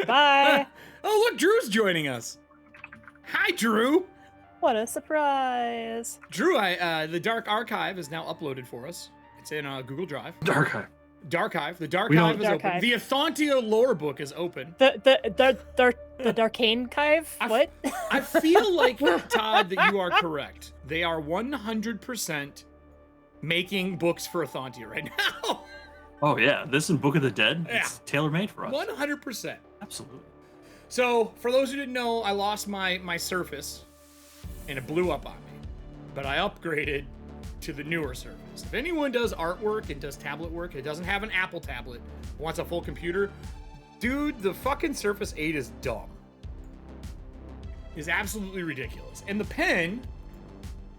Bye. Oh, look, Drew's joining us. Hi, Drew. What a surprise. Drew, the Dark Archive is now uploaded for us. It's in Google Drive. Darkhive. Darkhive. The Darkhive is open. Darkhive. The Ethauntia lore book is open. The Darkane Kive? What? I feel like, Todd, that you are correct. They are 100% making books for Ethauntia right now. Oh yeah, this and Book of the Dead. Yeah. It's tailor-made for us. 100%. Absolutely. So, for those who didn't know, I lost my Surface, and it blew up on me. But I upgraded to the newer Surface. If anyone does artwork and does tablet work, it doesn't have an Apple tablet, wants a full computer, dude, the fucking Surface 8 is dumb. Is absolutely ridiculous. And the pen,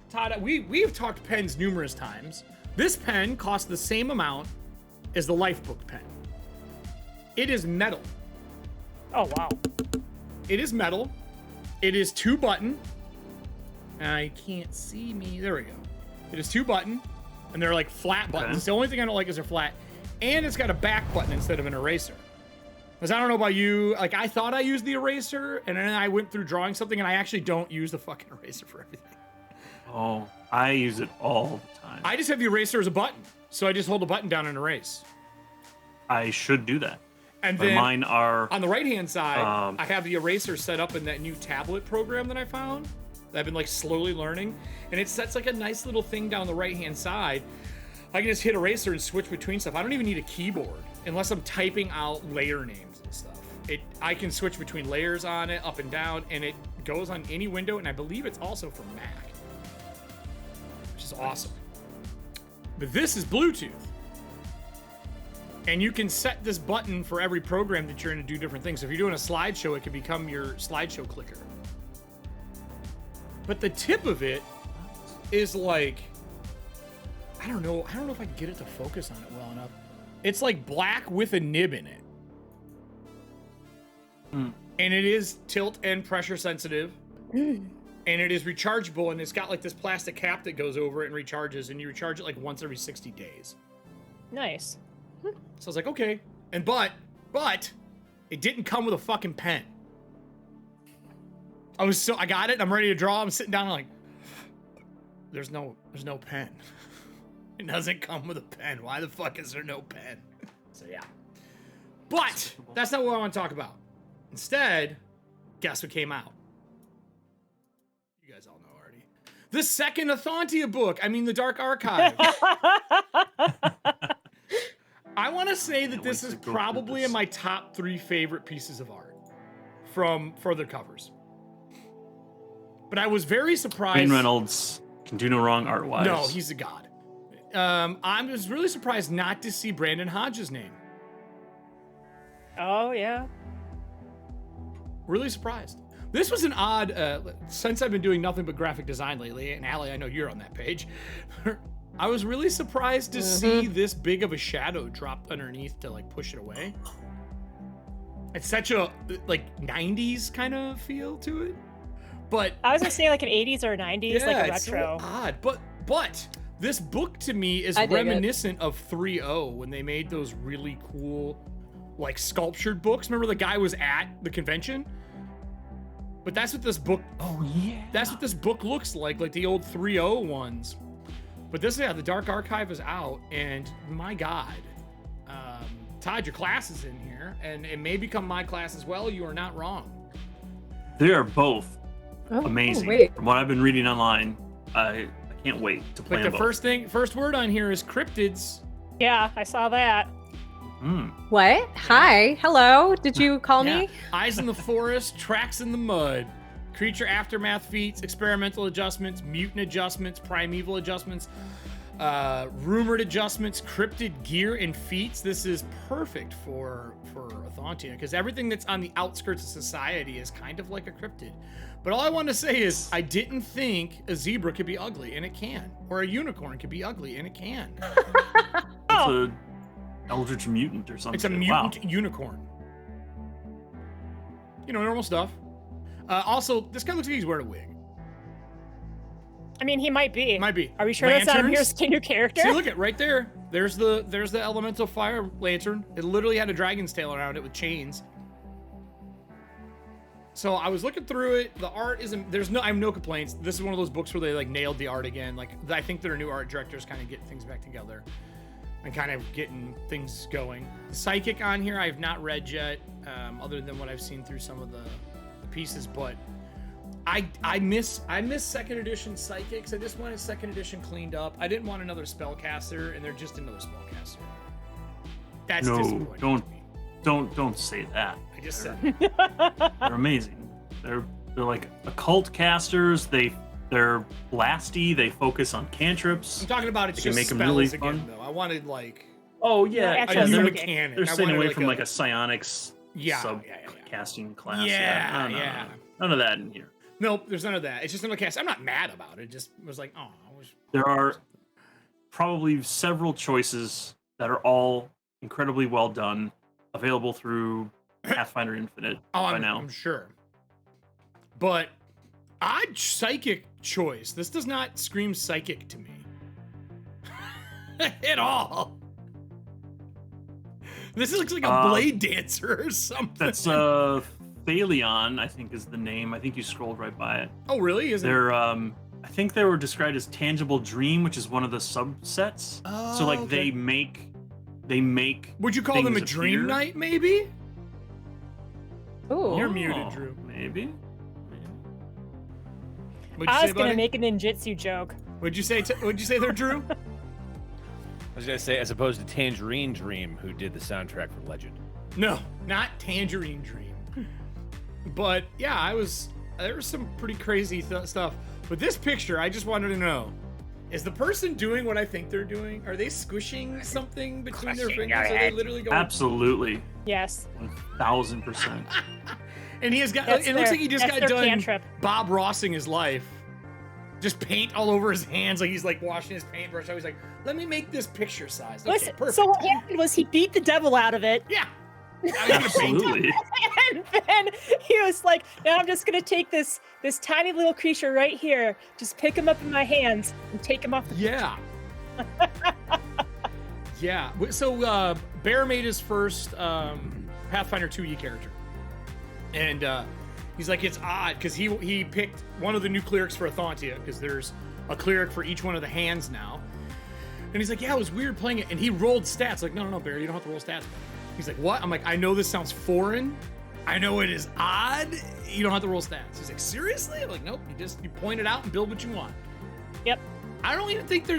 Todd, we've talked pens numerous times. This pen costs the same amount as the Lifebook pen. It is metal. Oh, wow. It is metal. It is 2-button. I can't see me. There we go. It is 2-button, and they're like flat buttons. Okay. The only thing I don't like is they're flat. And it's got a back button instead of an eraser. Because I don't know about you, like I thought I used the eraser, and then I went through drawing something, and I actually don't use the fucking eraser for everything. Oh, I use it all the time. I just have the eraser as a button. So I just hold the button down and erase. I should do that. And But then mine are. on the right-hand side, I have the eraser set up in that new tablet program that I found. That I've been like slowly learning. And it sets like a nice little thing down the right-hand side. I can just hit eraser and switch between stuff. I don't even need a keyboard unless I'm typing out layer names and stuff. I can switch between layers on it, up and down, and it goes on any window, and I believe it's also for Mac. Which is awesome. But this is Bluetooth. And you can set this button for every program that you're in to do different things. So if you're doing a slideshow, it can become your slideshow clicker. But the tip of it is like, I don't know if I can get it to focus on it well enough. It's like black with a nib in it. And it is tilt and pressure sensitive. And it is rechargeable, and it's got like this plastic cap that goes over it and recharges, and you recharge it like once every 60 days. Nice. So I was like, okay. And but it didn't come with a fucking pen. I got it, I'm ready to draw, I'm sitting down, I'm like, there's no pen. It doesn't come with a pen. Why the fuck is there no pen? So yeah. But that's not what I want to talk about. Instead, guess what came out? You guys all know already. The second Ethauntia book. I mean, the Dark Archive. I want to say that this is probably in my top 3 favorite pieces of art from further covers. But I was very surprised. Ryan Reynolds can do no wrong art-wise. No, he's a god. I was really surprised not to see Brandon Hodges' name. Oh, yeah. Really surprised. This was an odd, since I've been doing nothing but graphic design lately, and Allie, I know you're on that page, I was really surprised to see this big of a shadow dropped underneath to like push it away. It's such a like 90s kind of feel to it. But I was gonna say like an 80s or 90s, yeah, like a it's retro. so odd. But this book to me is I dig it. reminiscent of 3.0 when they made those really cool like sculptured books. Remember the guy was at the convention? But that's what this book that's what this book looks like the old 3.0 ones. But this, yeah, the Dark Archive is out, and my God, Todd, your class is in here, and it may become my class as well. You are not wrong. They are both amazing. wait. From what I've been reading online, I can't wait to play Like them the both. first word on here is cryptids. Yeah, I saw that. What? Hi. Hello. Did you call Yeah. me? Eyes in the forest, tracks in the mud. Creature aftermath feats, experimental adjustments, mutant adjustments, primeval adjustments, rumored adjustments, cryptid gear and feats. This is perfect for Ethauntia because everything that's on the outskirts of society is kind of like a cryptid. But all I want to say is I didn't think a zebra could be ugly, and it can. Or a unicorn could be ugly, and it can. It's a eldritch mutant or something. It's a mutant unicorn. You know, normal stuff. Also, this guy looks like he's wearing a wig. I mean, he might be. Might be. Are we sure that's not a Lanterns? new character? See, look at right there. There's the elemental fire lantern. It literally had a dragon's tail around it with chains. So I was looking through it. The art isn't. I have no complaints. This is one of those books where they like nailed the art again. Like I think their new art directors kind of get things back together and kind of getting things going. The Psychic on here I have not read yet, other than what I've seen through some of the pieces. But I miss second edition Psychics. I just wanted second edition cleaned up. I didn't want another spellcaster, and they're just another spellcaster. That's disappointing. Don't say that. I just said they're amazing. They're like occult casters. They're blasty. They focus on cantrips. I'm talking about it's They just can make them spells really again, fun. though. I wanted like Oh yeah, No, yeah, a new they're, mechanic. they're I staying wanted away from like a psionics casting class. Yeah, No. yeah. None of that in here. Nope, there's none of that. It's just another cast. I'm not mad about it. Just was like, oh, I wish. There are probably several choices that are all incredibly well done, available through Pathfinder Infinite by now. I'm sure. But odd psychic choice. This does not scream psychic to me at all. This looks like a blade dancer or something. That's Thalion, I think is the name. I think you scrolled right by it. Oh, really? Is it? They're I think they were described as Tangible Dream, which is one of the subsets. Oh, so like okay. they make Would you call them a things dream appear. knight, maybe? Ooh. You're muted, Drew. Maybe. What'd you I say, was gonna buddy? make a ninjutsu joke. What'd you say? What'd you say there, Drew? I was gonna say, as opposed to Tangerine Dream, who did the soundtrack for Legend. No, not Tangerine Dream. But yeah, there was some pretty crazy stuff. But this picture, I just wanted to know, is the person doing what I think they're doing? Are they squishing something between their fingers? Are they literally going? Absolutely. Yes. 1000%. And he has got. That's It looks their- like he just that's got their done cantrip. Bob Rossing his life. Just paint all over his hands, like he's like washing his paintbrush. I was like, let me make this picture size. Okay, Listen, perfect. so what happened was he beat the devil out of it, Yeah. I'm gonna paint it. Absolutely. and then he was like, "Now I'm just gonna take this tiny little creature right here, just pick him up in my hands and take him off the Yeah. Yeah. So Bear made his first Pathfinder 2e character. And he's like, it's odd because he picked one of the new clerics for Ethauntia because there's a cleric for each one of the hands now. And he's like, yeah, it was weird playing it. And he rolled stats. Like, no, Bear, you don't have to roll stats. He's like, what? I'm like, I know this sounds foreign. I know it is odd. You don't have to roll stats. He's like, seriously? I'm like, nope. You point it out and build what you want. Yep. I don't even think there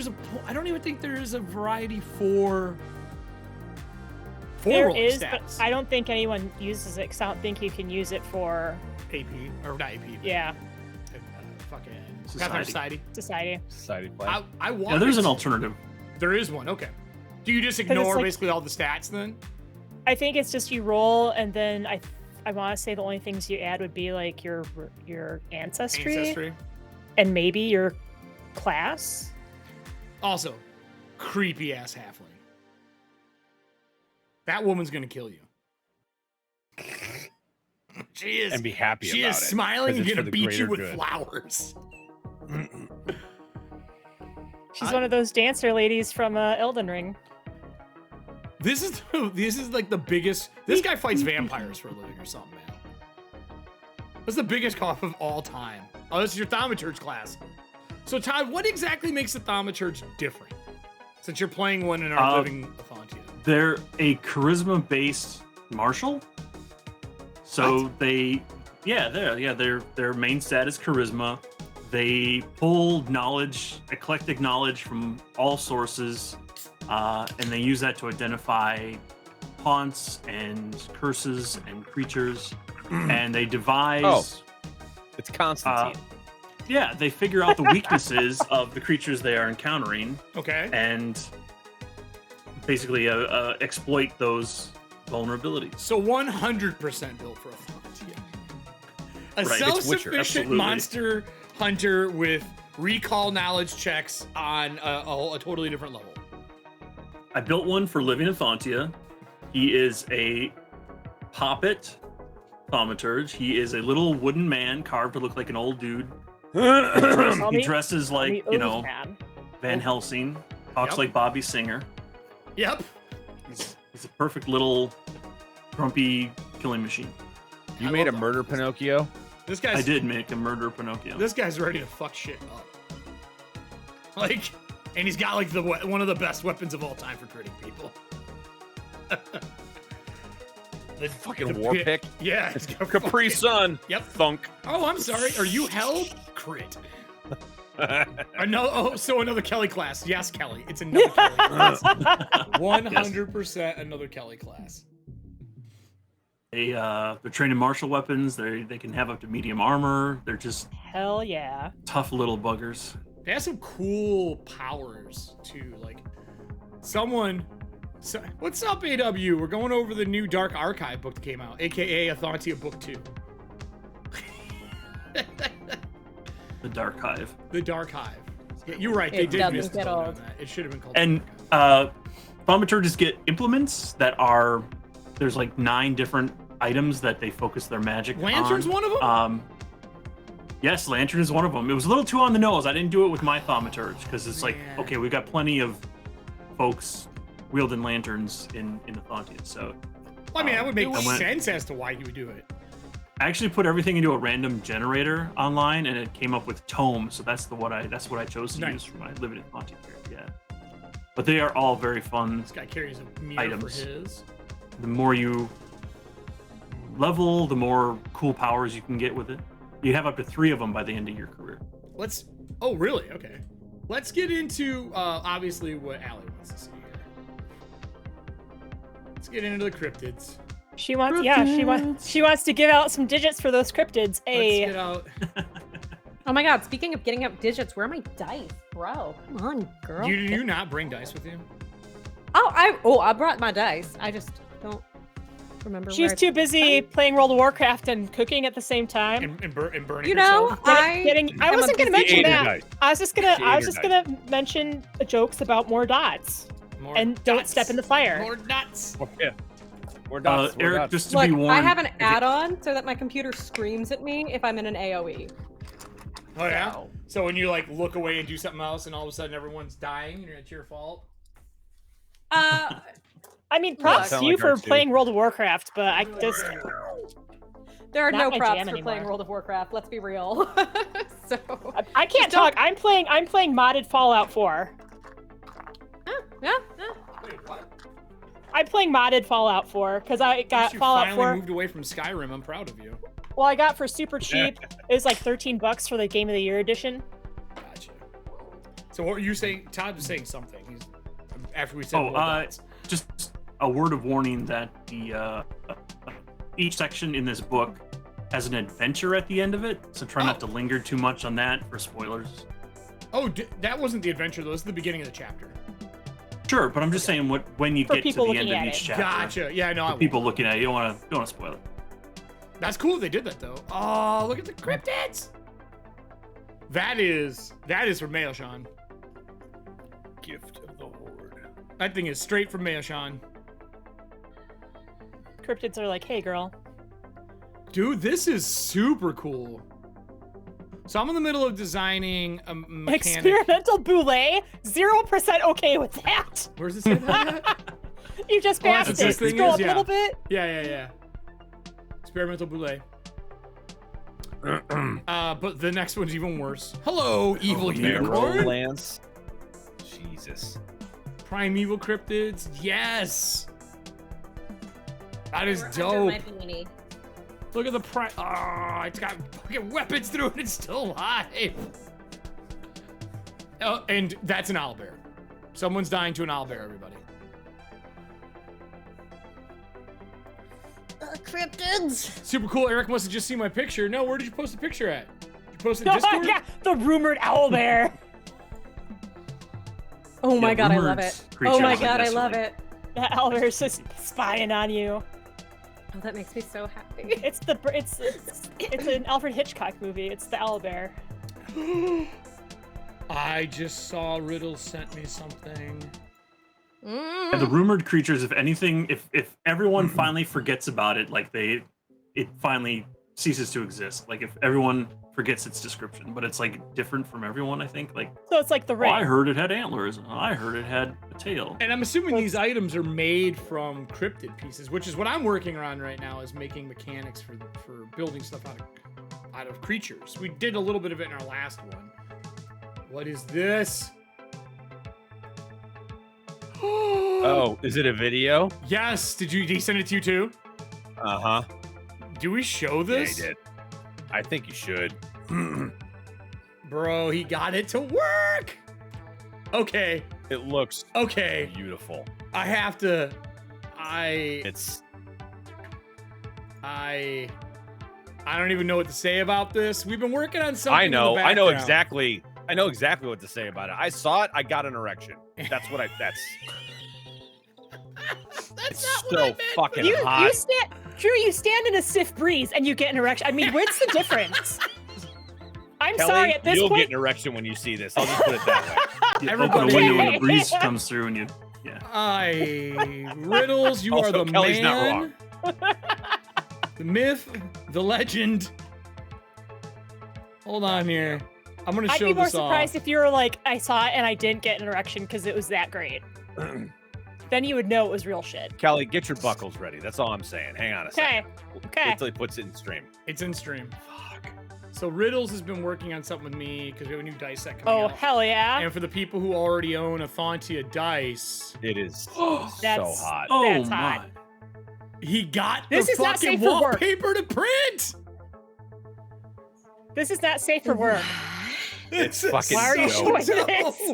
is a variety for There rolling is, stats. but I don't think anyone uses it because I don't think you can use it for AP or not AP. yeah Fucking Society. Society. society. Play. I want. Yeah, there's an alternative. There is one. Okay. Do you just it's ignore like- basically all the stats then? I think it's just you roll, and then I want to say the only things you add would be like your ancestry. And maybe your class. Also, creepy ass halfling. That woman's gonna kill you. She is. And be happy She about is it, smiling 'cause and it's gonna for the beat you greater with good. flowers. She's one of those dancer ladies from Elden Ring. This is like the biggest. This guy fights vampires for a living or something, man. That's the biggest cough of all time. Oh, this is your thaumaturge class. So Todd, what exactly makes the thaumaturge different? Since you're playing one in our living Ethauntia. They're a charisma-based martial. So What? their main stat is charisma. They pull knowledge, eclectic knowledge from all sources, and they use that to identify haunts and curses and creatures. And they devise. Oh. It's Constantine. They figure out the weaknesses of the creatures they are encountering Okay. and basically exploit those vulnerabilities. So 100% built for Ethauntia. A Right, it's Witcher, self-sufficient absolutely. monster hunter with recall knowledge checks on a totally different level. I built one for Living Ethauntia. He is a poppet thaumaturge. He is a little wooden man carved to look like an old dude. He dresses like, Van Helsing. Talks Yep. like Bobby Singer. Yep. He's a perfect little grumpy killing machine. You made a murder Pinocchio? This guy's. I did make a murder Pinocchio. This guy's ready to fuck shit up. Like, and he's got like one of the best weapons of all time for critting people. The fucking war pick. Yeah, it's Capri Sun. Yep. Thunk. Oh, I'm sorry. Are you held? Crit. Another Kelly class. Yes, Kelly. It's another Kelly class. 100% another Kelly class. They're trained in martial weapons. They can have up to medium armor. They're just hell yeah, tough little buggers. They have some cool powers too. Like what's up, AW? We're going over the new Dark Archive book that came out, aka Ethauntia Book 2. The Dark Hive. The Dark Hive. Yeah, you're right. They did miss the on that. It should have been called. And thaumaturges get implements that are. There's like 9 different items that they focus their magic on. Lantern's one of them? Yes, Lantern is one of them. It was a little too on the nose. I didn't do it with my thaumaturge because it's like, okay, we've got plenty of folks wielding lanterns in Ethauntia. So, well, I mean, that would make sense as to why he would do it. I actually put everything into a random generator online, and it came up with Tome. So that's what I chose to use for my Live in Ethauntia character. Yeah, but they are all very fun. This guy carries a mirror items. For his. The more you level, the more cool powers you can get with it. You have up to 3 of them by the end of your career. Oh, really? Okay. Let's get into, obviously, what Allie wants to see here. Let's get into the cryptids. She wants to give out some digits for those cryptids. Let's get out. Oh my god, speaking of getting up digits, where are my dice? Bro, come on, girl. Do you not bring dice with you? I brought my dice. I just don't remember. She's too busy playing World of Warcraft and cooking at the same time. And burning you know, herself. I wasn't going to mention that. I was just gonna mention jokes about more dots. Don't step in the fire. More dots. More dots. Eric, just to Look, be warned. I have an add-on so that my computer screams at me if I'm in an AoE. Oh yeah. So when you like look away and do something else, and all of a sudden everyone's dying, and it's your fault. I mean, props to you for playing World of Warcraft, but I just... There are no props for playing World of Warcraft, let's be real. So I can't talk. I'm playing modded Fallout 4. Yeah. Wait, what? I'm playing modded Fallout 4 because I got Fallout 4. You finally moved away from Skyrim. I'm proud of you. Well, I got for super cheap. It was like $13 for the Game of the Year edition. Gotcha. So what were you saying? Todd was saying something. After we said just a word of warning that the each section in this book has an adventure at the end of it, so try not to linger too much on that for spoilers. Oh, that wasn't the adventure though. This is the beginning of the chapter. Sure, but I'm just saying when you get to the end of each chapter. Gotcha. Yeah, no. People looking at it, you don't want to spoil it. That's cool they did that though. Oh, look at the cryptids. That is from Meoshan. Gift of the Horde. That thing is straight from Meoshan. Cryptids are like, hey, girl. Dude, this is super cool. So I'm in the middle of designing a mechanic. Experimental boulet? 0% okay with that. Where's it say that? You just passed it. Scroll up a little bit. Yeah. Experimental boulet. But the next one's even worse. Hello, evil unicorn. Lance. Jesus. Primeval cryptids. Yes. That is dope. Look at the it's got fucking weapons through it. It's still alive. Oh, and that's an owlbear. Someone's dying to an owlbear, everybody. Cryptids. Super cool. Eric must have just seen my picture. No, where did you post the picture at? You posted in Discord? Yeah, the rumored owlbear. Oh my god, I love it. Oh my god, I love it. That owlbear's just spying on you. Oh, that makes me so happy. It's an Alfred Hitchcock movie. It's the owlbear. I just saw Riddle sent me something. And the rumored creatures, if anything, if everyone finally forgets about it, like it finally ceases to exist. Like if everyone forgets its description, but it's like different from everyone. I think like. So it's like the Oh, ring. I heard it had antlers. I heard it had a tail. And I'm assuming these items are made from cryptid pieces, which is what I'm working on right now, is making mechanics for building stuff out of creatures. We did a little bit of it in our last one. What is this? Oh, is it a video? Yes. Did he send it to you too? Uh-huh. Do we show this? Yeah, he did. I think you should. Bro, he got it to work. Okay. It looks Okay. beautiful. I have to. It's I don't even know what to say about this. We've been working on something. I know in the exactly what to say about it. I saw it, I got an erection. That's what That's it's not so what I meant. fucking You hot. stand, Drew. You stand in a stiff breeze and you get an erection. I mean, what's the difference? I'm Kelly, sorry. At this you'll point, get an erection when you see this. I'll just put it that way. You Everybody- open a window when the breeze comes through, and you. Yeah. Riddles, you Also, are the Kelly's not man. The myth, the legend. Hold on here. I'm gonna I'd show be more this off. surprised if you were like, I saw it and I didn't get an erection because it was that great. Then you would know it was real shit. Kelly, get your buckles ready. That's all I'm saying. Hang on a second. Okay. Wait till he puts it in stream. It's in stream. Fuck. So Riddles has been working on something with me because we have a new dice set coming Oh out. hell yeah! And for the people who already own Ethauntia dice, It is so That's- hot. Oh That's my. hot. he got This the is not fucking safe for work. wallpaper to print. This is not safe for work. It's This is fucking Why are you so showing dope. this?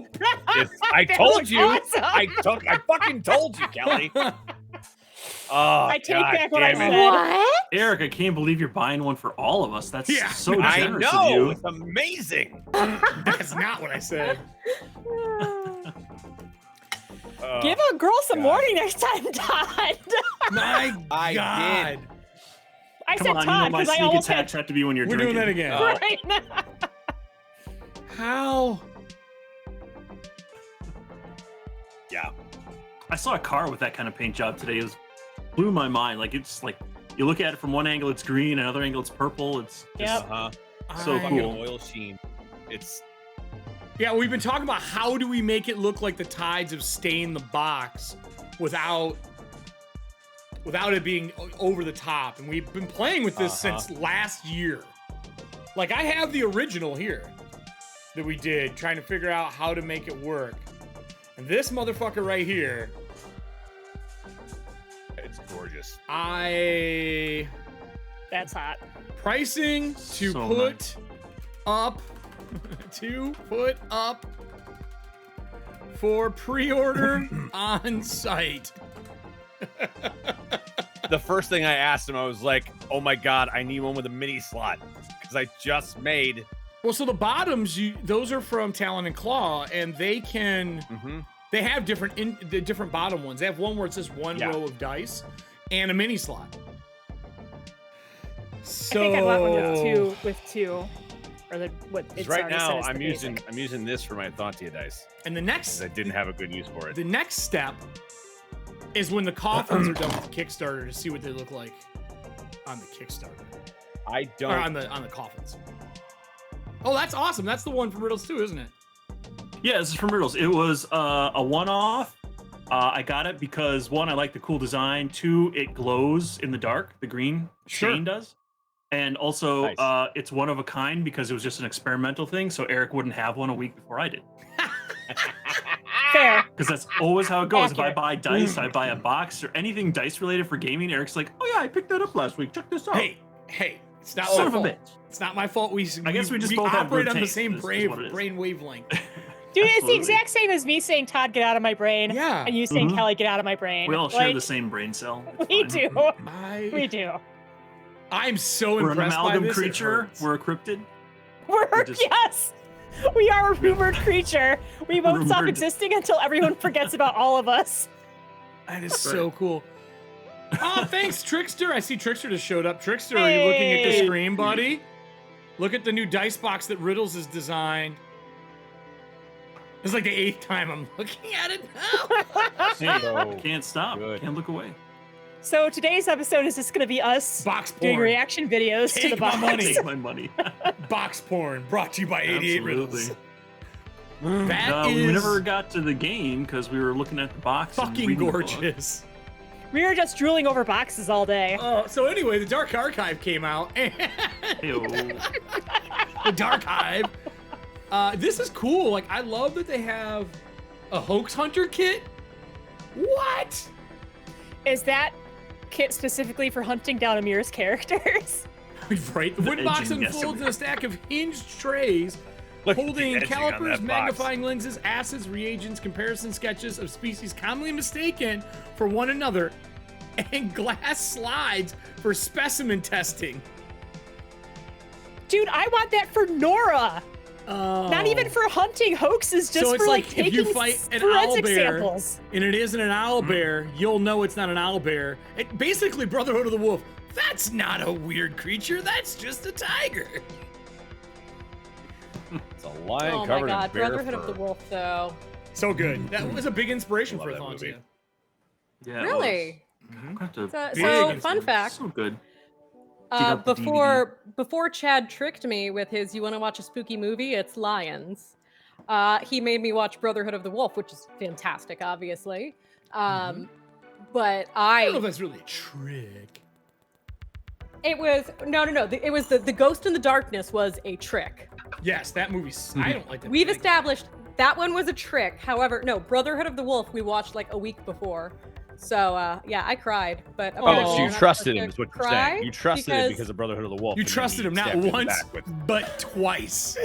I That told looks you. awesome. I fucking told you, Kelly. Oh, I take God back what I damn it. said. What? Eric, I can't believe you're buying one for all of us. That's Yeah. so I generous of know. you. It's amazing. That's not what I said. Oh, Give a girl some God. warning next time, Todd. My I God. did. I Come said on, Todd you know my because I sneak almost attach had to be when you're We're drinking. doing that again. Oh. right now. How? Yeah. I saw a car with that kind of paint job today. It blew my mind. Like it's like you look at it from one angle, it's green, another angle, it's purple. It's just, Yep. Uh-huh. So Fucking cool. oil sheen. It's Yeah, we've been talking about how do we make it look like the tides have stained the box without it being over the top. And we've been playing with this since last year. Like I have the original here that we did, trying to figure out how to make it work. And this motherfucker right here, it's gorgeous. That's hot. pricing to So put up for pre-order on site. The first thing I asked him, I was like, "Oh my God, I need one with a mini slot because I just made." Well, so the bottoms, those are from Talon and Claw, and they can they have the different bottom ones. They have one where it says one Yeah. row of dice and a mini slot. So I think I want one with two, or what? It's Right already now, said is the I'm basic. using this for my Ethauntia dice and the 'cause I didn't have a good use for it. the next step is when the coffins are done with the Kickstarter to see what they look like on the Kickstarter I or don't. on the coffins. Oh, that's awesome! That's the one from Riddles too, isn't it? Yeah, this is from Riddles. It was a one-off. I got it because one, I like the cool design. Two, it glows in the dark. The green Sure. stain does. And also, Nice. it's one of a kind because it was just an experimental thing. So Eric wouldn't have one a week before I did. Fair. Because that's always how it goes. If I Accurate. buy dice, I buy a box or anything dice related for gaming. Eric's like, "Oh yeah, I picked that up last week. Check this out." Hey, it's not son my of a fault. bitch. It's not my fault. I guess we just both have operate good on the taste, same is brain what it is. brain wavelength. Dude, it's the Absolutely. exact same as me saying Todd, get out of my brain. Yeah. And you saying Mhm. Kelly, get out of my brain. We all share Like, the same brain cell. It's We fine. do. We do. I'm so We're an impressed by amalgam this. it creature. hurts. We're a cryptid. We're just- yes. We are a rumored creature. We won't stop Rumored. existing until everyone forgets about all of us. That is so cool. Oh, thanks, Trickster. I see Trickster just showed up. Trickster, are you looking at the Hey. screen, buddy? Look at the new dice box that Riddles has designed. It's like the 8th time I'm looking at it now. Hey, So can't stop. good. Can't look away. So today's episode is just going to be us Box doing porn. reaction videos to Take the my box. money. Take my money. Box porn brought to you by 88 Riddles. That We is never got to the game because we were looking at the box. and fucking reading the book. gorgeous. We were just drooling over boxes all day. So anyway, the Dark Archive came out. And Ew. the Dark Hive. This is cool. Like, I love that they have a hoax hunter kit. What? Is that kit specifically for hunting down Amir's characters? Right. The wooden box edging, unfolds in a stack of hinged trays Look at the holding edging on calipers, that box. magnifying lenses, acids, reagents, comparison sketches of species commonly mistaken for one another, and glass slides for specimen testing. Dude, I want that for Nora. Oh. Not even for hunting hoaxes, just So it's for like taking if you fight an forensic owlbear samples. and it isn't an owlbear, you'll know it's not an owlbear. It basically Brotherhood of the Wolf. That's not a weird creature. That's just a tiger. It's a lion Oh my covered god, in bear Brotherhood fur. of the Wolf, though. So good. That was a big inspiration Love for that movie. Ethauntia. Yeah, it Really? was. I'm gonna have to- So, Big so inspiration. fun fact. So good. Dig up the Before Chad tricked me with his "You want to watch a spooky movie? It's Lions." He made me watch Brotherhood of the Wolf, which is fantastic, obviously. But I don't know if that's really a trick. it was no. It was the Ghost in the Darkness was a trick. Yes, that movie. I don't like that. We've trick. established that one was a trick. However, no, Brotherhood of the Wolf we watched like a week before. So yeah, I cried. But Oh, apparently so you're you not trusted supposed him to is what you're cry saying. You trusted it because of Brotherhood of the Wolf. You and then trusted he him not stabbed you in the once, back with- but twice.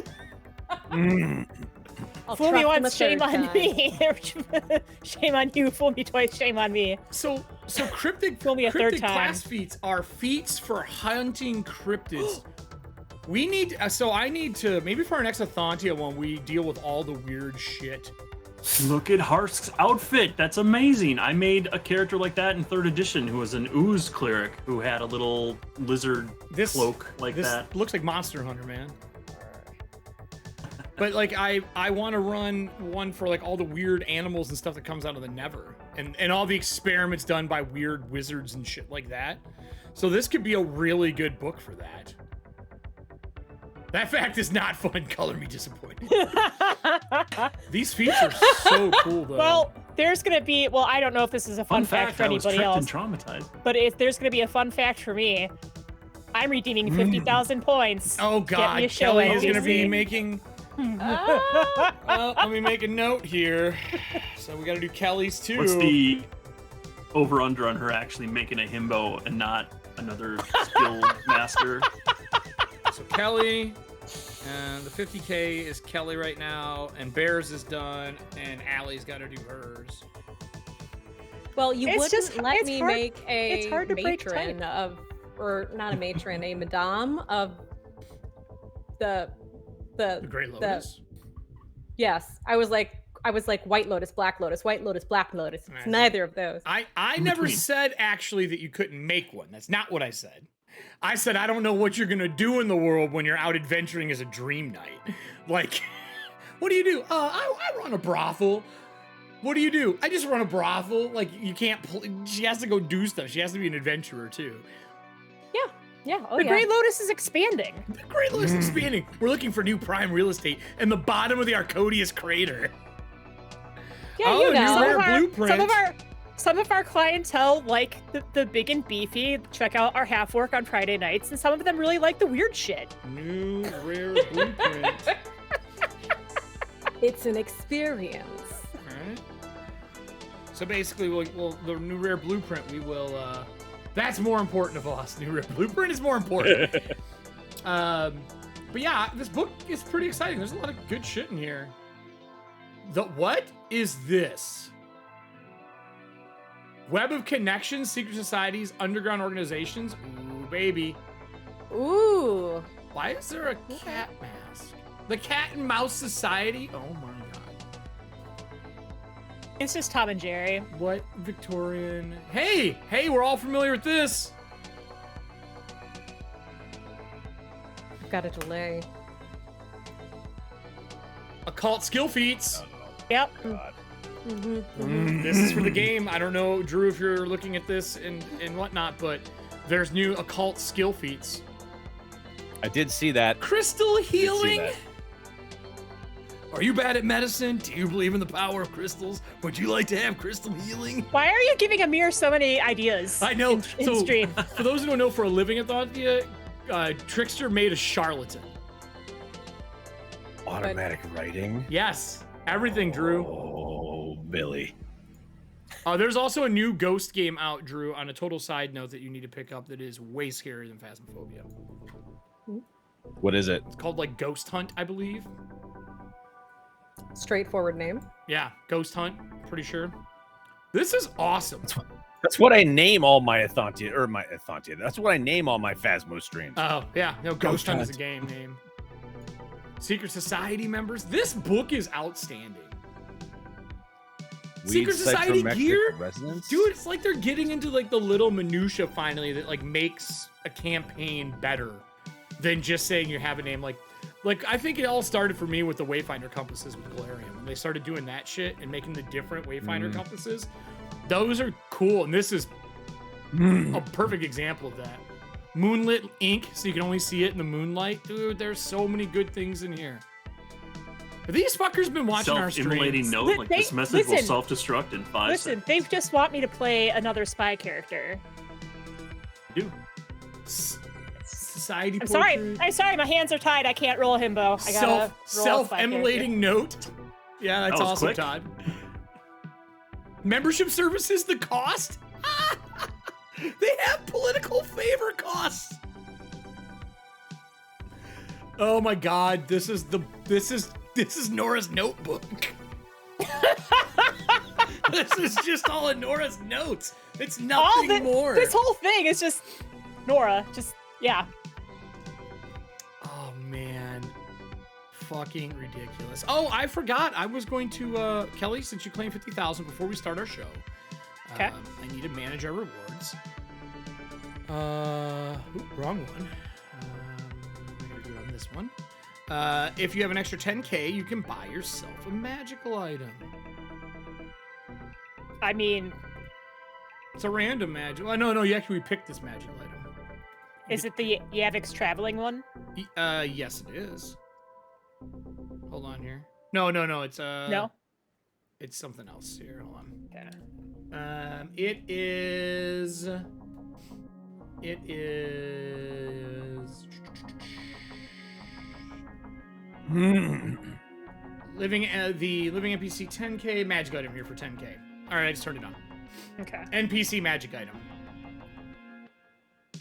I'll Fool me trust him once, a shame third on time. me. Shame on you. Fool me twice, shame on me. So cryptid, Fool me a third cryptid time. class feats are feats for hunting cryptids. We need. So I need to maybe for our next Ethauntia one, we deal with all the weird shit. Look at Harsk's outfit. That's amazing. I made a character like that in 3rd edition who was an ooze cleric who had a little lizard cloak like this that. looks like Monster Hunter, man. But like I want to run one for like all the weird animals and stuff that comes out of the Never, and all the experiments done by weird wizards and shit like that. So this could be a really good book for that. That fact is not fun. Color me disappointed. These feats are so cool, though. Well, there's gonna be. Well, I don't know if this is a fun fact for I was anybody tricked else, and traumatized. but if there's gonna be a fun fact for me, I'm redeeming 50,000 points. oh Get God, me a show, Kelly is gonna NBC. be making. Let me make a note here. So we got to do Kelly's too. What's the over/under on her actually making a himbo and not another skill master? So Kelly, and the 50K is Kelly right now, and Bears is done, and Allie's got to do hers. Well, you It's wouldn't just- let it's me hard- make a it's hard to break matron type. of, or not a matron, a madame of the The Great Lotus. yes. I was like White Lotus, Black Lotus, White Lotus, Black Lotus. It's Nice. neither of those. I In never between. said actually that you couldn't make one. That's not what I said. I said I don't know what you're gonna do in the world when you're out adventuring as a dream knight. Like, what do you do? I run a brothel. What do you do? I just run a brothel. Like, you can't. She has to go do stuff. She has to be an adventurer too. Yeah. Oh The yeah. Great Lotus is expanding. The Great Lotus expanding. We're looking for new prime real estate in the bottom of the Arcodius crater. Yeah, Oh, you new know. rare blueprint. Some of our clientele like the big and beefy. Check out our half work on Friday nights, and some of them really like the weird shit. New rare blueprint. It's an experience. Alright. So basically, we'll the new rare blueprint. We will. That's more important to us. New rare blueprint is more important. But yeah, this book is pretty exciting. There's a lot of good shit in here. What is this? Web of connections, secret societies, underground organizations. Ooh, baby. Ooh. Why is there a cat mask? The Cat and Mouse Society? Oh my god. It's just Tom and Jerry. What Victorian? Hey, we're all familiar with this. I've got a delay. Occult skill feats. Yep. God. This is for the game. I don't know, Drew, if you're looking at this and whatnot, but there's new occult skill feats. I did see that. Crystal healing. Are you bad at medicine? Do you believe in the power of crystals? Would you like to have crystal healing? Why are you giving Amir so many ideas? I know. In stream. For those who don't know, for a living Ethauntia, Trickster made a charlatan. Automatic writing. Yes, everything, Drew. Oh, Billy. There's also a new Ghost game out, Drew, on a total side note that you need to pick up that is way scarier than Phasmophobia. What is it? It's called like Ghost Hunt, I believe. Straightforward name. Yeah, Ghost Hunt, pretty sure. This is awesome. That's what I name all my Ethauntia, That's what I name all my Phasmo streams. Oh, yeah. No, Ghost Hunt is a game name. Secret Society members. This book is outstanding. Secret Society gear? Dude, it's like they're getting into like the little minutia finally that like makes a campaign better than just saying you have a name. Like I think it all started for me with the Wayfinder compasses with Galarian. When they started doing that shit and making the different Wayfinder compasses, those are cool. And this is a perfect example of that. Moonlit ink, so you can only see it in the moonlight. Dude, there's so many good things in here. Have these fuckers been watching our streams? Self-immolating note, like this message will self-destruct in 5 Listen, seconds. they just want me to play another spy character. Do. Society I'm portrait. sorry, my hands are tied. I can't roll a himbo. I gotta roll a spy Self-immolating note. Yeah, that's That was awesome, quick. Todd. Membership services, the cost? They have political favor costs. Oh my god, this is Nora's notebook. This is just all of Nora's notes. It's nothing more. This whole thing is just Nora. Yeah. Oh man. Fucking ridiculous. Oh, I forgot. I was going to Kelly, since you claimed 50,000 before we start our show. Okay. I need to manage our rewards. Wrong one. I gotta do it on this one. If you have an extra 10k, you can buy yourself a magical item. I mean, it's a random magic. Oh, no, you actually picked this magical item. Is it the Yavix traveling one? Yes, it is. Hold on here. No, it's No. It's something else here. Hold on. Okay. It is the living NPC 10k magic item here for 10k. All right, I just turned it on. Okay. NPC magic item.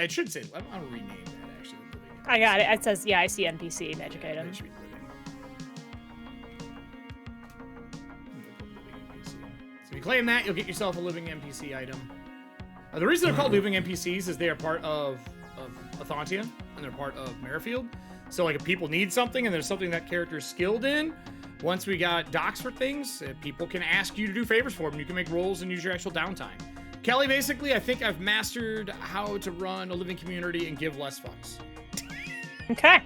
It should say. I'll rename that actually. I got it. It says, yeah, I see NPC magic item. It should be living. So if you claim that, you'll get yourself a living NPC item. The reason they're called living NPCs is they are part of Ethauntia, and they're part of Merrifield. So like if people need something and there's something that character is skilled in, once we got docs for things, people can ask you to do favors for them. You can make rolls and use your actual downtime. Kelly, basically, I think I've mastered how to run a living community and give less fucks. Okay.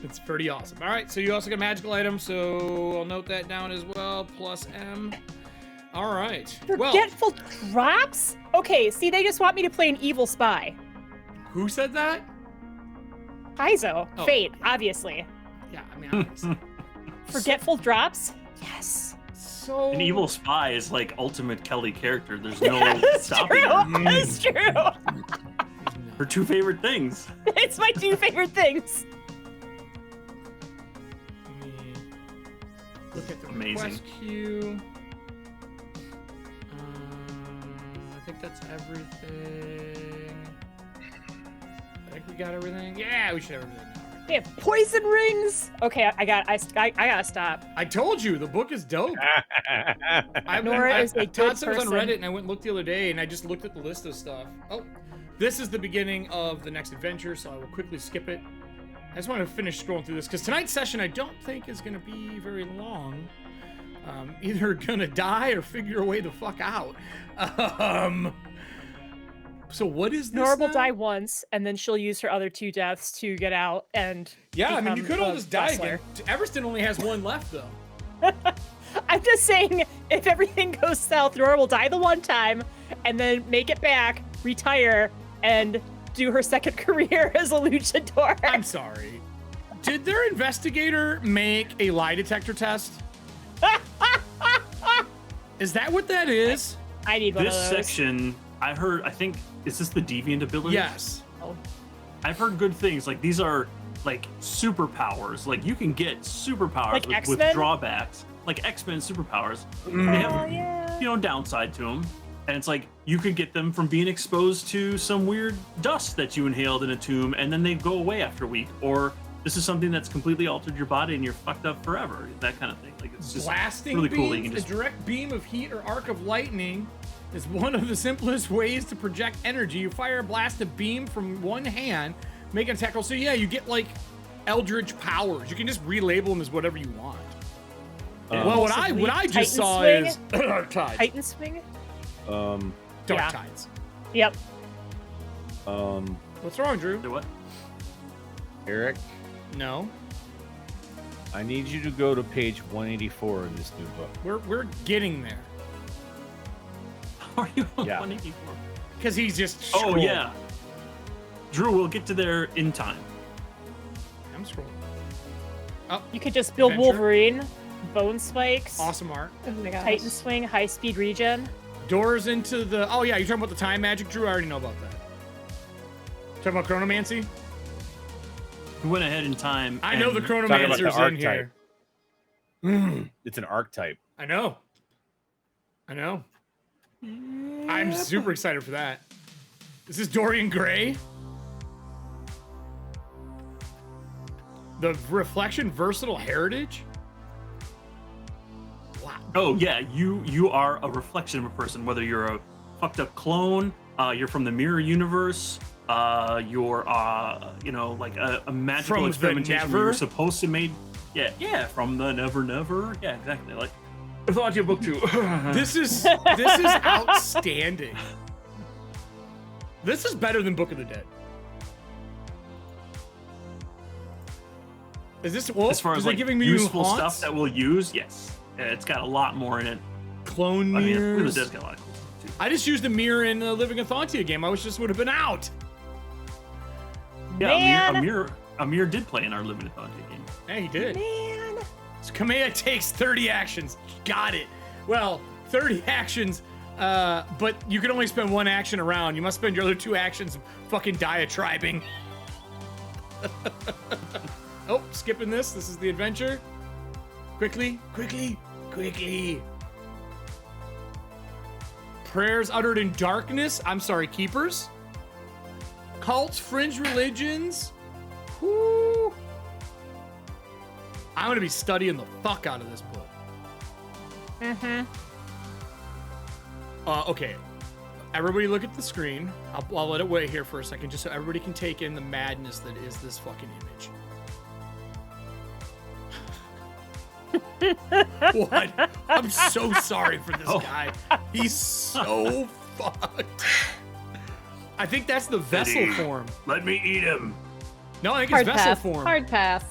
It's pretty awesome. All right, so you also got magical items, so I'll note that down as well. Plus M. All right. Forgetful drops? Okay, see, they just want me to play an evil spy. Who said that? Paizo. Oh. Fate, obviously. Yeah, I mean, obviously. Forgetful drops? Yes. So An evil spy is like ultimate Kelly character. There's no That's stopping true. her. That's true. Her 2 favorite things. It's my 2 favorite things. Let me look at the Amazing. request queue. I think that's everything. I think we got everything. Yeah, we should have everything now. They have poison rings. Okay, I gotta stop. I told you the book is dope. Nora is a Todd good said it was on person. Reddit, and I went and looked the other day, and I just looked at the list of stuff. Oh, this is the beginning of the next adventure, so I will quickly skip it. I just want to finish scrolling through this because tonight's session I don't think is going to be very long. Either gonna die or figure a way the fuck out. So what is this? Nora will now? die once, and then she'll use her other 2 deaths to get out and. Yeah, I mean, you become could all a just die wrestler. again. Everston only has 1 left, though. I'm just saying, if everything goes south, Nora will die the one time, and then make it back, retire, and do her second career as a luchador. I'm sorry. Did their investigator make a lie detector test? Is that what that is? I need one of This those. section, I think, is this the deviant ability? Yes. Oh. I've heard good things. Like, these are, like, superpowers. Like, you can get superpowers Like with X-Men? drawbacks. Like X-Men superpowers. They Oh, have, yeah. you know, downside to them. And it's like, you could get them from being exposed to some weird dust that you inhaled in a tomb, and then they go away after a week. Or this is something that's completely altered your body and you're fucked up forever. That kind of thing. Like, it's just Blasting really beams, cool that you can just... a direct beam of heat or arc of lightning is one of the simplest ways to project energy. You fire a blast of beam from one hand, make an attack roll. So yeah, you get like eldritch powers. You can just relabel them as whatever you want. Well, what I just Titan saw swing? is Dark Tides. Titan swing? Dark Yeah. Tides. Yep. What's wrong, Drew? Say what? Eric, No, I need you to go to page 184 in this new book. we're getting there Are you on Yeah. 184? because he's just. Oh, scrolling. yeah. Drew, we'll get to there in time. I'm scrolling. You could just build Adventure. Wolverine, bone spikes, Awesome art. Oh my gosh. Titan swing, high speed regen. Doors into the. Oh yeah, you're talking about the time magic, Drew. I already know about that. Talking about chronomancy. We went ahead in time. I know the and- Talking about the chronomancer's in archetype. here. It's an archetype. I know. I'm super excited for that. This is Dorian Gray. The Reflection Versatile Heritage. Wow. Oh yeah, you are a reflection of a person. Whether you're a fucked up clone, you're from the mirror universe, you're you know, like a magical From the experimentation where never? you're supposed to made. Yeah, from the never. Yeah, exactly. Like Ethauntia book 2. This is outstanding. This is better than Book of the Dead. Is this as far as they're like giving me useful haunts? stuff that we'll use, yes. Yeah, it's got a lot more in it. Clone I mean, it really mirrors. does got a lot of cool stuff too. I just used a mirror in the Living Ethauntia game. I wish this would have been out. Yeah, Man. Amir did play in our Living Ethauntia game. Yeah, he did. Man. So Kamea takes 30 actions. Got it. Well, 30 actions, but you can only spend one action around. You must spend your other 2 actions fucking diatribing. Oh, skipping this. This is the adventure. Quickly. Prayers uttered in darkness. I'm sorry, keepers. Cults, fringe religions. Whoo. I'm going to be studying the fuck out of this book. Mm-hmm. Okay. Everybody look at the screen. I'll let it wait here for a second just so everybody can take in the madness that is this fucking image. What? I'm so sorry for this guy. He's so fucked. I think that's the vessel form. Let me eat him. No, I think Hard it's vessel pass. form. Hard pass.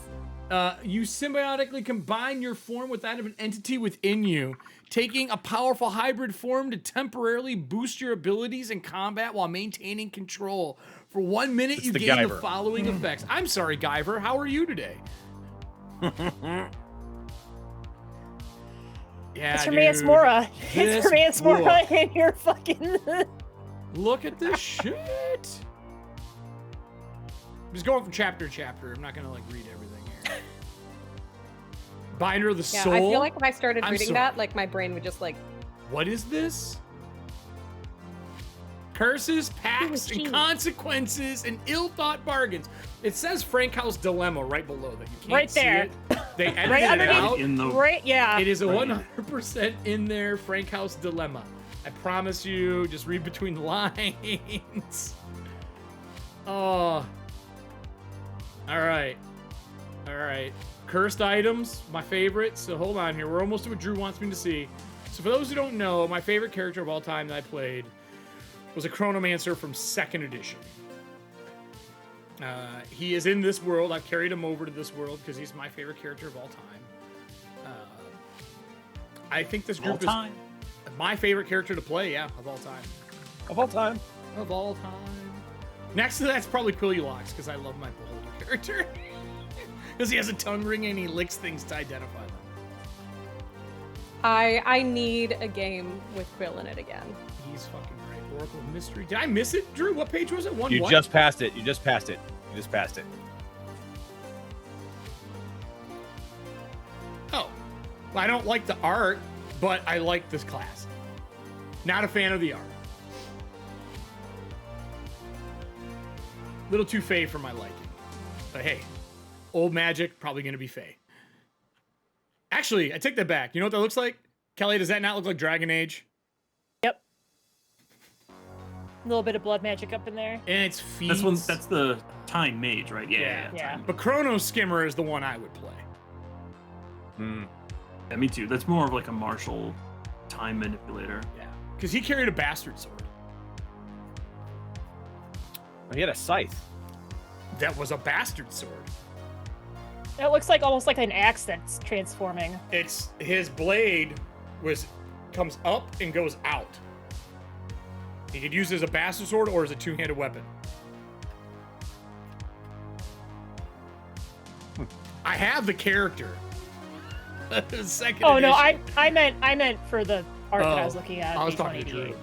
You symbiotically combine your form with that of an entity within you, taking a powerful hybrid form to temporarily boost your abilities in combat while maintaining control. For 1 minute, It's you the gain the Guyver. following effects. I'm sorry, Guyver. How are you today? Yeah, It's for dude. Mance Mora. It's This for Mance Mora book. and your fucking. Look at this shit. I'm just going from chapter to chapter. I'm not gonna like read everything here. Binder of the Yeah, Soul. I feel like if I started I'm reading sorry. that, like my brain would just like. What is this? Curses, pacts, and cheap. consequences, and ill-thought bargains. It says Frank House Dilemma right below that. You can't Right see there. it. They edited Right it underneath. out. In the Right, yeah. It is a Right. 100% in there Frank House Dilemma. I promise you, just read between the lines. Oh. All right. Cursed items, my favorite. So hold on here. We're almost to what Drew wants me to see. So for those who don't know, my favorite character of all time that I played was a Chronomancer from 2nd edition. He is in this world. I've carried him over to this world because he's my favorite character of all time. I think this Of all group is time. my favorite character to play, yeah, of all time. Of all time. Of all time. Next to that's probably Quillulocks, because I love my Beholder character. Because he has a tongue ring and he licks things to identify them. I need a game with Quill in it again. He's fucking great. Oracle of Mystery. Did I miss it, Drew? What page was it? One You what? just passed it. You just passed it. Oh. Well, I don't like the art, but I like this class. Not a fan of the art. Little too Fey for my liking. But hey, old magic, probably going to be Fey. Actually, I take that back. You know what that looks like? Kelly, does that not look like Dragon Age? Yep. A little bit of blood magic up in there. And it's feeds. That's the Time Mage, right? Yeah. Yeah. But Chrono Skimmer is the one I would play. Yeah, me too. That's more of like a martial time manipulator. Yeah. Because he carried a bastard sword. He had a scythe. That was a bastard sword. It looks like almost like an axe that's transforming. It's his blade comes up and goes out. He could use it as a bastard sword or as a two-handed weapon. I have the character. Second Oh no, edition. I meant for the art that I was looking at. I was talking to Drew.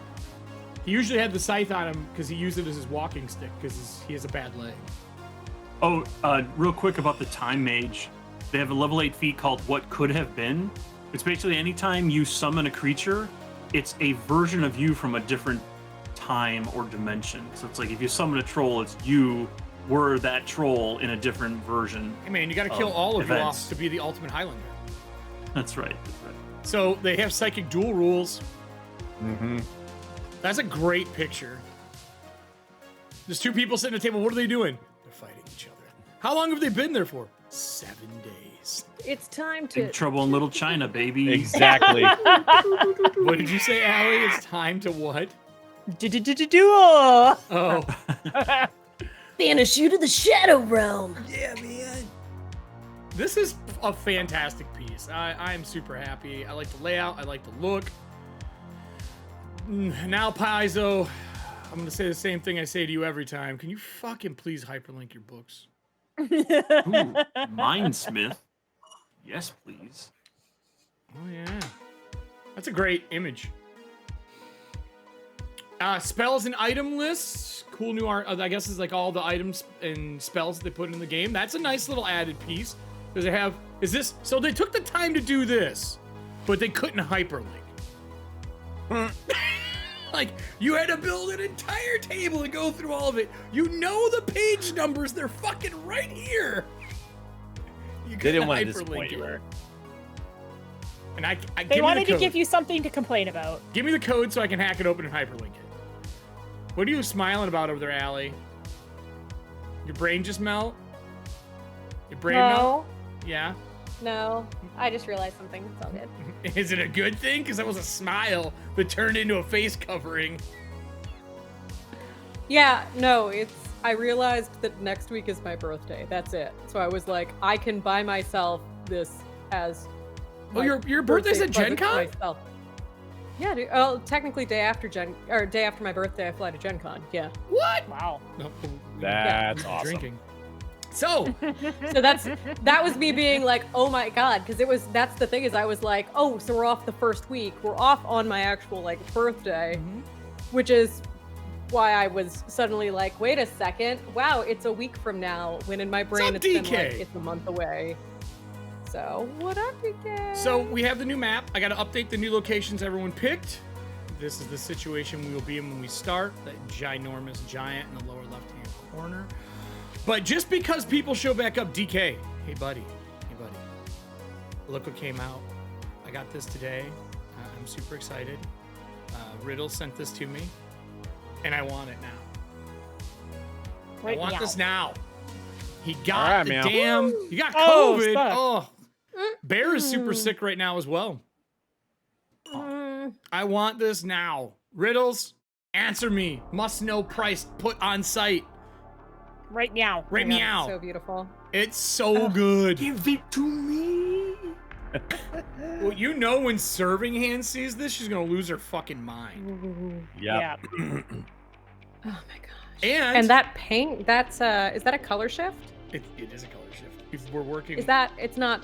He usually had the scythe on him because he used it as his walking stick because he has a bad leg. Oh, real quick about the Time Mage. They have a level 8 feat called What Could Have Been. It's basically anytime you summon a creature, it's a version of you from a different time or dimension. So it's like if you summon a troll, it's you were that troll in a different version. Hey man, you got to kill all of events. you off to be the ultimate Highlander. That's right. So they have psychic duel rules. Mm-hmm. That's a great picture. There's two people sitting at a table. What are they doing? They're fighting each other. How long have they been there for? 7 days. It's time to. Big Trouble in Little China, baby. Exactly. What did you say, Allie? It's time to what? Duel. Oh. Banish you to the Shadow Realm. Yeah, man. This is a fantastic piece. I'm super happy. I like the layout. I like the look. Now, Paizo, I'm going to say the same thing I say to you every time. Can you fucking please hyperlink your books? Ooh, Mindsmith. Yes, please. Oh, yeah. That's a great image. Spells and item lists. Cool new art. I guess it's like all the items and spells that they put in the game. That's a nice little added piece. Does it have... Is this... So they took the time to do this, but they couldn't hyperlink. Like, you had to build an entire table and go through all of it. You know the page numbers. They're fucking right here. You They didn't want to hyperlink disappoint you, it. Eric. And They wanted to give you something to complain about. Give me the code so I can hack it open and hyperlink it. What are you smiling about over there, Allie? Your brain just melt? Your brain melt? Yeah. No, I just realized something. It's all good. Is it a good thing? Because that was a smile that turned into a face covering. Yeah, no, I realized that next week is my birthday. That's it. So I was like, I can buy myself this as. Oh, my your birthday's at Gen present to Con? myself. Yeah, dude. Oh, technically, day after my birthday, I fly to Gen Con. Yeah. What? Wow. No, That's we're awesome. Drinking. So, So that was me being like, oh my god, because that's the thing is I was like, oh, so we're off the first week. We're off on my actual like birthday, which is why I was suddenly like, wait a second, wow, it's a week from now. When in my brain up, it's been DK? like it's a month away. So what up, DK? So we have the new map. I got to update the new locations everyone picked. This is the situation we will be in when we start. That ginormous giant in the lower left-hand corner. But just because people show back up, DK, hey buddy, look what came out. I got this today. I'm super excited. Riddle sent this to me, and I want it now. Right I want meow. this now. He got All right, the meow. damn. You got Oh, COVID. fuck. Oh, Bear is super sick right now as well. I want this now. Riddles, answer me. Must know price put on site. Right meow. Right Yeah, meow. so beautiful. It's so good. Give it to me. Well, you know, when Serving Hand sees this, she's gonna lose her fucking mind. Yeah. Oh my gosh. And that paint, that's is that a color shift? it is a color shift. We're working. Is that it's not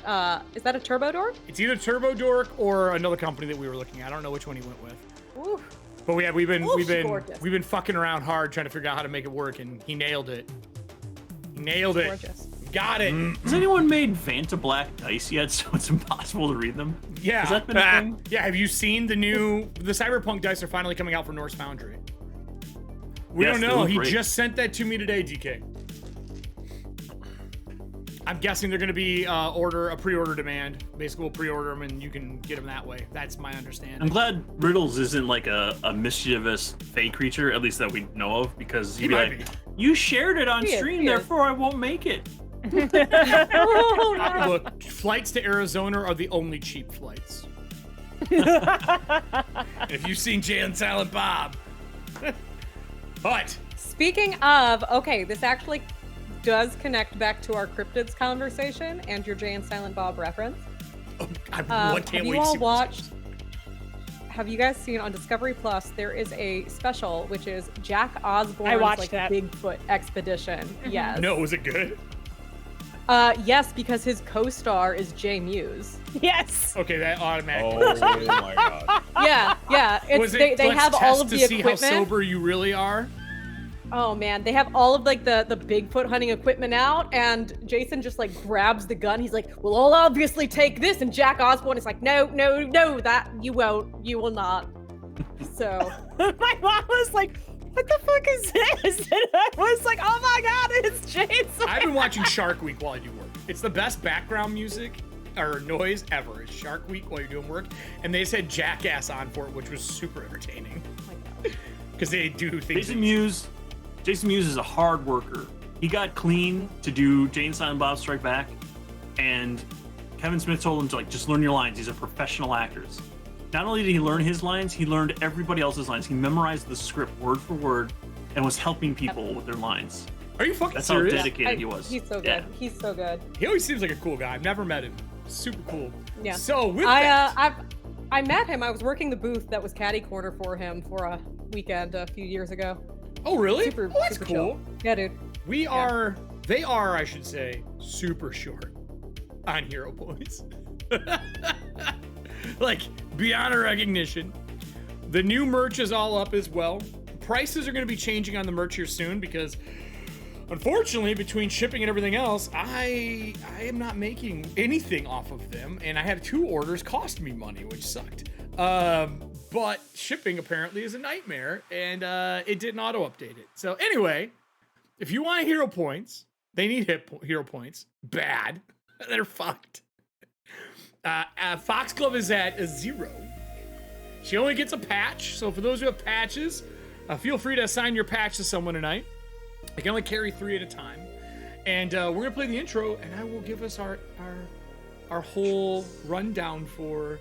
is that a turbo door? It's either Turbo Dork or another company that we were looking at. I don't know which one he went with. Ooh. But we've Gorgeous. been fucking around hard trying to figure out how to make it work, and he nailed it. He nailed it. Gorgeous. Got it. Has anyone made Vanta Black dice yet, so it's impossible to read them? Yeah. Has that been a thing? Yeah. Have you seen the Cyberpunk dice are finally coming out for Norse Foundry? We Yes, don't they know. look He great. just sent that to me today, DK. I'm guessing they're going to be a pre-order demand. Basically, we'll pre-order them and you can get them that way. That's my understanding. I'm glad Riddles isn't like a mischievous fey creature, at least that we know of, because he'd be might like, be. you shared it on He is, stream, he is. therefore I won't make it. Oh, no. Look, flights to Arizona are the only cheap flights. If you've seen Jay and Silent Bob. But Speaking of, okay, this actually does connect back to our cryptids conversation and your Jay and Silent Bob reference. I can't Have wait you to all see watched? Have you guys seen on Discovery Plus? There is a special which is Jack Osborne's watched like that. Bigfoot expedition. Yes. No, was it good? Yes, because his co-star is Jay Muse. Yes. Okay, that automatically. Oh my god. Yeah. It's, Was it they let's have all test of to the see how equipment. sober you really are? Oh man, they have all of like the Bigfoot hunting equipment out, and Jason just like grabs the gun. He's like, "Well, I'll obviously take this," and Jack Osborne is like, "No, that you won't, you will not." So My mom was like, "What the fuck is this?" And I was like, "Oh my god, it's Jason." I've been watching Shark Week while I do work. It's the best background music or noise ever. It's Shark Week while you're doing work, and they said Jackass on for it, which was super entertaining oh my God. because they do things. Jason Mewes is a hard worker. He got clean to do Jay and Silent Bob Strike Back, and Kevin Smith told him to like just learn your lines. These are professional actors. Not only did he learn his lines, he learned everybody else's lines. He memorized the script word for word and was helping people with their lines. Are you fucking That's serious? how dedicated he was. He's so good. Yeah. He's so good. He always seems like a cool guy. I've never met him. Super cool. Yeah. So with that, I met him. I was working the booth that was Caddy Corner for him for a weekend a few years ago. oh really? Super, oh, that's super cool. chill. Yeah, dude. They are, I should say, super short on hero points. Like, beyond recognition. The new merch is all up as well. Prices are going to be changing on the merch here soon because, unfortunately, between shipping and everything else, I am not making anything off of them, and I had 2 orders cost me money, which sucked. But shipping apparently is a nightmare, and it didn't auto-update it. So anyway, if you want hero points, they need hero points. Bad. They're fucked. Foxglove is at a 0. She only gets a patch, so for those who have patches, feel free to assign your patch to someone tonight. I can only carry 3 at a time. And we're gonna play the intro, and I will give us our whole rundown for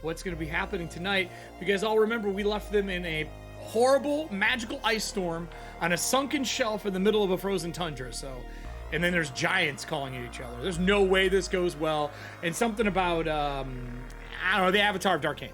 what's gonna be happening tonight. Because I'll remember we left them in a horrible magical ice storm on a sunken shelf in the middle of a frozen tundra. So, and then there's giants calling at each other. There's no way this goes well. And something about I don't know, the Avatar of Darkane.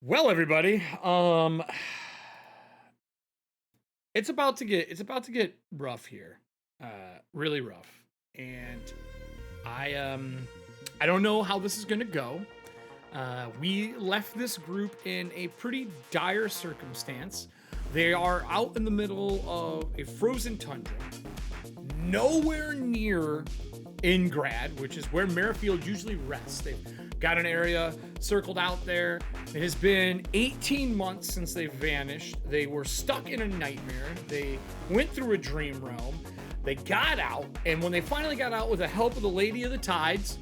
Well, everybody, it's about to get rough here, really rough, and I don't know how this is gonna go. We left this group in a pretty dire circumstance. They are out in the middle of a frozen tundra, nowhere near Ingrad, which is where Merrifield usually rests. They've got an area circled out there. It has been 18 months since they vanished. They were stuck in a nightmare. They went through a dream realm. They got out, and when they finally got out with the help of the Lady of the Tides,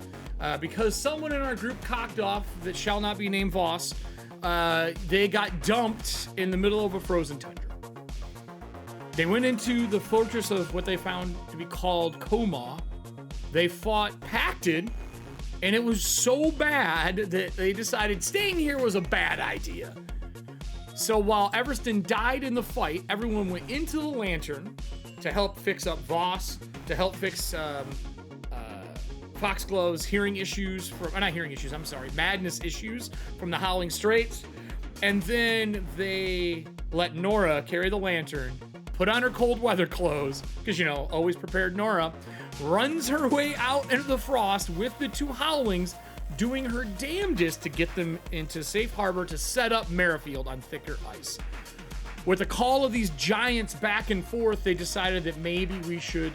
because someone in our group cocked off that shall not be named Voss, they got dumped in the middle of a frozen tundra. They went into the fortress of what they found to be called Coma. They fought Pacted, and it was so bad that they decided staying here was a bad idea. So while Everston died in the fight, everyone went into the Lantern to help fix up Voss, to help fix Foxglove's madness issues from the Howling Straits. And then they let Nora carry the lantern, put on her cold weather clothes, because, always prepared Nora, runs her way out into the frost with the two Howlings, doing her damnedest to get them into safe harbor to set up Merrifield on thicker ice. With the call of these giants back and forth, they decided that maybe we should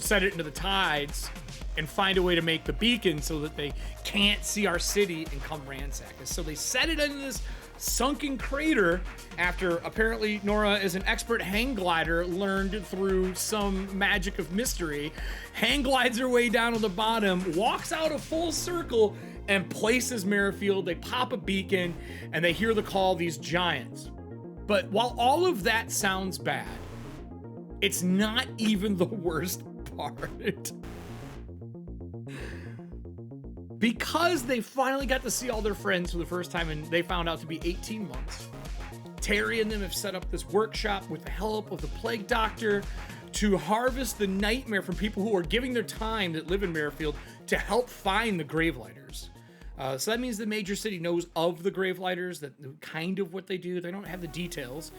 set it into the tides and find a way to make the beacon so that they can't see our city and come ransack us. So they set it into this sunken crater after apparently Nora is an expert hang glider learned through some magic of mystery. Hang glides her way down to the bottom, walks out a full circle, and places Merrifield. They pop a beacon and they hear the call of these giants. But while all of that sounds bad, it's not even the worst part. Because they finally got to see all their friends for the first time, and they found out to be 18 months, Terry and them have set up this workshop with the help of the Plague Doctor to harvest the nightmare from people who are giving their time that live in Merrifield to help find the Gravelighters. So that means the major city knows of the Gravelighters, that kind of what they do. They don't have the details.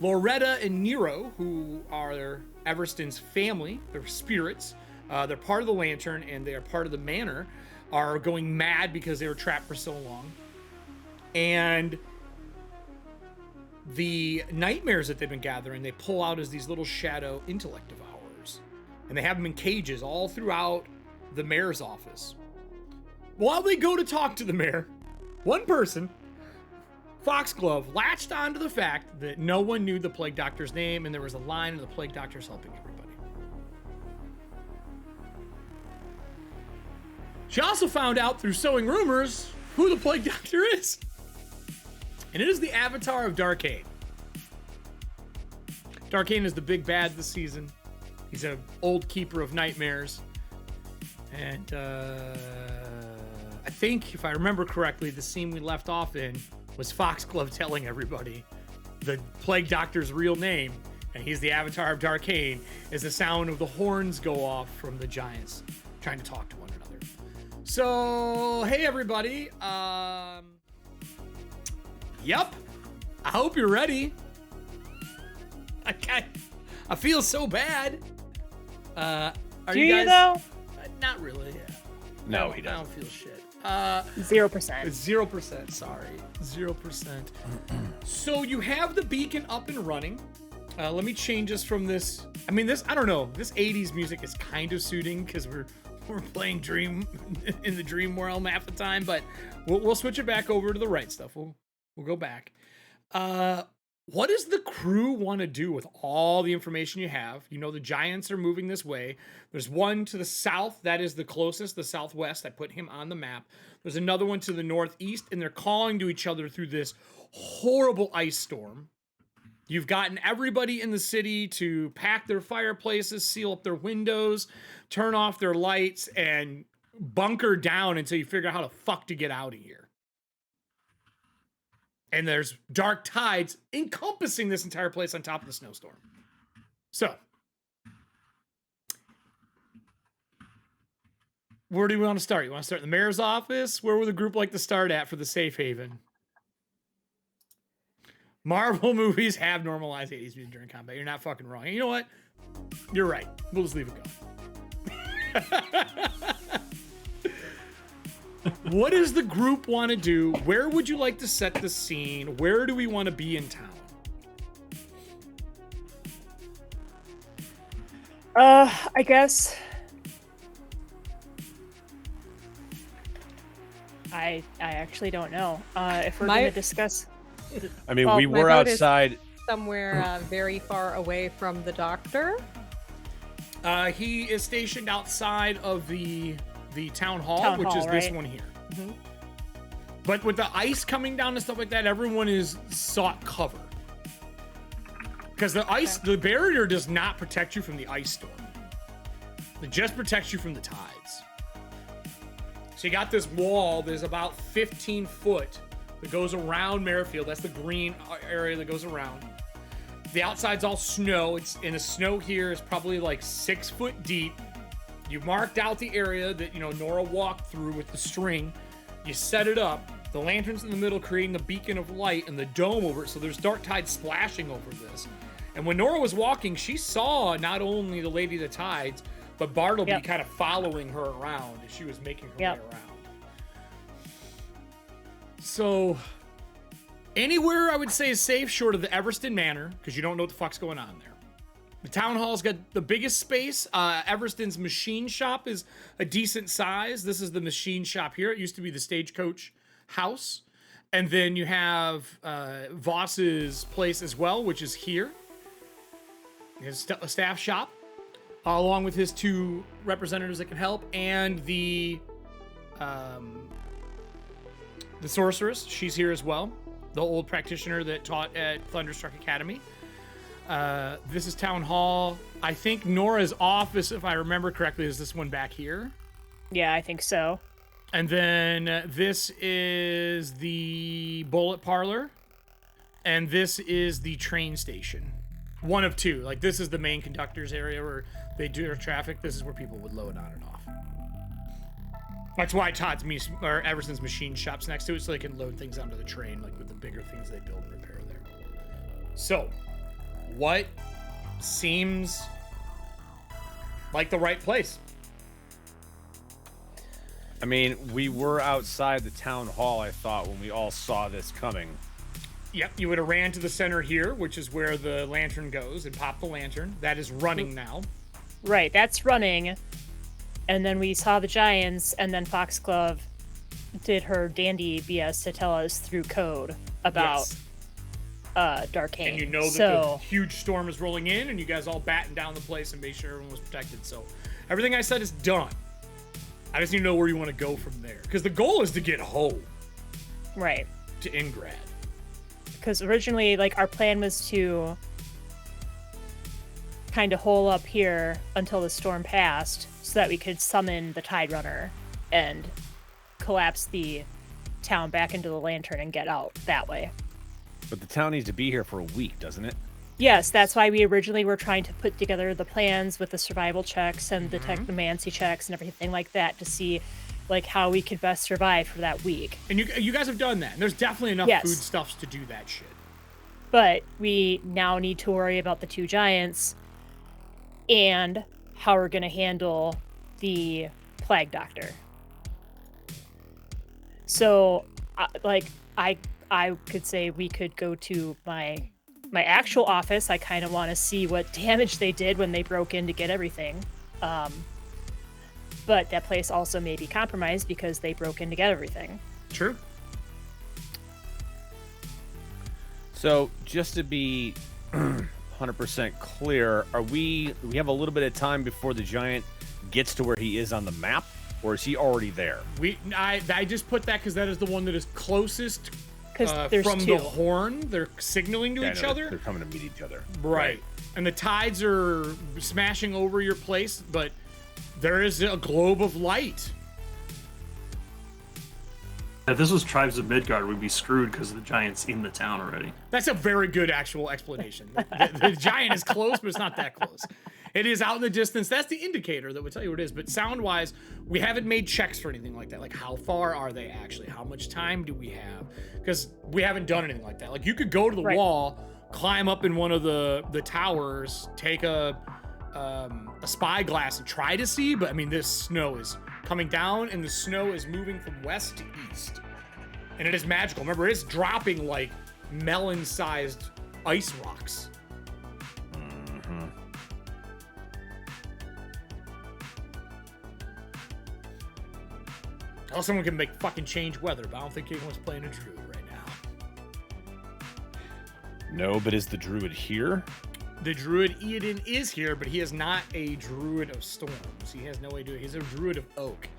Loretta and Nero, who are Everston's family, they're spirits, they're part of the Lantern, and they are part of the Manor, are going mad because they were trapped for so long. And the nightmares that they've been gathering, they pull out as these little shadow intellect devourers. And they have them in cages all throughout the mayor's office. While they go to talk to the mayor, one person, Foxglove, latched onto the fact that no one knew the Plague Doctor's name, and there was a line of the Plague Doctor's helping everybody. She also found out through sowing rumors who the Plague Doctor is. And it is the avatar of Darkane. Darkane is the big bad this season. He's an old keeper of nightmares. And I think, if I remember correctly, the scene we left off in was Foxglove telling everybody the Plague Doctor's real name, and he's the avatar of Darkane, as the sound of the horns go off from the giants trying to talk to one another. So, hey everybody. Yep. I hope you're ready. I feel so bad. Are Do you you guys? though? Not really. Yeah. No, he I don't doesn't. feel shit. 0%. 0%. Sorry, 0%. So you have the beacon up and running. Let me change us from this. I mean, I don't know. This 80s music is kind of suiting because we're playing Dream in the Dream realm half the time, but we'll switch it back over to the right stuff. We'll go back. What does the crew want to do with all the information you have? The giants are moving this way. There's one to the south. That is the closest, the southwest. I put him on the map. There's another one to the northeast, and they're calling to each other through this horrible ice storm. You've gotten everybody in the city to pack their fireplaces, seal up their windows, turn off their lights, and bunker down until you figure out how the fuck to get out of here. And there's dark tides encompassing this entire place on top of the snowstorm. So, Where do you want to start? You want to start in the mayor's office? Where would the group like to start at for the safe haven? Marvel movies have normalized 80s music during combat. You're not fucking wrong. And you know what? You're right. We'll just leave it go. What does the group want to do? Where would you like to set the scene? Where do we want to be in town? I guess I actually don't know. If we're going to discuss, I mean, Well, we my were vote is- outside. Somewhere very far away from the doctor. He is stationed outside of the town hall, Town which hall, is this right? one here. Mhm. But with the ice coming down and stuff like that, everyone is sought cover. Because the ice, the barrier does not protect you from the ice storm. It just protects you from the tides. So you got this wall that's about 15 foot that goes around Merrifield. That's the green area that goes around. The outside's all snow. And the snow here is probably like 6 foot deep. You marked out the area that, Nora walked through with the string. You set it up. The lantern's in the middle, creating the beacon of light and the dome over it. So there's dark tide splashing over this. And when Nora was walking, she saw not only the Lady of the Tides, but Bartleby Yep. kind of following her around as she was making her Yep. way around. So anywhere I would say is safe short of the Everston Manor, because you don't know what the fuck's going on there. The town hall's got the biggest space. Everston's machine shop is a decent size. This is the machine shop here. It used to be the Stagecoach house. And then you have Voss's place as well, which is here. His staff shop, along with his 2 representatives that can help, and the sorceress. She's here as well. The old practitioner that taught at Thunderstruck Academy. This is Town Hall. I think Nora's office, if I remember correctly, is this one back here. Yeah, I think so. And then this is the bullet parlor. And this is the train station. One of 2. Like, this is the main conductor's area where they do their traffic. This is where people would load on and off. That's why Everston's machine shop's next to it, so they can load things onto the train, like with the bigger things they build and repair there. So, what seems like the right place? I mean, we were outside the town hall, I thought, when we all saw this coming. Yep, you would have ran to the center here, which is where the lantern goes, and popped the lantern. That is running now. Right, that's running. And then we saw the Giants, and then Foxglove did her dandy BS to tell us through code about Darkane. And you know that the huge storm is rolling in, and you guys all battened down the place and made sure everyone was protected. So everything I said is done. I just need to know where you want to go from there. Because the goal is to get home Right. to Ingrad. Because originally, like, our plan was to kind of hole up here until the storm passed so that we could summon the Tide Runner and collapse the town back into the lantern and get out that way. But the town needs to be here for a week, doesn't it? Yes, that's why we originally were trying to put together the plans with the survival checks and the technomancy checks and everything like that to see, like, how we could best survive for that week. And you guys have done that. And there's definitely enough Yes. foodstuffs to do that shit. But we now need to worry about the 2 giants and how we're going to handle the Plague Doctor. So, I could say we could go to my actual office. I kind of want to see what damage they did when they broke in to get everything. But that place also may be compromised because they broke in to get everything. True. So, just to be 100% clear, we have a little bit of time before the giant gets to where he is on the map, or is he already there? I just put that because that is the one that is closest There's from 2. the horn. They're signaling to Yeah, each no, other. They're coming to meet each other. Right. And the tides are smashing over your place, but there is a globe of light. If this was Tribes of Midgard, we'd be screwed because the giant's in the town already. That's a very good actual explanation. The giant is close, but it's not that close. It is out in the distance. That's the indicator that would tell you what it is. But sound-wise, we haven't made checks for anything like that. Like, how far are they actually? How much time do we have? Because we haven't done anything like that. Like, you could go to the wall, climb up in one of the towers, take a spyglass and try to see. But, I mean, this snow is coming down, and the snow is moving from west to east. And it is magical. Remember, it's dropping like melon-sized ice rocks. Tell someone can make fucking change weather, but I don't think anyone's playing a druid right now. No, but is the druid here? The druid Eodin is here, but he is not a druid of storms. He has no way to do it. He's a druid of oak.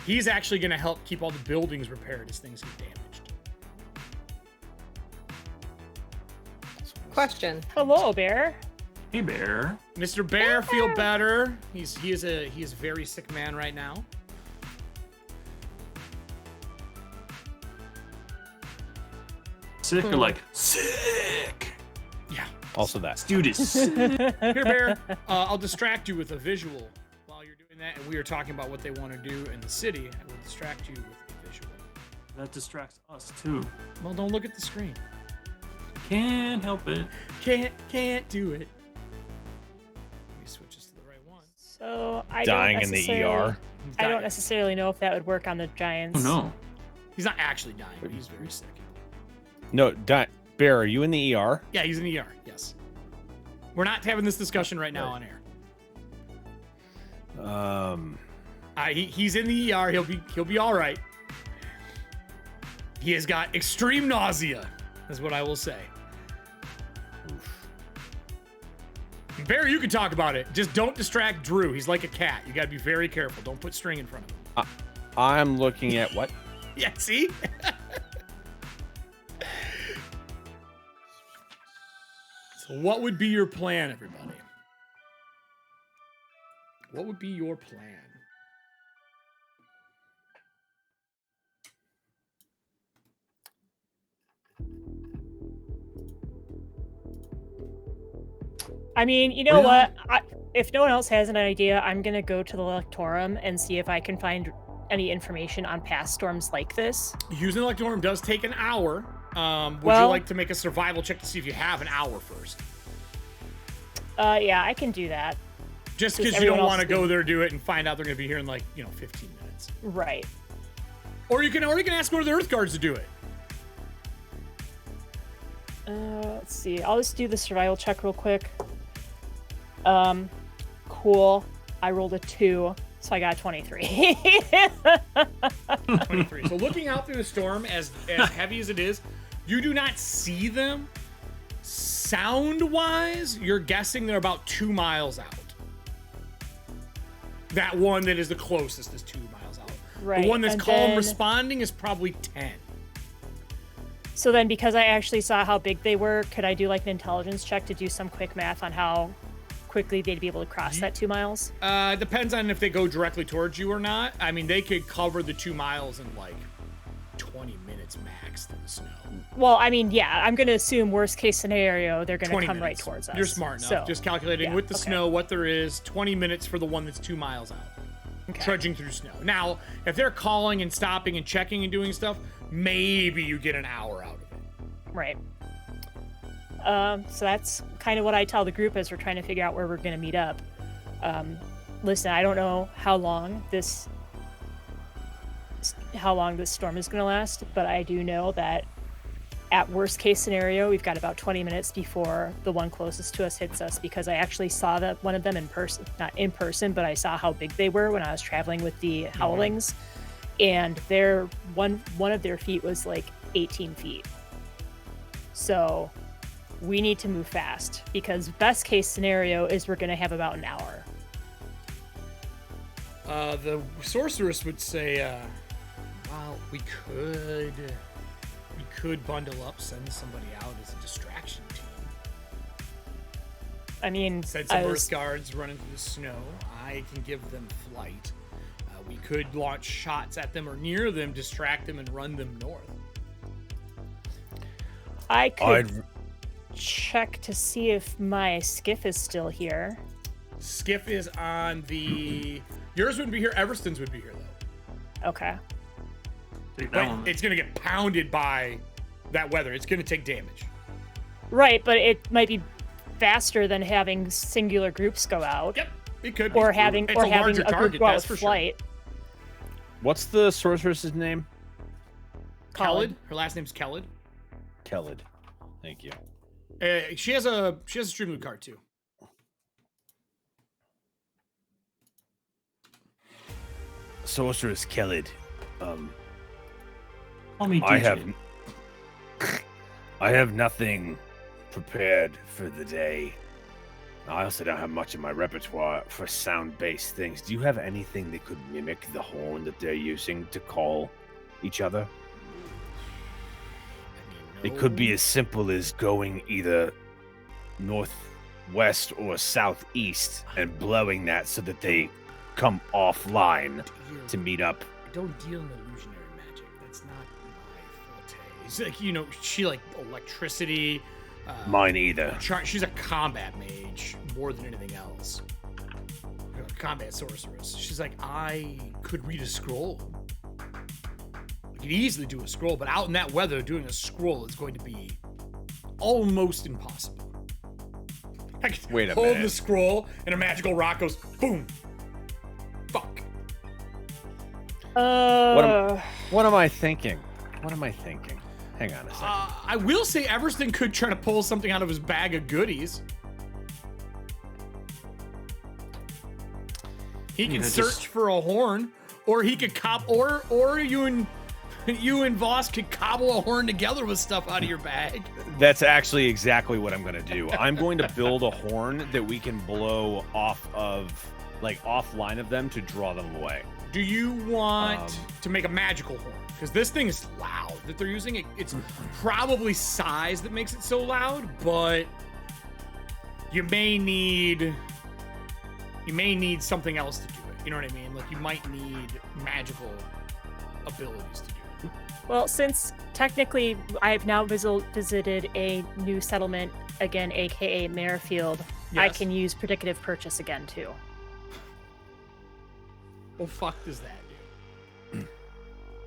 He's actually going to help keep all the buildings repaired as things get damaged. Question. Hello, Bear. Hey, Bear. Mr. Bear, feel better. He is a very sick man right now. Sick or like sick? Yeah. Also that. This dude is sick. Here, Bear, I'll distract you with a visual while you're doing that. And we are talking about what they want to do in the city. I will distract you with a visual. That distracts us too. Well, don't look at the screen. Can't help it. Can't do it. Let me switch this to the right one. So I Dying don't in the necessarily- ER. I don't necessarily know if that would work on the Giants. Oh no. He's not actually dying, but he's very sick. No, Bear, are you in the ER? Yeah, he's in the ER. Yes. We're not having this discussion right now on air. He's in the ER. He'll be all right. He has got extreme nausea, is what I will say. Barry, you can talk about it. Just don't distract Drew. He's like a cat. You got to be very careful. Don't put string in front of him. I'm looking at what? Yeah, see? So what would be your plan, everybody? What would be your plan? I mean, you know what? If no one else has an idea, I'm going to go to the Lectorum and see if I can find any information on past storms like this. Using the Lectorum does take an hour. Would you like to make a survival check to see if you have an hour first? Yeah, I can do that. Just because you don't want to go there, do it, and find out they're going to be here in 15 minutes. Right. Or you can ask one of the Earth Guards to do it. Let's see. I'll just do the survival check real quick. Cool. I rolled a 2, so I got a 23. 23. So looking out through the storm, as heavy as it is, you do not see them. Sound-wise, you're guessing they're about 2 miles out. That one that is the closest is 2 miles out. Right. The one that's and calm then- responding is probably 10. So then, because I actually saw how big they were, could I do like an intelligence check to do some quick math on how quickly they'd be able to cross that 2 miles? Depends on if they go directly towards you or not. I mean, they could cover the 2 miles in 20 minutes max through the snow. Well, I mean, yeah, I'm going to assume worst case scenario, they're going to 20 come right minutes. towards us. You're smart enough. So, Just calculating yeah, with the okay. snow what there is, 20 minutes for the one that's 2 miles out. Okay. Trudging through snow. Now, if they're calling and stopping and checking and doing stuff, maybe you get an hour out of it. Right. So that's kind of what I tell the group as we're trying to figure out where we're going to meet up. Listen, I don't know how long this storm is going to last, but I do know that at worst case scenario, we've got about 20 minutes before the one closest to us hits us, because I actually saw one of them in person, not in person, but I saw how big they were when I was traveling with the Howlings, and one of their feet was like 18 feet. So we need to move fast, because best case scenario is we're going to have about an hour. The sorceress would say, well, we could bundle up, send somebody out as a distraction team. I mean, Send some Earth Guards running through the snow. I can give them flight. We could launch shots at them or near them, distract them, and run them north. I could check to see if my skiff is still here. Skiff is on the. Yours wouldn't be here. Everston's would be here though. Okay. Take that But one. it's gonna get pounded by that weather. It's gonna take damage. Right, but it might be faster than having singular groups go out. Yep, it could be. Or having It's or a having larger a group target, go out that's with for sure. flight. What's the sorceress's name? Kellid. Her last name's Kellid. Kellid. Thank you. She has a Streamloot card too. Sorceress Kellid. Call me I DJ. have nothing prepared for the day. I also don't have much in my repertoire for sound-based things. Do you have anything that could mimic the horn that they're using to call each other? It could be as simple as going either northwest or southeast and blowing that so that they come offline to meet up. I don't deal in illusionary magic. That's not my forte. It's like, you know, she like electricity. Mine either. She's a combat mage more than anything else. You know, combat sorceress. She's like, I could read a scroll. I could easily do a scroll, but out in that weather, doing a scroll is going to be almost impossible. I could Wait a hold minute. the scroll, and a magical rock goes boom. Fuck. What am I thinking? What am I thinking? Hang on a second. I will say Everston could try to pull something out of his bag of goodies. He can search for a horn, or he could or you and Voss could cobble a horn together with stuff out of your bag. That's actually exactly what I'm going to do. I'm going to build a horn that we can blow off of, like offline of them to draw them away. Do you want to make a magical horn? Because this thing is loud that they're using. It's probably size that makes it so loud, but you may need something else to do it. You know what I mean? Like you might need magical abilities to do it. Well, since technically I've now visited a new settlement again, aka Merrifield, I Yes. can use predicative purchase again too. What the fuck does that do?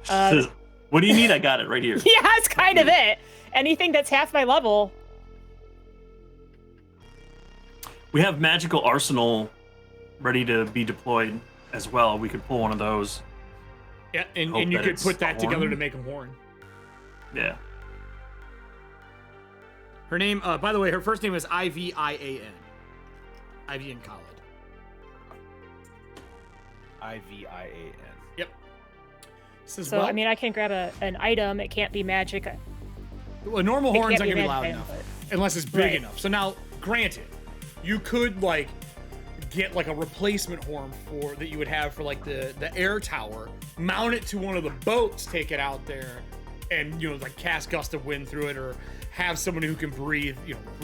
Says, what do you need? I got it right here. Yeah, that's kind of it. Anything that's half my level. We have magical arsenal ready to be deployed as well. We could pull one of those. Yeah, and Hope you that could it's put that a together horn. to make a horn. Yeah. Her name, by the way, her first name is Ivian. Ivian Khalid. Ivian. Yep. Says, So well, I mean, I can grab an item. It can't be magic. a normal It horn's can't not gonna be magic loud item, enough but- unless it's big Right. enough. So now, granted, you could like get like a replacement horn for that you would have for like the air tower, mount it to one of the boats, take it out there, and like cast gust of wind through it, or have someone who can breathe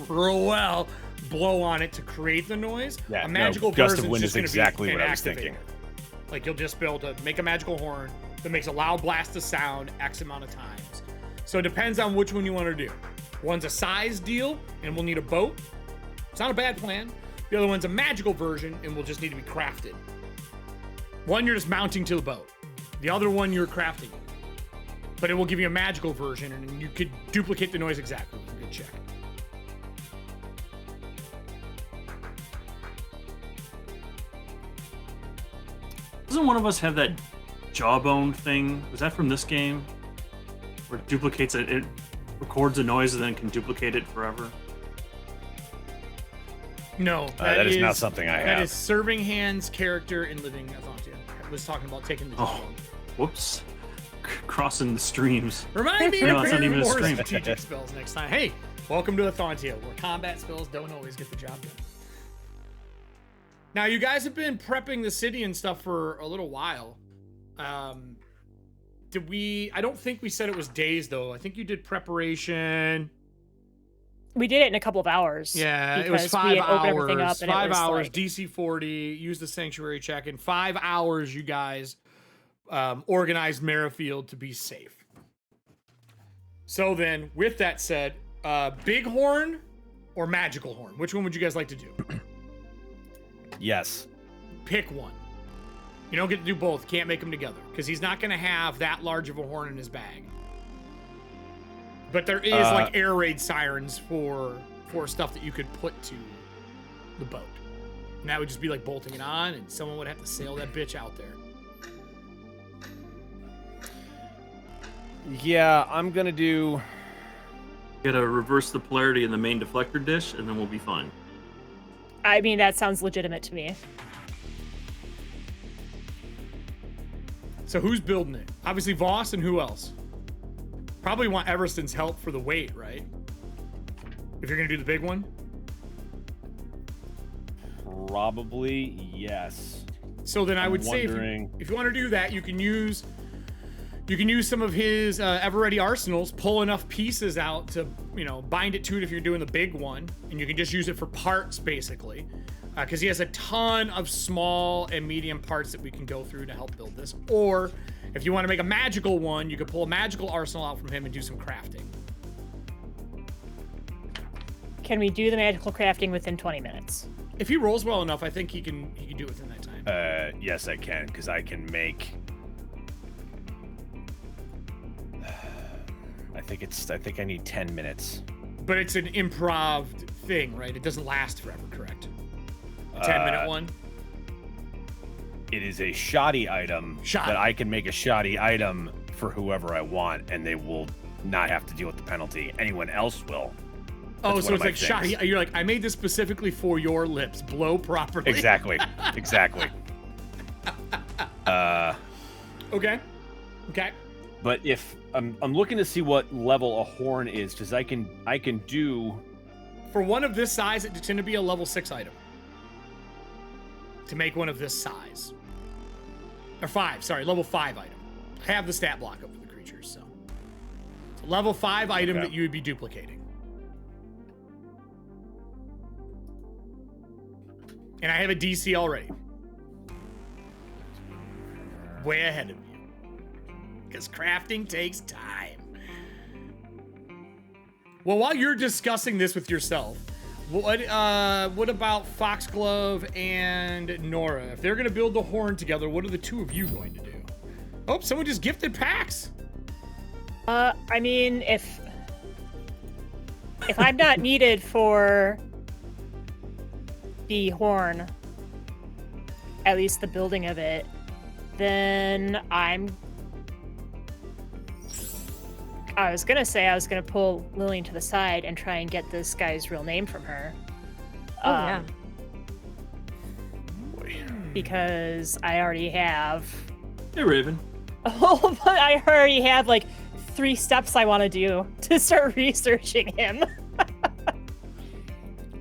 real well blow on it to create the noise. Yeah, A magical no, gust of version's wind just is gonna exactly be what an I was activator. thinking. Like you'll just be able to make a magical horn that makes a loud blast of sound X amount of times. So it depends on which one you want to do. One's a size deal, and we'll need a boat. It's not a bad plan. The other one's a magical version, and will just need to be crafted. One you're just mounting to the boat. The other one you're crafting it. But it will give you a magical version, and you could duplicate the noise exactly. Good check. Doesn't one of us have that jawbone thing? Was that from this game? Where it duplicates it, it records a noise and then can duplicate it forever? No, That is not something I That have. is Serving Hand's character in Living Ethauntia. I was talking about taking the Oh. jawbone. Whoops. Crossing the streams. Remind me to No, it's not prepare even a more stream. strategic spells next time. Hey, welcome to Ethauntia, where combat spells don't always get the job done. Now, you guys have been prepping the city and stuff for a little while. Did we? I don't think we said it was days, though. I think you did preparation. We did it in a couple of hours. Yeah, it was because 5 we had opened everything up hours. and it 5 was hours, like- DC 40, use the sanctuary check. In 5 hours, you guys organized Merrifield to be safe. So then, with that said, Big Horn or Magical Horn? Which one would you guys like to do? Yes. Pick one. You don't get to do both. Can't make them together because he's not going to have that large of a horn in his bag. But there is like air raid sirens for stuff that you could put to the boat. And that would just be like bolting it on, and someone would have to sail that bitch out there. Yeah, I'm gonna do. Gotta reverse the polarity in the main deflector dish, and then we'll be fine. I mean, that sounds legitimate to me. So who's building it? Obviously Voss, and who else? Probably want Everston's help for the weight, right? If you're gonna do the big one. Probably yes. So then I would say if you want to do that, you can use some of his ever-ready arsenals, pull enough pieces out to, bind it to it if you're doing the big one, and you can just use it for parts, basically. Because he has a ton of small and medium parts that we can go through to help build this. Or, if you want to make a magical one, you could pull a magical arsenal out from him and do some crafting. Can we do the magical crafting within 20 minutes? If he rolls well enough, I think he can do it within that time. Yes, I can, because I can make. I think I need 10 minutes. But it's an improv thing, right? It doesn't last forever, correct? 10-minute one? It is a shoddy item that I can make a shoddy item for whoever I want, and they will not have to deal with the penalty. Anyone else will. That's so it's like shoddy. You're like, I made this specifically for your lips. Blow properly. Exactly. Okay. But if I'm looking to see what level a horn is, because I can do. For one of this size, it tend to be a level 6 item. To make one of this size. Or 5, sorry, level 5 item. I have the stat block up for the creatures, so. It's a level 5 item that you would be duplicating. And I have a DC already. Way ahead of you. Because crafting takes time. Well, while you're discussing this with yourself, what about Foxglove and Nora? If they're going to build the horn together, what are the two of you going to do? Oh, someone just gifted packs. I mean, if I'm not needed for the horn, at least the building of it, then I was gonna pull Lillian to the side and try and get this guy's real name from her. Yeah. Because I already have. Hey, Raven. Oh, but I already have like 3 steps I want to do to start researching him.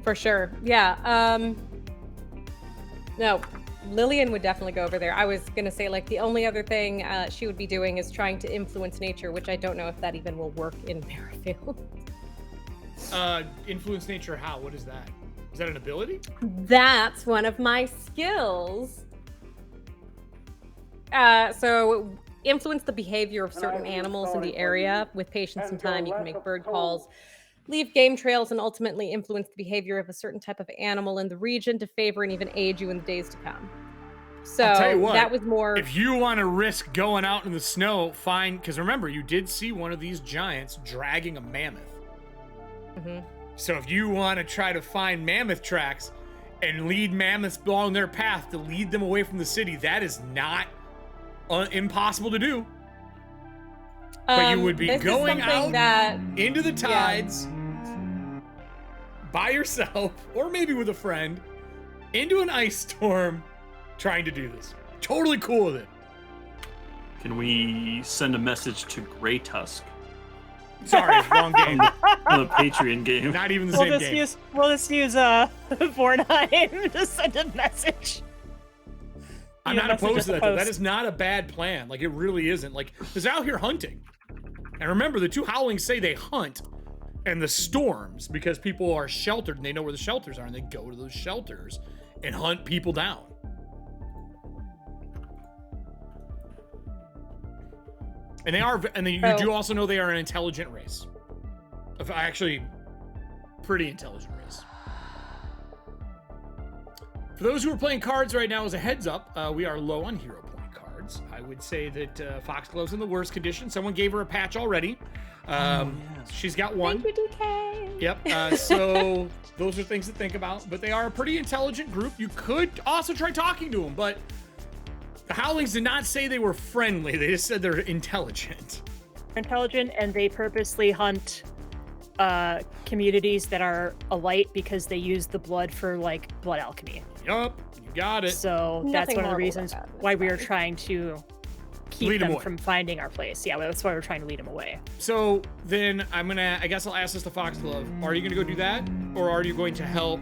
For sure. Yeah. No, Lillian would definitely go over there. I was going to say, like, the only other thing she would be doing is trying to influence nature, which I don't know if that even will work in Merrifield. Influence nature how? What is that? Is that an ability? That's one of my skills. So influence the behavior of certain animals in the area. With patience and time, you can make bird calls, leave game trails, and ultimately influence the behavior of a certain type of animal in the region to favor and even aid you in the days to come. So I'll tell you what, that was more. If you want to risk going out in the snow, fine. Because remember, you did see one of these giants dragging a mammoth. Mm-hmm. So if you want to try to find mammoth tracks and lead mammoths along their path to lead them away from the city, that is not impossible to do. But you would be going out into the tides by yourself, or maybe with a friend, into an ice storm, trying to do this. Totally cool with it. Can we send a message to Grey Tusk? Sorry, wrong game. On the Patreon game. Not even the same game. We'll just use Bornheim to send a message. I'm not opposed to that, though. That is not a bad plan. Like, it really isn't. Like, because they're out here hunting. And remember, the two howlings say they hunt and the storms because people are sheltered and they know where the shelters are and they go to those shelters and hunt people down. And you do also know they are an intelligent race. Actually, pretty intelligent race. For those who are playing cards right now, as a heads up, we are low on hero point cards. I would say that Foxglove's in the worst condition. Someone gave her a patch already. She's got one. Thank you, DK. Yep. So those are things to think about. But they are a pretty intelligent group. You could also try talking to them, but the Howlings did not say they were friendly. They just said they're intelligent. Intelligent, and they purposely hunt communities that are alight because they use the blood for like blood alchemy. Yup, you got it. So that's Nothing one of the horrible reasons about that. why we are Fine. trying to keep Lead 'em them away. from finding our place. Yeah, that's why we're trying to lead them away. So then I guess I'll ask this to Foxglove. Are you gonna go do that? Or are you going to help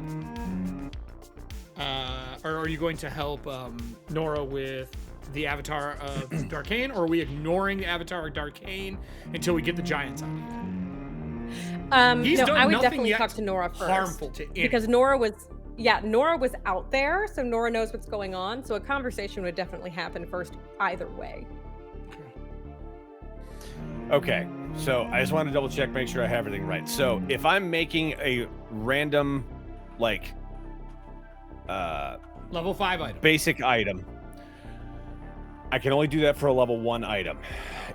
Nora with the Avatar of Darkane? Or are we ignoring the Avatar of Darkane until we get the Giants out of here? He's No, done I would nothing definitely yet talk to Nora first. harmful to anyone. Because Nora was out there, so Nora knows what's going on. So a conversation would definitely happen first, either way. Okay, so I just want to double check, make sure I have everything right. So if I'm making a random, like, Level 5 item. basic item, I can only do that for a level 1 item.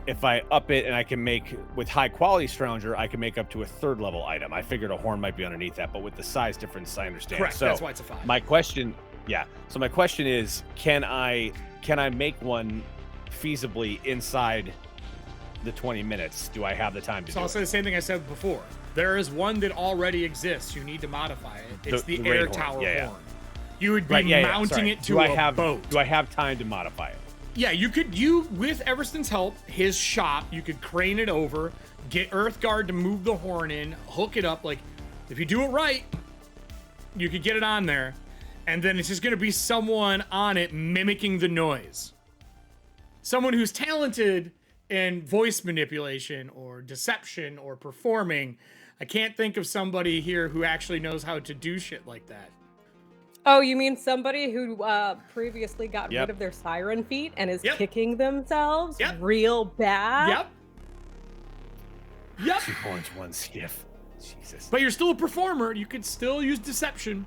If I up it and I can make, with high quality Strounger, I can make up to a 3rd level item. I figured a horn might be underneath that, but with the size difference, I understand. Correct, So that's why it's a 5. my question, so my question is, can I make one feasibly inside the 20 minutes? Do I have the time to So do I'll it? say the same thing I said before. There is one that already exists. You need to modify it. It's the the air rain horn. tower Yeah. horn. You would be Right, mounting sorry. it to a boat. Do I have time to modify it? Yeah, with Everston's help, his shop, you could crane it over, get Earthguard to move the horn in, hook it up. Like, if you do it right, you could get it on there, and then it's just going to be someone on it mimicking the noise. Someone who's talented in voice manipulation or deception or performing. I can't think of somebody here who actually knows how to do shit like that. Oh, you mean somebody who previously got Yep. rid of their siren feet and is Yep. kicking themselves Yep. real bad? Yep. 2 horns, 1 skiff. Jesus. But you're still a performer. You could still use deception.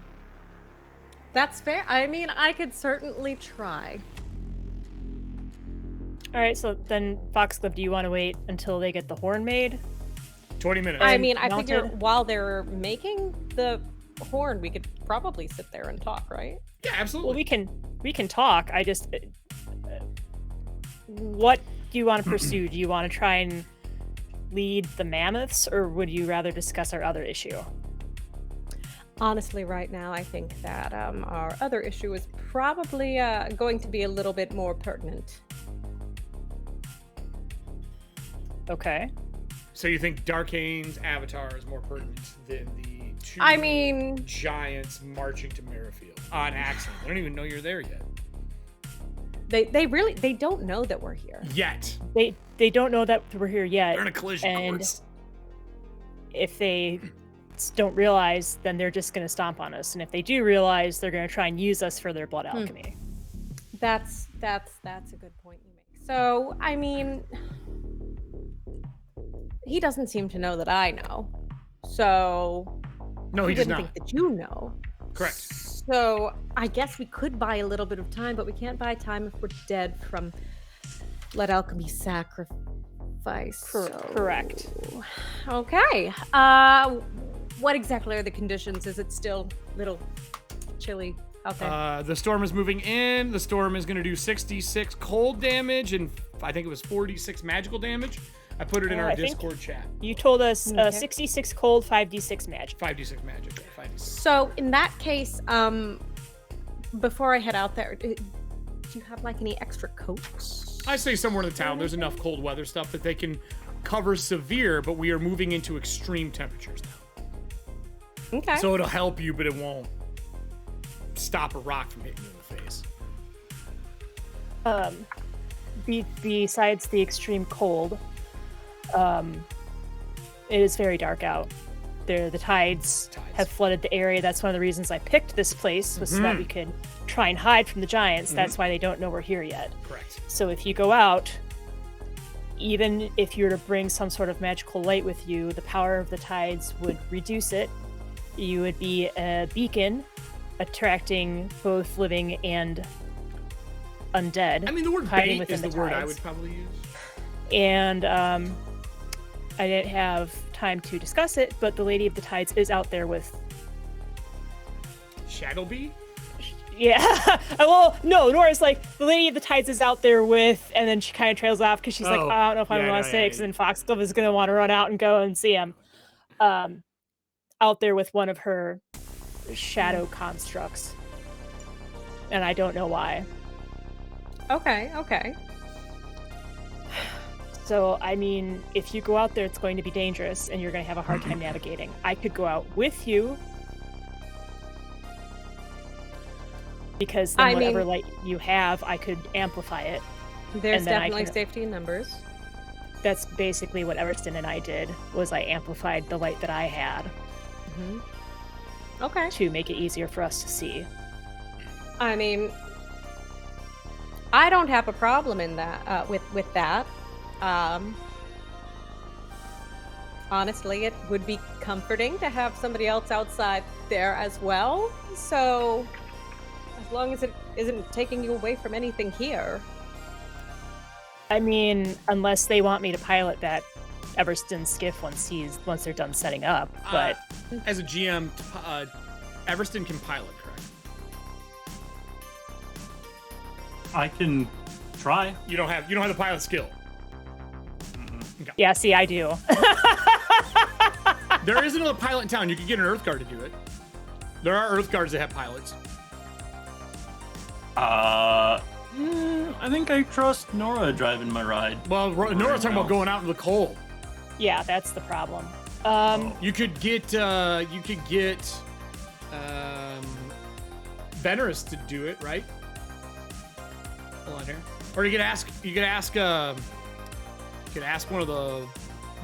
That's fair. I mean, I could certainly try. All right, so then Foxglove, do you want to wait until they get the horn made? 20 minutes. I mean, I figure mounted? while they're making the horn, we could probably sit there and talk, right? Yeah, absolutely. Well, we can talk. I just what do you want to pursue? Do you want to try and lead the mammoths, or would you rather discuss our other issue? Honestly, right now, I think that our other issue is probably going to be a little bit more pertinent. Okay. So you think Darkane's avatar is more pertinent than the 2 I mean, giants marching to Merrifield on accident? I don't even know you're there yet. they don't know that we're here. Yet. They don't know that we're here yet. They're in a collision and course. if they don't realize, then they're just going to stomp on us. And if they do realize, they're going to try and use us for their blood alchemy. That's a good point you make. So, I mean, he doesn't seem to know that I know. So No, he does didn't not. think that you know. Correct. So I guess we could buy a little bit of time, but we can't buy time if we're dead from blood alchemy sacrifice. Correct. Okay. What exactly are the conditions? Is it still a little chilly out there? The storm is moving in. The storm is going to do 66 cold damage and I think it was 46 magical damage. I put it in our I think- Discord chat. You told us Okay. 66 cold, 5d6 magic. 5d6 magic. Yeah, 5d6. So in that case, before I head out there, do you have like any extra coats? I say somewhere in the town, there's enough cold weather stuff that they can cover severe, but we are moving into extreme temperatures now. Okay. So it'll help you, but it won't stop a rock from hitting you in the face. Besides the extreme cold, it is very dark out. The tides have flooded the area. That's one of the reasons I picked this place, was so that we could try and hide from the giants. That's why they don't know we're here yet. Correct. So if you go out, even if you were to bring some sort of magical light with you, the power of the tides would reduce it. You would be a beacon attracting both living and undead. I mean, the word hiding bait within is the the word I tides. would probably use. And I didn't have time to discuss it, but the Lady of the Tides is out there with. Shadowbee? Yeah. Well, no, Nora's like, the Lady of the Tides is out there with, and then she kind of trails off because she's like, Oh, I don't know if I yeah, want to say it, because then Foxglove is going to want to run out and go and see him. Out there with one of her shadow constructs. And I don't know why. Okay. So, I mean, if you go out there, it's going to be dangerous, and you're going to have a hard time navigating. I could go out with you, because then whatever light you have, I could amplify it. There's and then definitely safety in numbers. That's basically what Everston and I did, was I amplified the light that I had Okay. to make it easier for us to see. I mean, I don't have a problem in that with that. Honestly, it would be comforting to have somebody else outside there as well. So, as long as it isn't taking you away from anything here. I mean, unless they want me to pilot that Everston skiff once they're done setting up, but As a GM, Everston can pilot, correct? I can try. You don't have the pilot skill. yeah, see, I do. There is another pilot in town. You could get an Earth Guard to do it. There are Earth Guards that have pilots. I think I trust Nora driving my ride. Well, Nora's talking about going out in the cold. Yeah, that's the problem. You could get Venerus to do it, right? Hold on here. Or you could ask one of the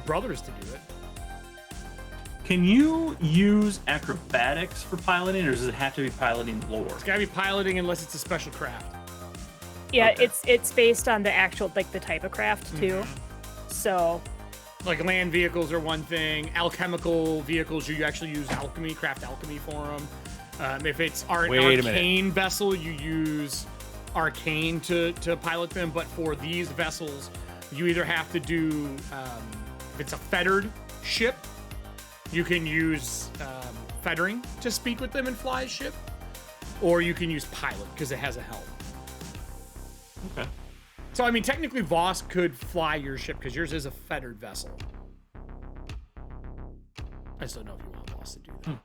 brothers to do it. Can you use acrobatics for piloting, or does it have to be piloting lore? It's gotta be piloting unless it's a special craft. Yeah, Okay. it's based on the actual, like, the type of craft, too. So, Like land vehicles are one thing. Alchemical vehicles, you actually use craft alchemy for them. If it's arcane vessel, you use arcane to pilot them. But for these vessels, you either have to do, if it's a fettered ship, you can use fettering to speak with them and fly a ship, or you can use pilot because it has a helm. Okay. So, I mean, technically, Voss could fly your ship because yours is a fettered vessel. I just don't know if you want Voss to do that.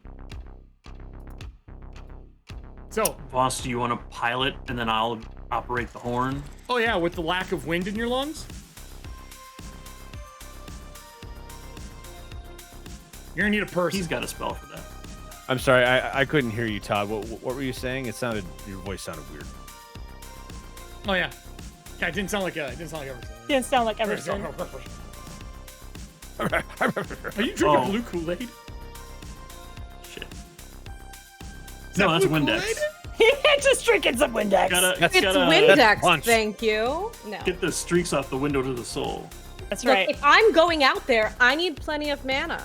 So, Voss, do you want to pilot and then I'll operate the horn? oh yeah, with the lack of wind in your lungs, you're gonna need a person. He's got a spell for that. I'm sorry, I couldn't hear you, Todd. What were you saying? Your voice sounded weird. Oh yeah, it didn't sound like Everton. didn't sound like Everston. Are you drinking blue Kool-Aid? Shit. Is No, that that's blue Windex. Kool-Aid? Just drinking some Windex. It's It's gotta Windex, punch. thank you. No. get the streaks off the window to the soul. That's Look, right. if I'm going out there, I need plenty of mana.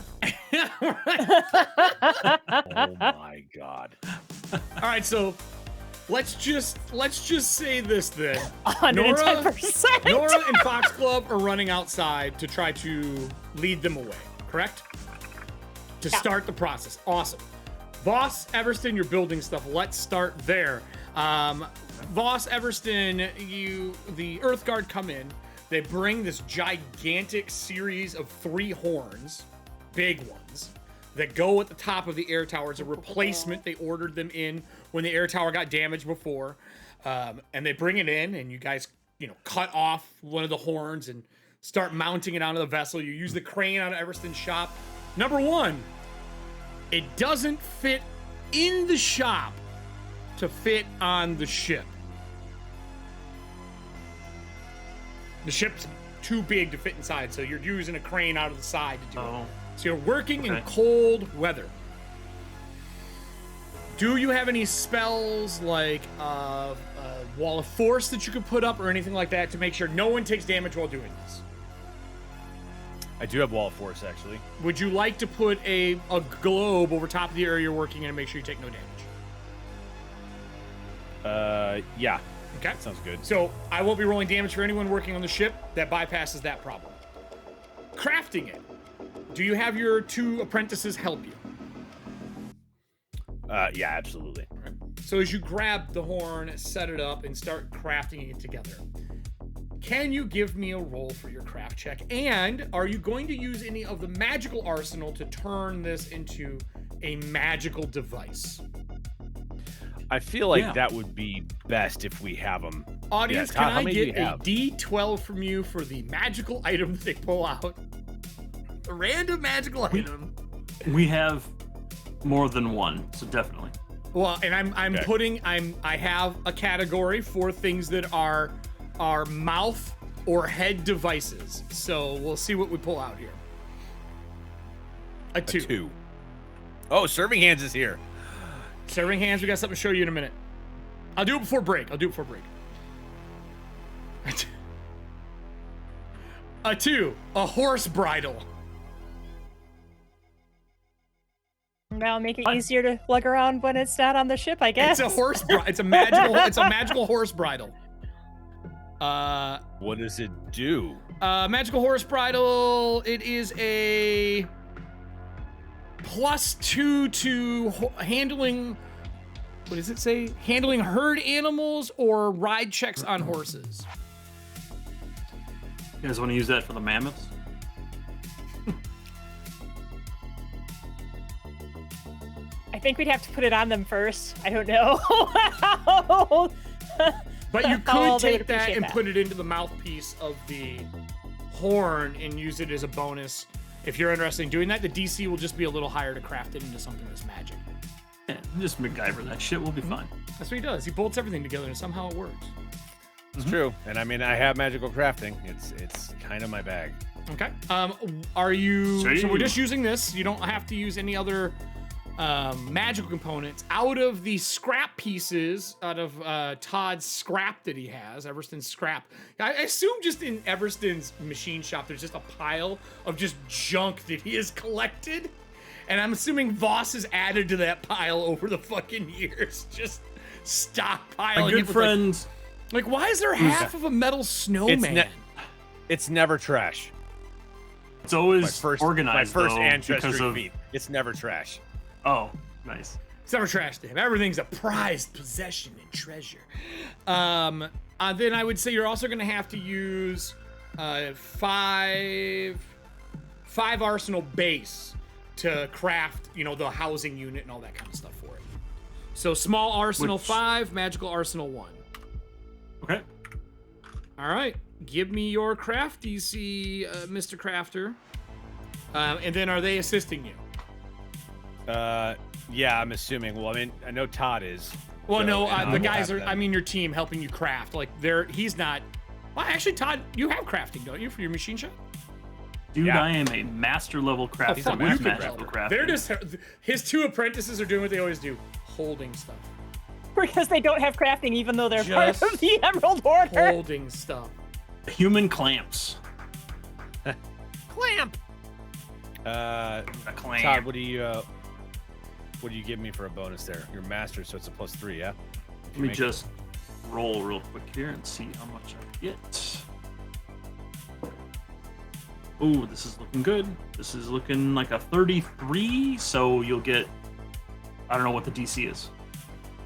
Oh my god. All right, so let's just say this then. 110%. Nora and Foxglove are running outside to try to lead them away, correct? To start the process. Awesome. Voss, Everston, you're building stuff. Let's start there. Voss, Everston, the Earth Guard come in. They bring this gigantic series of 3 horns, big ones, that go at the top of the air tower as a replacement. They ordered them in when the air tower got damaged before. And they bring it in, and you guys, cut off one of the horns and start mounting it onto the vessel. You use the crane out of Everston's shop. Number 1, it doesn't fit in the shop to fit on the ship. The ship's too big to fit inside, so you're using a crane out of the side to do it. So you're working in cold weather. Do you have any spells like a wall of force that you could put up or anything like that to make sure no one takes damage while doing this? I do have wall of force, actually. Would you like to put a globe over top of the area you're working in and make sure you take no damage? Yeah. Okay. Sounds good. So I won't be rolling damage for anyone working on the ship. That bypasses that problem. Crafting it. Do you have your 2 apprentices help you? Yeah, absolutely. So as you grab the horn, set it up, and start crafting it together, can you give me a roll for your craft check? And are you going to use any of the magical arsenal to turn this into a magical device? I feel like that would be best if we have them. Audience, Todd, can I get a D12 from you for the magical item that they pull out? A random magical item. We have more than one, so definitely. Well, and I have a category for things that are mouth or head devices. So we'll see what we pull out here. A 2. Oh, Serving Hands is here. Serving Hands, we got something to show you in a minute. I'll do it before break. A 2, a horse bridle. That'll make it easier to lug around when it's not on the ship, I guess. It's a horse it's a magical horse bridle. What does it do? Magical horse bridle, it is a +2 to handling, what does it say? Handling herd animals or ride checks on horses. You guys want to use that for the mammoths? I think we'd have to put it on them first. I don't know. But you how could they would take that appreciate and that. put it into the mouthpiece of the horn and use it as a bonus. If you're interested in doing that, the DC will just be a little higher to craft it into something that's magic. Yeah, just MacGyver that shit. We'll be fine. That's what he does. He bolts everything together and somehow it works. It's true. And I mean, I have magical crafting. It's kind of my bag. Okay. Are you? So Same. we're just using this. You don't have to use any other magical components. Out of the scrap pieces, out of Todd's scrap that he has, Everston's scrap. I assume just in Everston's machine shop, there's just a pile of just junk that he has collected. And I'm assuming Voss has added to that pile over the fucking years. Just stockpiling. My good friend. Like, why is there half of a metal snowman? It's never trash. It's always organized, my first though, ancestry because of... feat. It's never trash. Oh, nice. It's never trash to him. Everything's a prized possession and treasure. Then I would say you're also going to have to use 5 arsenal base to craft, the housing unit and all that kind of stuff for it. So small arsenal 5, magical arsenal 1. Okay. All right. Give me your craft DC, Mr. Crafter. And then are they assisting you? Yeah, I'm assuming. Well, I mean, I know Todd is. Well, so, no, and the I guys will are, have I them. mean, your team helping you craft. Like, he's not. Well, actually, Todd, you have crafting, don't you, for your machine shop? Dude, Yeah. I am a master level crafter. Fuck, with you could magical craft. crafting. They're just, his 2 apprentices are doing what they always do, holding stuff. Because they don't have crafting, even though they're part Just of the Emerald Order. Holding stuff. human clamps. Clamp. A clamp. Todd, what do you give me for a bonus there? You're master, so it's a +3, yeah? Let me just roll real quick here and see how much I get. Ooh, this is looking good. This is looking like a 33, so you'll get... I don't know what the DC is.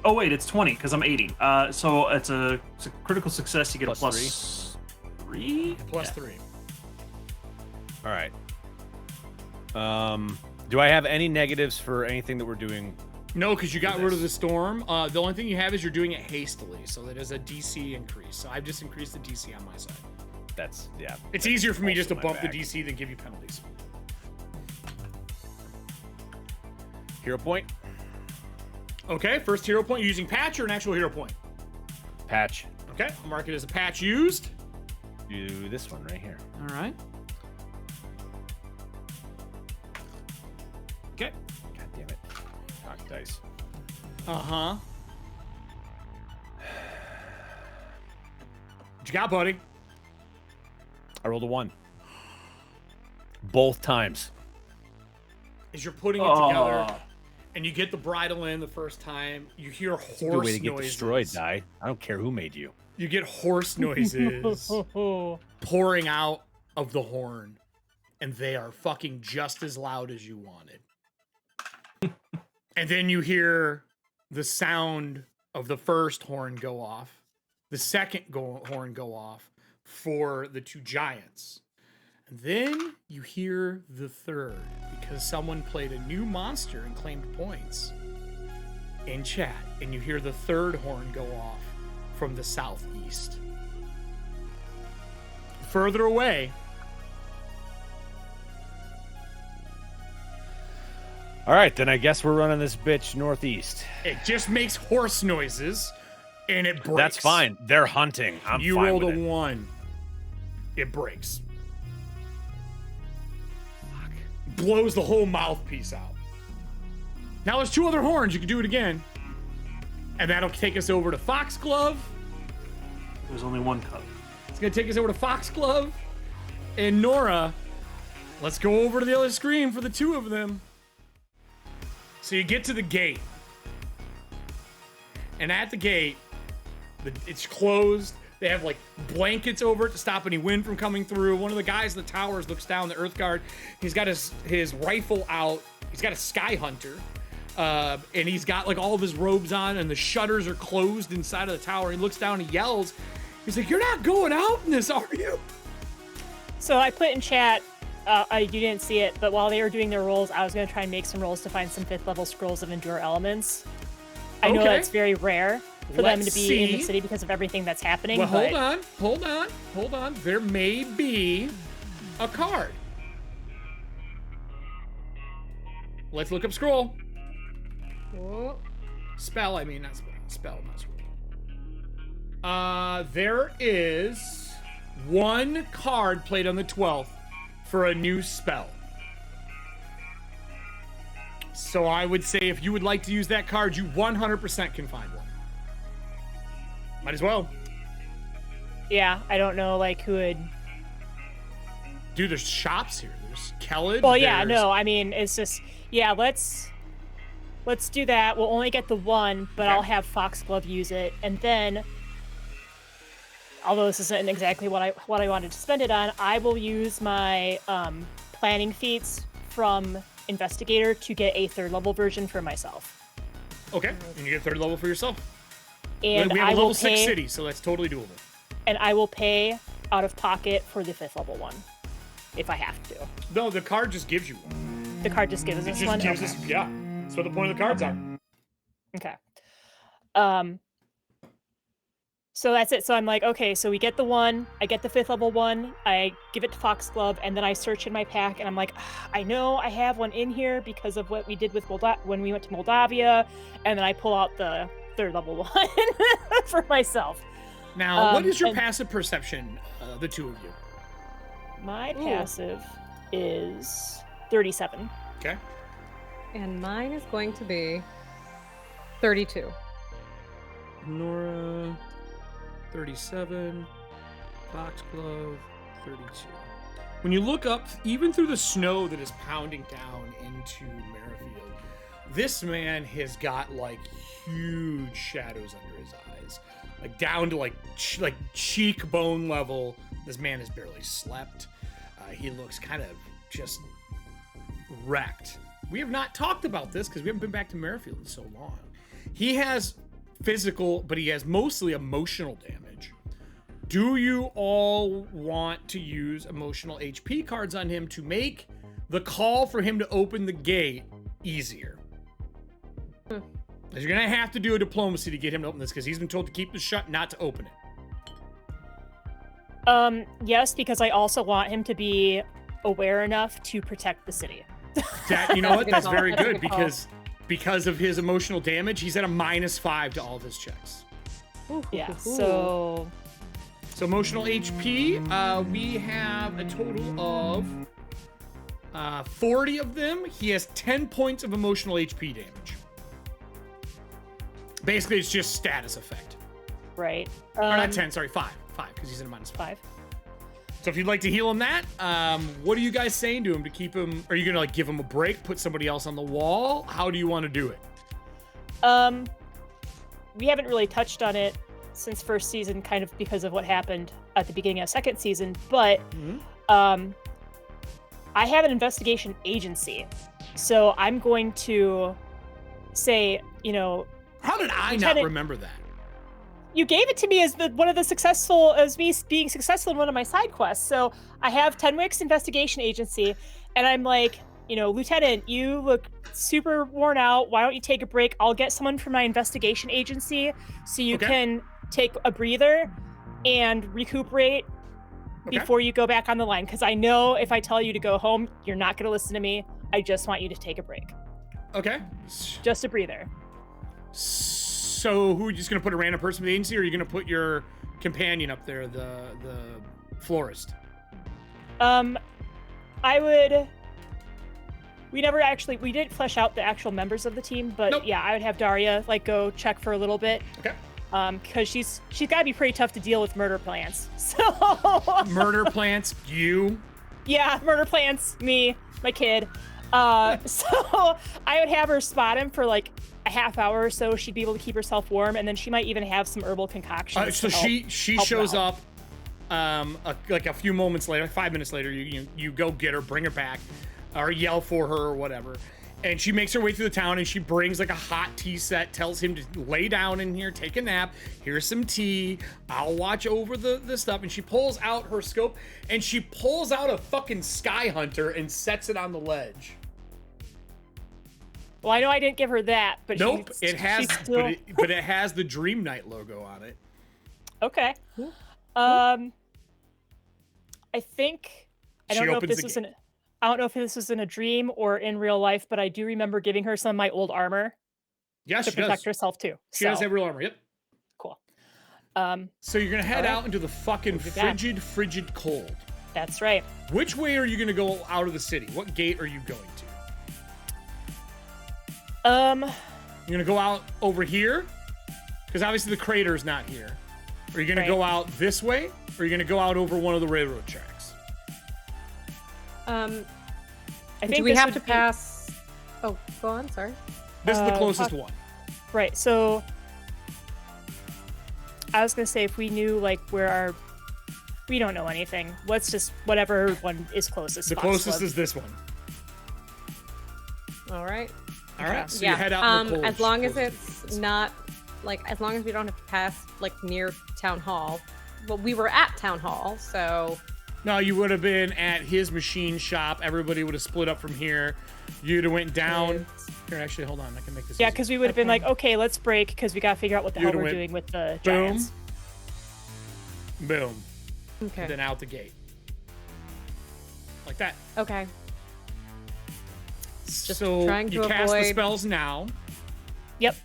Oh, wait, it's 20, because I'm 80. So it's a critical success. You get Plus a plus 3? Plus 3. All right. Do I have any negatives for anything that we're doing? No, because you got rid of the storm. The only thing you have is you're doing it hastily, so that is a DC increase. So I've just increased the DC on my side. That's, yeah. It's easier for me just to also my bump the bag. DC than give you penalties. Hero point? Okay, first hero point. You're using patch or an actual hero point? Patch. Okay, I'll mark it as a patch used. Do this one right here. All right. Okay. God damn it. Cock dice. Uh-huh. What you got, buddy? I rolled a 1. Both times. As you're putting it together, and you get the bridle in the first time. You hear It's a good horse way to get noises. destroyed, Die. I don't care who made you. You get horse noises pouring out of the horn, and they are fucking just as loud as you wanted. And then you hear the sound of the first horn go off, the second horn go off for the two giants. And then you hear the third, because someone played a new monster and claimed points in chat. And you hear the third horn go off from the southeast. Further away, All right, then I guess we're running this bitch northeast. it just makes horse noises and it breaks. That's fine. They're hunting. I'm You fine rolled with a it. 1. It breaks. Fuck. Blows the whole mouthpiece out. Now there's 2 other horns. You can do it again. And that'll take us over to Foxglove. There's only one cup. It's going to take us over to Foxglove. And Nora, let's go over to the other screen for the 2 of them. So you get to the gate. And at the gate, it's closed. They have like blankets over it to stop any wind from coming through. One of the guys in the towers looks down, the Earth Guard. He's got his rifle out. He's got a Sky Hunter. And he's got like all of his robes on, and the shutters are closed inside of the tower. He looks down and yells. He's like, "You're not going out in this, are you?" So I put in chat, you didn't see it, but while they were doing their rolls, I was going to try and make some rolls to find some 5th level scrolls of Endure Elements. I know Okay. that's very rare for them Let's to be in the see. city because of everything that's happening. Well, but hold on. There may be a card. Let's look up scroll. Spell, I mean, not spell. Spell, not scroll. There is 1 card played on the 12th for a new spell. So I would say if you would like to use that card, you 100% can find one. Might as well. yeah, I don't know like who would. Dude, there's shops here. There's Kellid. Well, yeah, there's- no, I mean it's just let's do that. We'll only get the 1, but Okay. I'll have Foxglove use it, and then. Although this isn't exactly what I wanted to spend it on, I will use my planning feats from Investigator to get a 3rd level version for myself. Okay, and you get 3rd level for yourself. And We have I a will level 6 pay, city, so that's totally doable. and I will pay out of pocket for the 5th level one, if I have to. No, the card just gives you one. The card just gives It us just one. gives Okay. us, yeah. That's what the point of the cards are. Okay. So that's it. So I'm like, okay, so we get the 1, I get the 5th level one, I give it to Foxglove, and then I search in my pack, and I'm like, I know I have one in here because of what we did with when we went to Moldavia, and then I pull out the 3rd level one for myself. Now, what is your and- passive perception, the 2 of you? My passive is 37. Okay. And mine is going to be 32. Nora, 37. Foxglove, 32. When you look up, even through the snow that is pounding down into Merrifield, this man has got like huge shadows under his eyes, like down to like cheekbone level. This man has barely slept. He looks kind of just wrecked. We have not talked about this because we haven't been back to Merrifield in so long. He has physical, but he has mostly emotional damage. Do you all want to use emotional HP cards on him to make the call for him to open the gate easier? You're gonna have to do a diplomacy to get him to open this because he's been told to keep the shut, not to open it. Yes, because I also want him to be aware enough to protect the city. That, you know what? That's call. very That's a good good call. because of his emotional damage, he's at a -5 to all of his checks. Yeah, so So emotional HP, we have a total of 40 of them. He has 10 points of emotional HP damage. Basically, it's just status effect. right. Or not 10, sorry, 5, because he's in a -5. 5. So if you'd like to heal him that, what are you guys saying to him to keep him? Are you gonna like give him a break, put somebody else on the wall? How do you want to do it? We haven't really touched on it since first season, kind of because of what happened at the beginning of second season. But I have an investigation agency, so I'm going to say, you know, how did I not remember that? You gave it to me as one of the successful, as me being successful in one of my side quests. So I have Tenwick's investigation agency, and I'm like, you know, Lieutenant, you look super worn out. Why don't you take a break? I'll get someone from my investigation agency so you can take a breather and recuperate before you go back on the line. Because I know if I tell you to go home, you're not going to listen to me. I just want you to take a break. Okay. Just a breather. So who are you just going to put a random person in the agency, or are you going to put your companion up there, the florist? I would... We didn't flesh out the actual members of the team, but yeah, I would have Daria like go check for a little bit. Okay. Because she's got to be pretty tough to deal with murder plants. So murder plants, you? Yeah, murder plants, me, my kid. So I would have her spot him for like a half hour or so. She'd be able to keep herself warm, and then she might even have some herbal concoctions. So she shows up like a few moments later, 5 minutes later. You go get her, bring her back, or yell for her or whatever. And she makes her way through the town, and she brings like a hot tea set, tells him to lay down in here, take a nap. Here's some tea. I'll watch over the stuff. And she pulls out her scope, and she pulls out a fucking Sky Hunter and sets it on the ledge. Well, I know I didn't give her that, but nope, it has, still... but it has the Dream Knight logo on it. Okay. I think I don't know if this was in a dream or in real life, but I do remember giving her some of my old armor. Yes, to protect herself too. She does have real armor. Yep. Cool. So you're gonna head out into the fucking frigid cold. That's right. Which way are you gonna go out of the city? What gate are you going to? You're gonna go out over here, because obviously the crater is not here. Are you gonna go out this way, or are you gonna go out over one of the railroad tracks? I think do we have to pass? Oh, go on. Sorry. This is the closest one. Right. So I was gonna say if we knew like where we don't know anything. Let's just whatever one is closest. The closest is this one. All right. All right. So you head out. In the as long as it's not like, as long as we don't have to pass like near town hall. Well, we were at town hall, so. No, you would have been at his machine shop. Everybody would have split up from here. You'd have went down. Here, actually, hold on. I can make this. Yeah, because we would have been like, okay, let's break because we got to figure out what the hell we're doing with the giants. Boom. Okay. And then out the gate. Like that. Okay. Just so trying to you cast the spells now. Yep.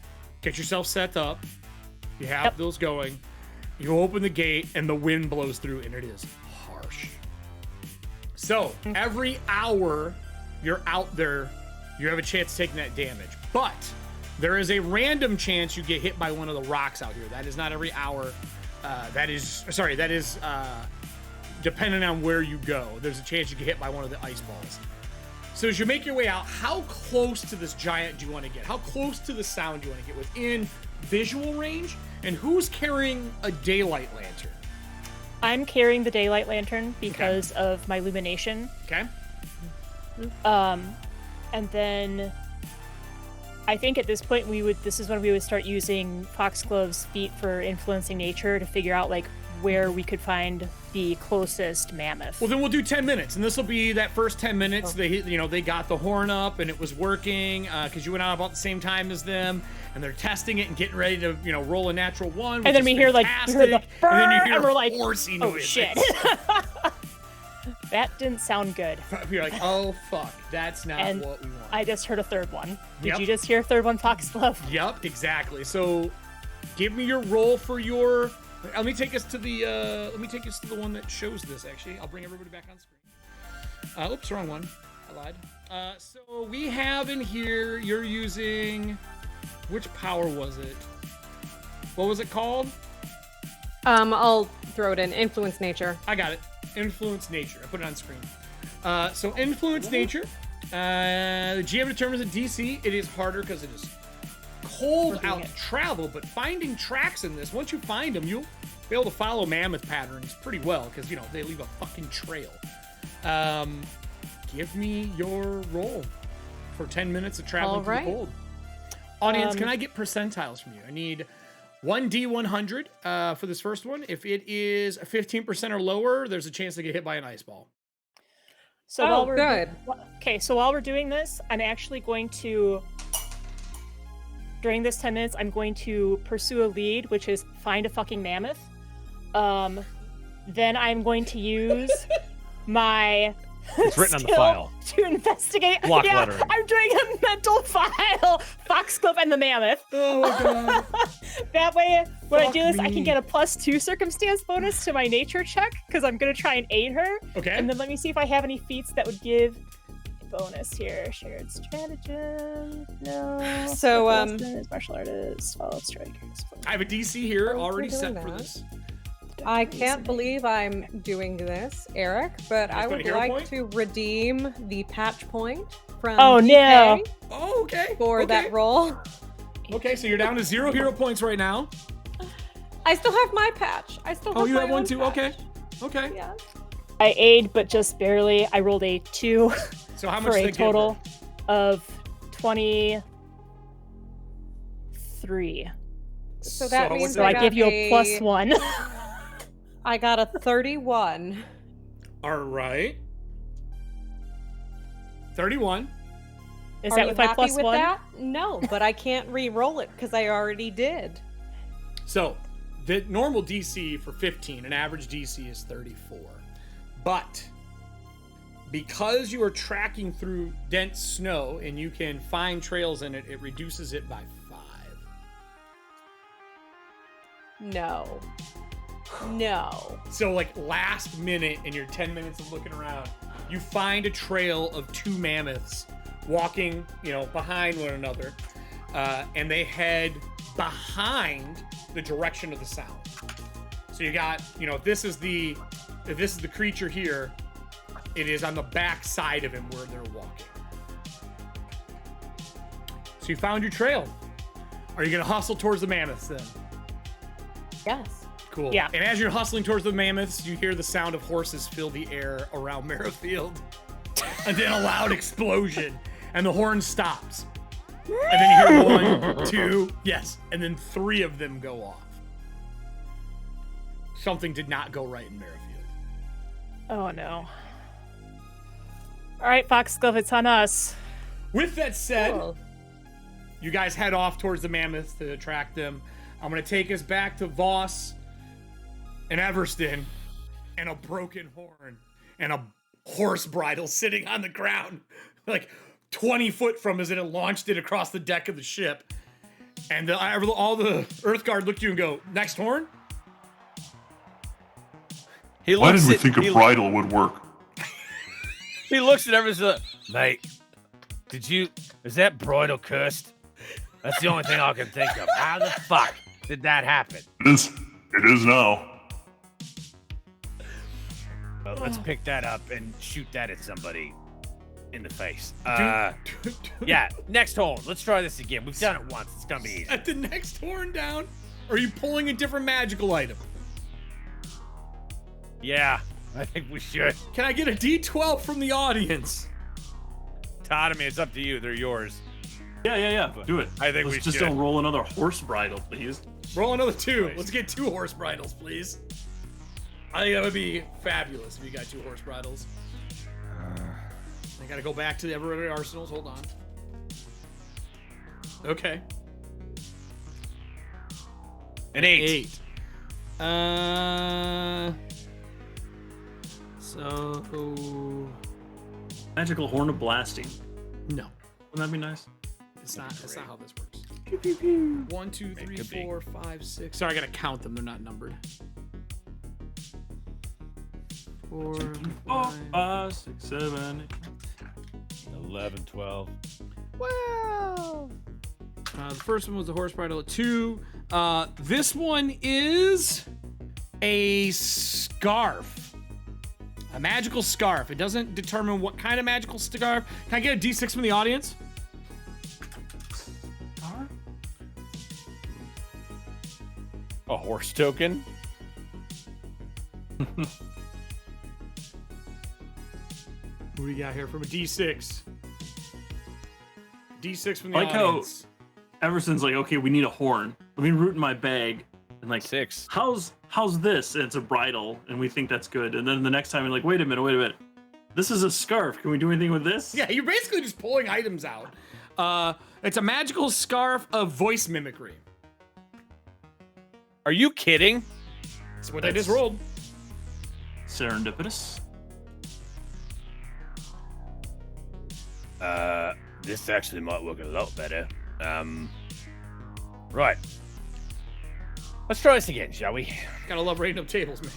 Get yourself set up. You have those going. You open the gate and the wind blows through, and it is harsh. So every hour you're out there, you have a chance of taking that damage. But there is a random chance you get hit by one of the rocks out here. That is not every hour. That is depending on where you go. There's a chance you get hit by one of the ice balls. So as you make your way out, how close to this giant do you want to get? How close to the sound do you want to get within visual range? And who's carrying a daylight lantern? I'm carrying the daylight lantern because of my illumination. Okay. And then I think at this point this is when we would start using Foxglove's feat for influencing nature to figure out like where we could find the closest mammoth. Well, then we'll do 10 minutes, and this will be that first 10 minutes. They got the horn up and it was working because you went out about the same time as them, and they're testing it and getting ready to roll a natural one. And then we hear the burr, and then you hear and we're like, horsey oh noises. shit. That didn't sound good. You're like, oh fuck, that's not what we want. I just heard a third one. Did you just hear a third one, Foxglove? Yep, exactly. So, give me your roll for your. Let me take us to the. Let me take us to the one that shows this. Actually, I'll bring everybody back on screen. Oops, wrong one. I lied. So we have in here. You're using. Which power was it? What was it called? I'll throw it in. Influence nature. I got it. influence nature. I put it on screen. So influence nature. The GM determines a DC. It is harder because it is cold out to travel, but finding tracks in this, once you find them, you'll be able to follow mammoth patterns pretty well because, you know, they leave a fucking trail. Give me your roll for 10 minutes of traveling through the cold. Audience, can I get percentiles from you? I need 1d100 for this first one. If it is 15% or lower, there's a chance to get hit by an ice ball. So while we're so while we're doing this, I'm actually going to, during this 10 minutes, I'm going to pursue a lead, which is find a fucking mammoth. Then I'm going to use my It's written on the file. To investigate. Block lettering. I'm doing a mental file. Foxglove and the mammoth. Oh my god. That way, when I do this, I can get a +2 circumstance bonus to my nature check because I'm gonna try and aid her. Okay. And then let me see if I have any feats that would give a bonus here. Shared stratagem. No. So martial artist. Follow strikers. I have a DC here already set for this. I can't believe I'm doing this, Eric, but I would like to redeem the patch point from no. Oh, okay. For that roll. Okay, so you're down to 0 hero points right now. I still have my patch. I still have you my have one own too? patch. Okay. Yeah. I aid, but just barely. I rolled a 2 So how much for a did total of 23. So that means I give you a +1. I got a 31. All right. 31. Is that with my +1? With that? No, but I can't re-roll it because I already did. So the normal DC for 15, an average DC is 34. But because you are tracking through dense snow and you can find trails in it, it reduces it by 5. No. No. So like last minute in your 10 minutes of looking around, you find a trail of 2 mammoths walking, behind one another, and they head behind the direction of the sound. So you got, if this is the creature here, it is on the back side of him where they're walking. So you found your trail. Are you gonna hustle towards the mammoths then? Yes. Cool. Yeah. And as you're hustling towards the mammoths, you hear the sound of horses fill the air around Merrifield. And then a loud explosion. And the horn stops. And then you hear 1, 2, yes. And then 3 of them go off. Something did not go right in Merrifield. Oh no. All right, Foxglove, it's on us. With that said, you guys head off towards the mammoths to attract them. I'm going to take us back to Voss and Everston and a broken horn and a horse bridle sitting on the ground like 20 foot from as it had launched it across the deck of the ship. And all the Earthguard look at you and go, next horn? Why did we think a bridle would work? He looks at everyone, mate, is that bridle cursed? That's the only thing I can think of. How the fuck did that happen? It is now. Well, let's pick that up and shoot that at somebody in the face. Yeah, next horn. Let's try this again. We've done it once. It's gonna be easy. At the next horn down? Or are you pulling a different magical item? Yeah, I think we should. Can I get a D12 from the audience? Todd, I mean, it's up to you. They're yours. Yeah. Do it. I think Let's we just should. don't roll another horse bridle, please. Roll another 2. Nice. Let's get 2 horse bridles, please. I think that would be fabulous if you got 2 horse bridles. I gotta go back to the everyday arsenals. Hold on. Okay. An 8. So Magical horn of blasting. no, Wouldn't that be nice? it's not. That's not how this works. 1, 2, 3, 4, 5, 6. Sorry, I gotta count them. They're not numbered. 4, 4, 5. 5, 6, 7, 8. 11, 12. Wow. The first one was the horse bridle at 2. This one is a scarf. A magical scarf. It doesn't determine what kind of magical scarf. Can I get a D6 from the audience? A horse token? What do we got here from a D6? D6 from the audience. How Everson's like, okay, we need a horn. Let me root in my bag. And like, 6. How's this? And it's a bridle, and we think that's good. And then the next time, we're like, wait a minute. This is a scarf. Can we do anything with this? Yeah, you're basically just pulling items out. It's a magical scarf of voice mimicry. Are you kidding? That's what I just rolled. Serendipitous. This actually might work a lot better. Right. Let's try this again, shall we? Gotta love rating up tables, man.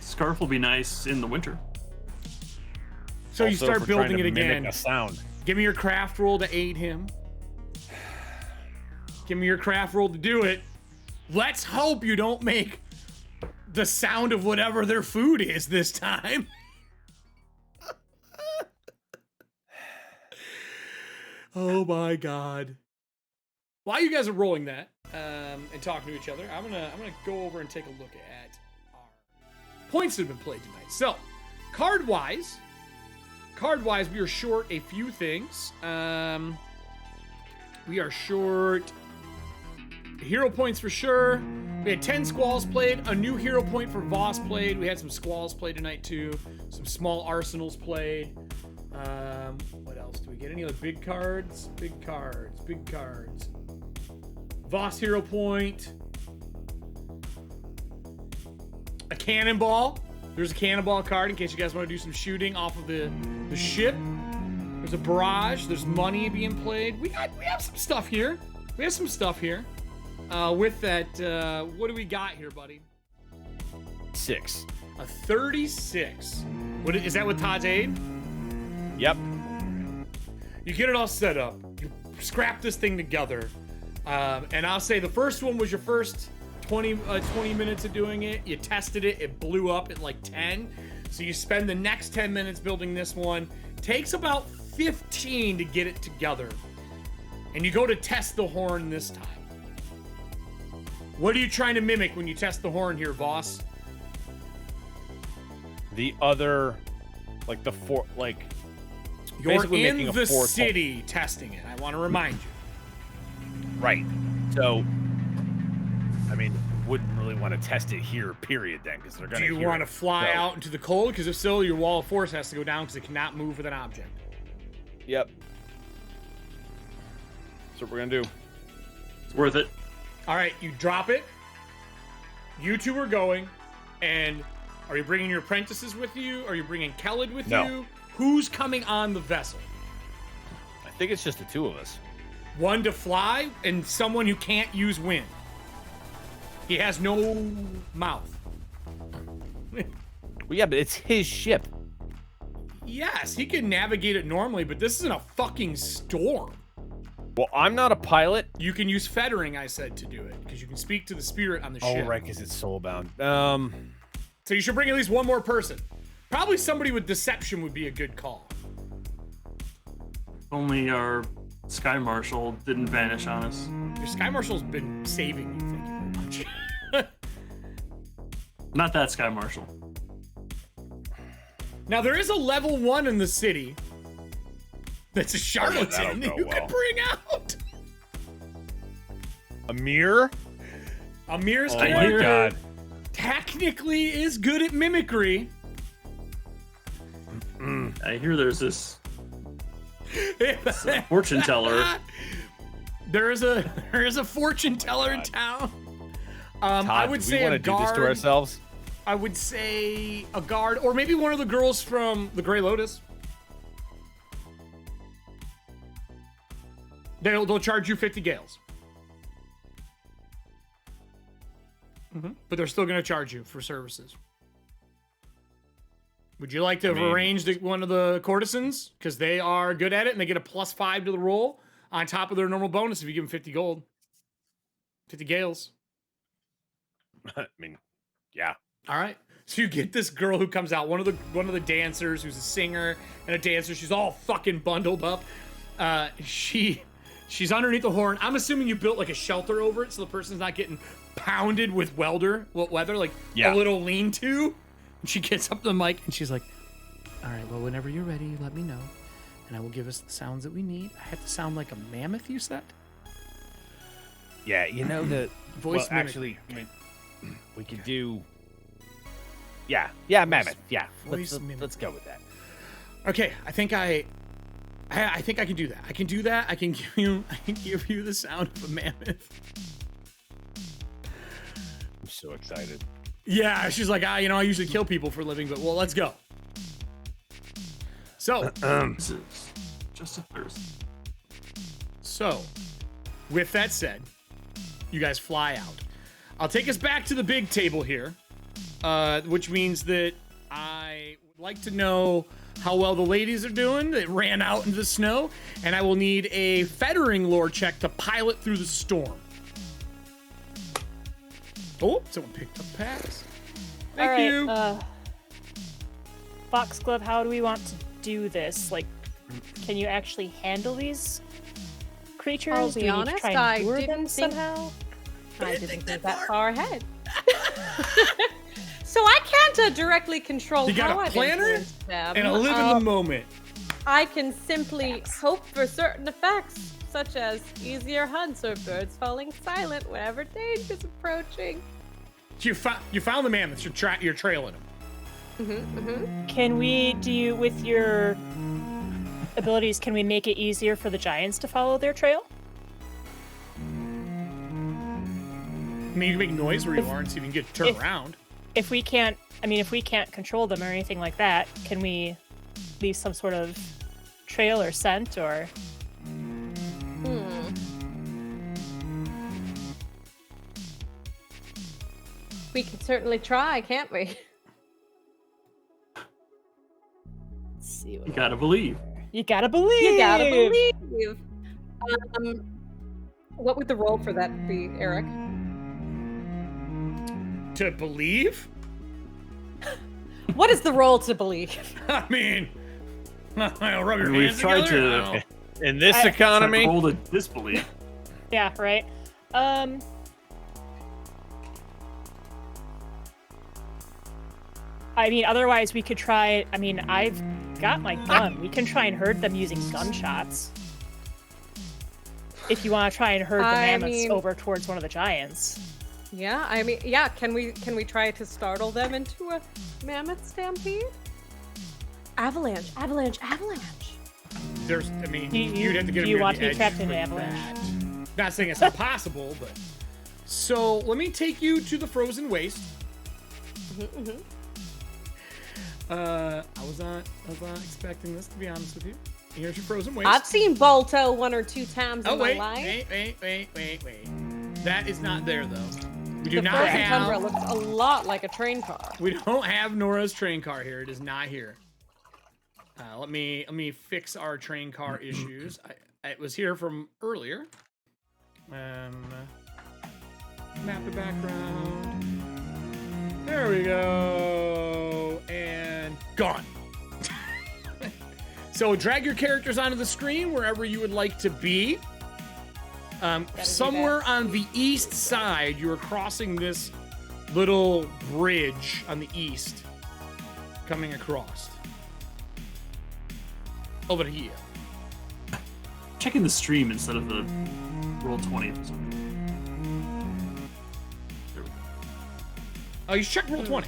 Scarf will be nice in the winter. So you start building it again. A sound. Give me your craft roll to aid him. Give me your craft roll to do it. Let's hope you don't make the sound of whatever their food is this time. Oh my god. While you guys are rolling that and talking to each other, I'm gonna go over and take a look at our points that have been played tonight. So, card wise, we are short a few things. We are short hero points for sure. We had 10 squalls played, a new hero point for Voss played. We had some squalls played tonight too. Some small arsenals played. What else do we get? Any other big cards? Big cards. Voss hero point. A cannonball. There's a cannonball card in case you guys want to do some shooting off of the ship. There's a barrage. There's money being played. We have some stuff here. With that, what do we got here, buddy? 6. A 36. What is that with Todd's aid? Yep. You get it all set up. You scrap this thing together. And I'll say the first one was your first 20 minutes of doing it. You tested it. It blew up at like 10. So you spend the next 10 minutes building this one. Takes about 15 to get it together. And you go to test the horn this time. What are you trying to mimic when you test the horn here, boss? The other, like the four, like you're in the city testing it. I want to remind you. Right. So, I mean, wouldn't really want to test it here, period, then, because they're going to. Do you want to fly out into the cold? Because if so, your wall of force has to go down because it cannot move with an object. Yep. That's what we're gonna do. It's worth it. All right, you drop it. You two are going, and are you bringing your apprentices with you? Are you bringing Kellid with you? Who's coming on the vessel? I think it's just the two of us. One to fly, and someone who can't use wind. He has no mouth. Well, yeah, but it's his ship. Yes, he can navigate it normally, but this isn't a fucking storm. Well, I'm not a pilot. You can use fettering, I said, to do it, because you can speak to the spirit on the ship. Oh, right, because it's soulbound. So you should bring at least one more person. Probably somebody with deception would be a good call. Only our Sky Marshal didn't vanish on us. Your Sky Marshal's been saving you, thank you very much. Not that Sky Marshal. Now, there is a level 1 in the city that's a charlatan that you could bring out. Amir? Amir's my character God. technically is good at mimicry. I hear there's this fortune teller. There is a fortune teller in town. Todd, I would say we want a to do guard. this to ourselves? I would say a guard, or maybe one of the girls from the Grey Lotus. They'll charge you 50 gales. But they're still going to charge you for services. Would you like to arrange one of the courtesans? Because they are good at it, and they get a +5 to the roll on top of their normal bonus if you give them 50 gold. 50 gales. I mean, yeah. All right. So you get this girl who comes out, one of the dancers who's a singer and a dancer. She's all fucking bundled up. She's underneath the horn. I'm assuming you built like a shelter over it so the person's not getting pounded with weather, like a little lean-to. And she gets up to the mic and she's like, all right, well, whenever you're ready, let me know. And I will give us the sounds that we need. I have to sound like a mammoth, you said? Yeah, you know the Voice mimicry. actually, I mean, we could do. Yeah, mammoth. Yeah, let's go with that. Okay, I think I can do that. I can do that. I can give you the sound of a mammoth. I'm so excited. Yeah, she's like, I usually kill people for a living, but well, let's go. So, This is just a thirst. So, with that said, you guys fly out. I'll take us back to the big table here, which means that I would like to know how well the ladies are doing that ran out into the snow, and I will need a feathering lore check to pilot through the storm. Oh, someone picked up packs. Thank you. Foxglove, how do we want to do this? Like, can you actually handle these creatures? I'll Do be we honest, try and I lure didn't them think- somehow? I didn't think that far ahead. So I can't directly control You got how a I've planner influenced them. and a live in the moment. I can simply hope for certain effects, such as easier hunts or birds falling silent whenever danger's approaching. You found the mammoths. You're trailing them. Can we do with your abilities? Can we make it easier for the giants to follow their trail? I mean, you can make noise where you are and see if you can get turned around. If we can't control them or anything like that, can we leave some sort of trail or scent or? We can certainly try, can't we? Let's see. You gotta believe. You gotta believe. You gotta believe. What would the role for that be, Eric? To believe? What is the role to believe? I mean, I'll rub your We've hands tried together. I don't to. know. In this I- economy, Roll to disbelieve. Yeah. Right. I mean, otherwise we could try. I mean, I've got my gun. We can try and herd them using gunshots. If you want to try and herd the mammoths over towards one of the giants. Yeah, I mean, yeah. Can we try to startle them into a mammoth stampede? Avalanche! There's, I mean, You- you'd have to get do them you near want the to be edge trapped in for an avalanche? that. Not saying it's not possible, but so let me take you to the frozen waste. I was not expecting this, to be honest with you. Here's your frozen waste. I've seen Balto one or two times Oh in my wait, life. wait. That is not there though. We do The not frozen tundra have. looks a lot like a train car. We don't have Nora's train car here. It is not here. Let me fix our train car issues. It was here from earlier. Map the background. There we go. And gone. So drag your characters onto the screen wherever you would like to be. Somewhere on the east side, you are crossing this little bridge on the east, coming across. Over here. Checking the stream instead of the roll 20 or something. There we go. Oh, you checked roll 20.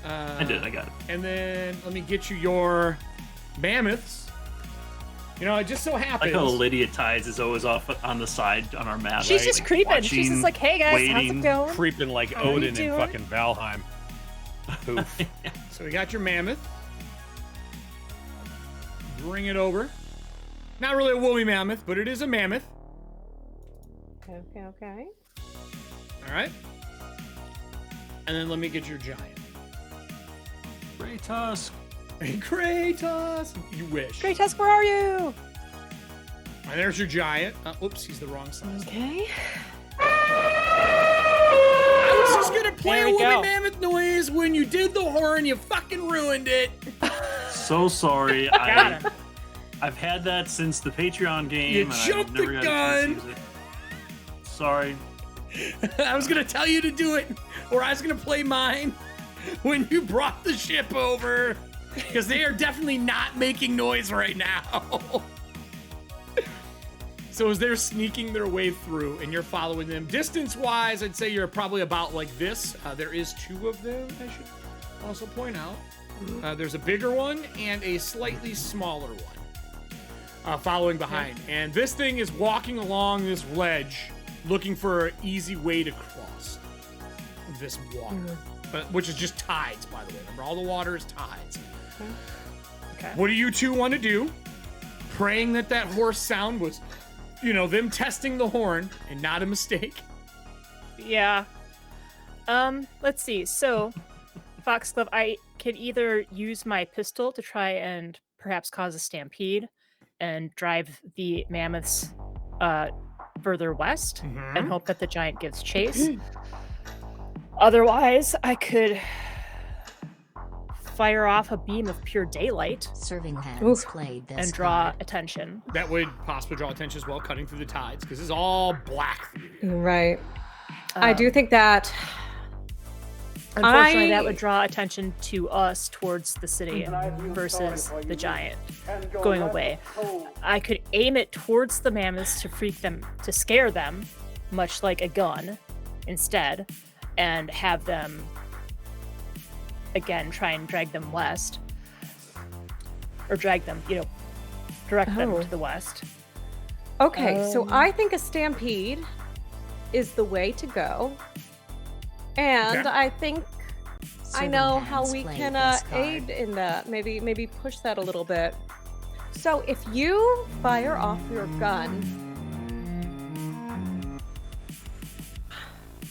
I did. I got it. And then let me get you your mammoths. You know, it just so I happens. like how Lydia Tides is always off on the side on our map. She's right? just Like, creeping. She's watching, just like, "Hey guys, how's waiting. it going?" creeping like How are you Odin in doing? fucking Valheim. Poof. So we got your mammoth. Bring it over. Not really a woolly mammoth, but it is a mammoth. Okay. All right. And then let me get your giant. Great tusk. Hey, Kratos! You wish. Great Tusk, where are you? And there's your giant. Oops, he's the wrong size. Okay. I was just gonna woolly go. mammoth noise when you did the horn. You fucking ruined it. So sorry. Got him. I've had that since the Patreon game. You and jumped I've never the got a chance to gun. use it. Sorry. I was gonna tell you to do it, or I was gonna play mine when you brought the ship over, because they are definitely not making noise right now. So as they're sneaking their way through and you're following them, distance-wise, I'd say you're probably about like this. There is 2 of them, I should also point out. There's a bigger one and a slightly smaller one following behind. And this thing is walking along this ledge looking for an easy way to cross this water, which is just tides, by the way. Remember, all the water is tides. Okay. What do you 2 want to do? Praying that that horse sound was, them testing the horn and not a mistake. Yeah. Let's see. So, Foxglove, I could either use my pistol to try and perhaps cause a stampede and drive the mammoths further west and hope that the giant gives chase. Otherwise, I could fire off a beam of pure daylight Serving hands played this and draw card. attention. That would possibly draw attention as well, cutting through the tides, because it's all black through here. Right. I do think that. Unfortunately, that would draw attention to us towards the city versus the giant going away. I could aim it towards the mammoths to scare them, much like a gun, instead, and have them, again, try and drag them west. Or drag them, direct them to the west. Okay, so I think a stampede is the way to go. And Okay. I think I Serving know how hands we played can this card. aid in that. Maybe push that a little bit. So if you fire off your gun,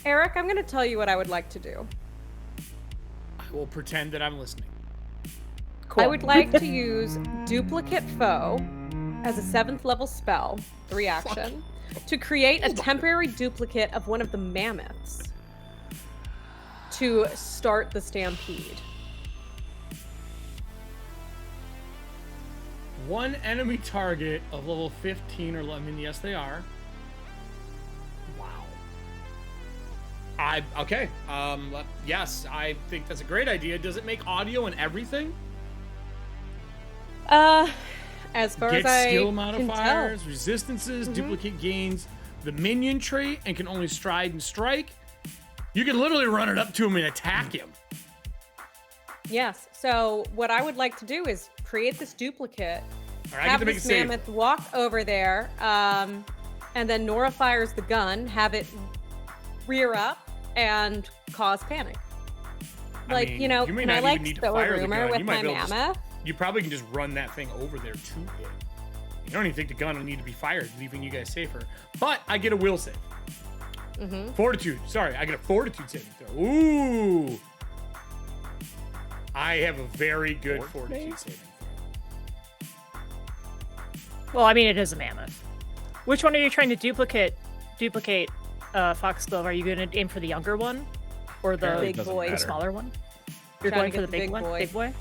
Eric, I'm going to tell you what I would like to do. I will pretend that I'm listening. I would like to use Duplicate Foe as a 7th level spell, 3 action, to create a temporary duplicate of one of the mammoths to start the stampede. One enemy target of level 15 or 11. Yes, they are. Wow. Okay. Yes, I think that's a great idea. Does it make audio and everything? As far Get as I skill can modifiers, tell. resistances, duplicate gains, the minion trait, and can only stride and strike. You can literally run it up to him and attack him. Yes. So what I would like to do is create this duplicate, All right, I get have to make a this save. mammoth walk over there, and then Nora fires the gun, have it rear up, and cause panic. Like, mean, you know, you may can I not even like need to throw a fire the rumor gun. with You my might be able to mammoth? You probably can just run that thing over there to it. You don't even think the gun will need to be fired, leaving you guys safer. But I get a will save. Fortitude. Sorry, I get a fortitude saving throw. Ooh. I have a very good fortitude saving throw. Well, I mean, it is a mammoth. Which one are you trying to duplicate, Foxglove? Are you going to aim for the younger one? Or the Big boy. the smaller one? You're Trying going to for get the the big big one? boy. Big boy?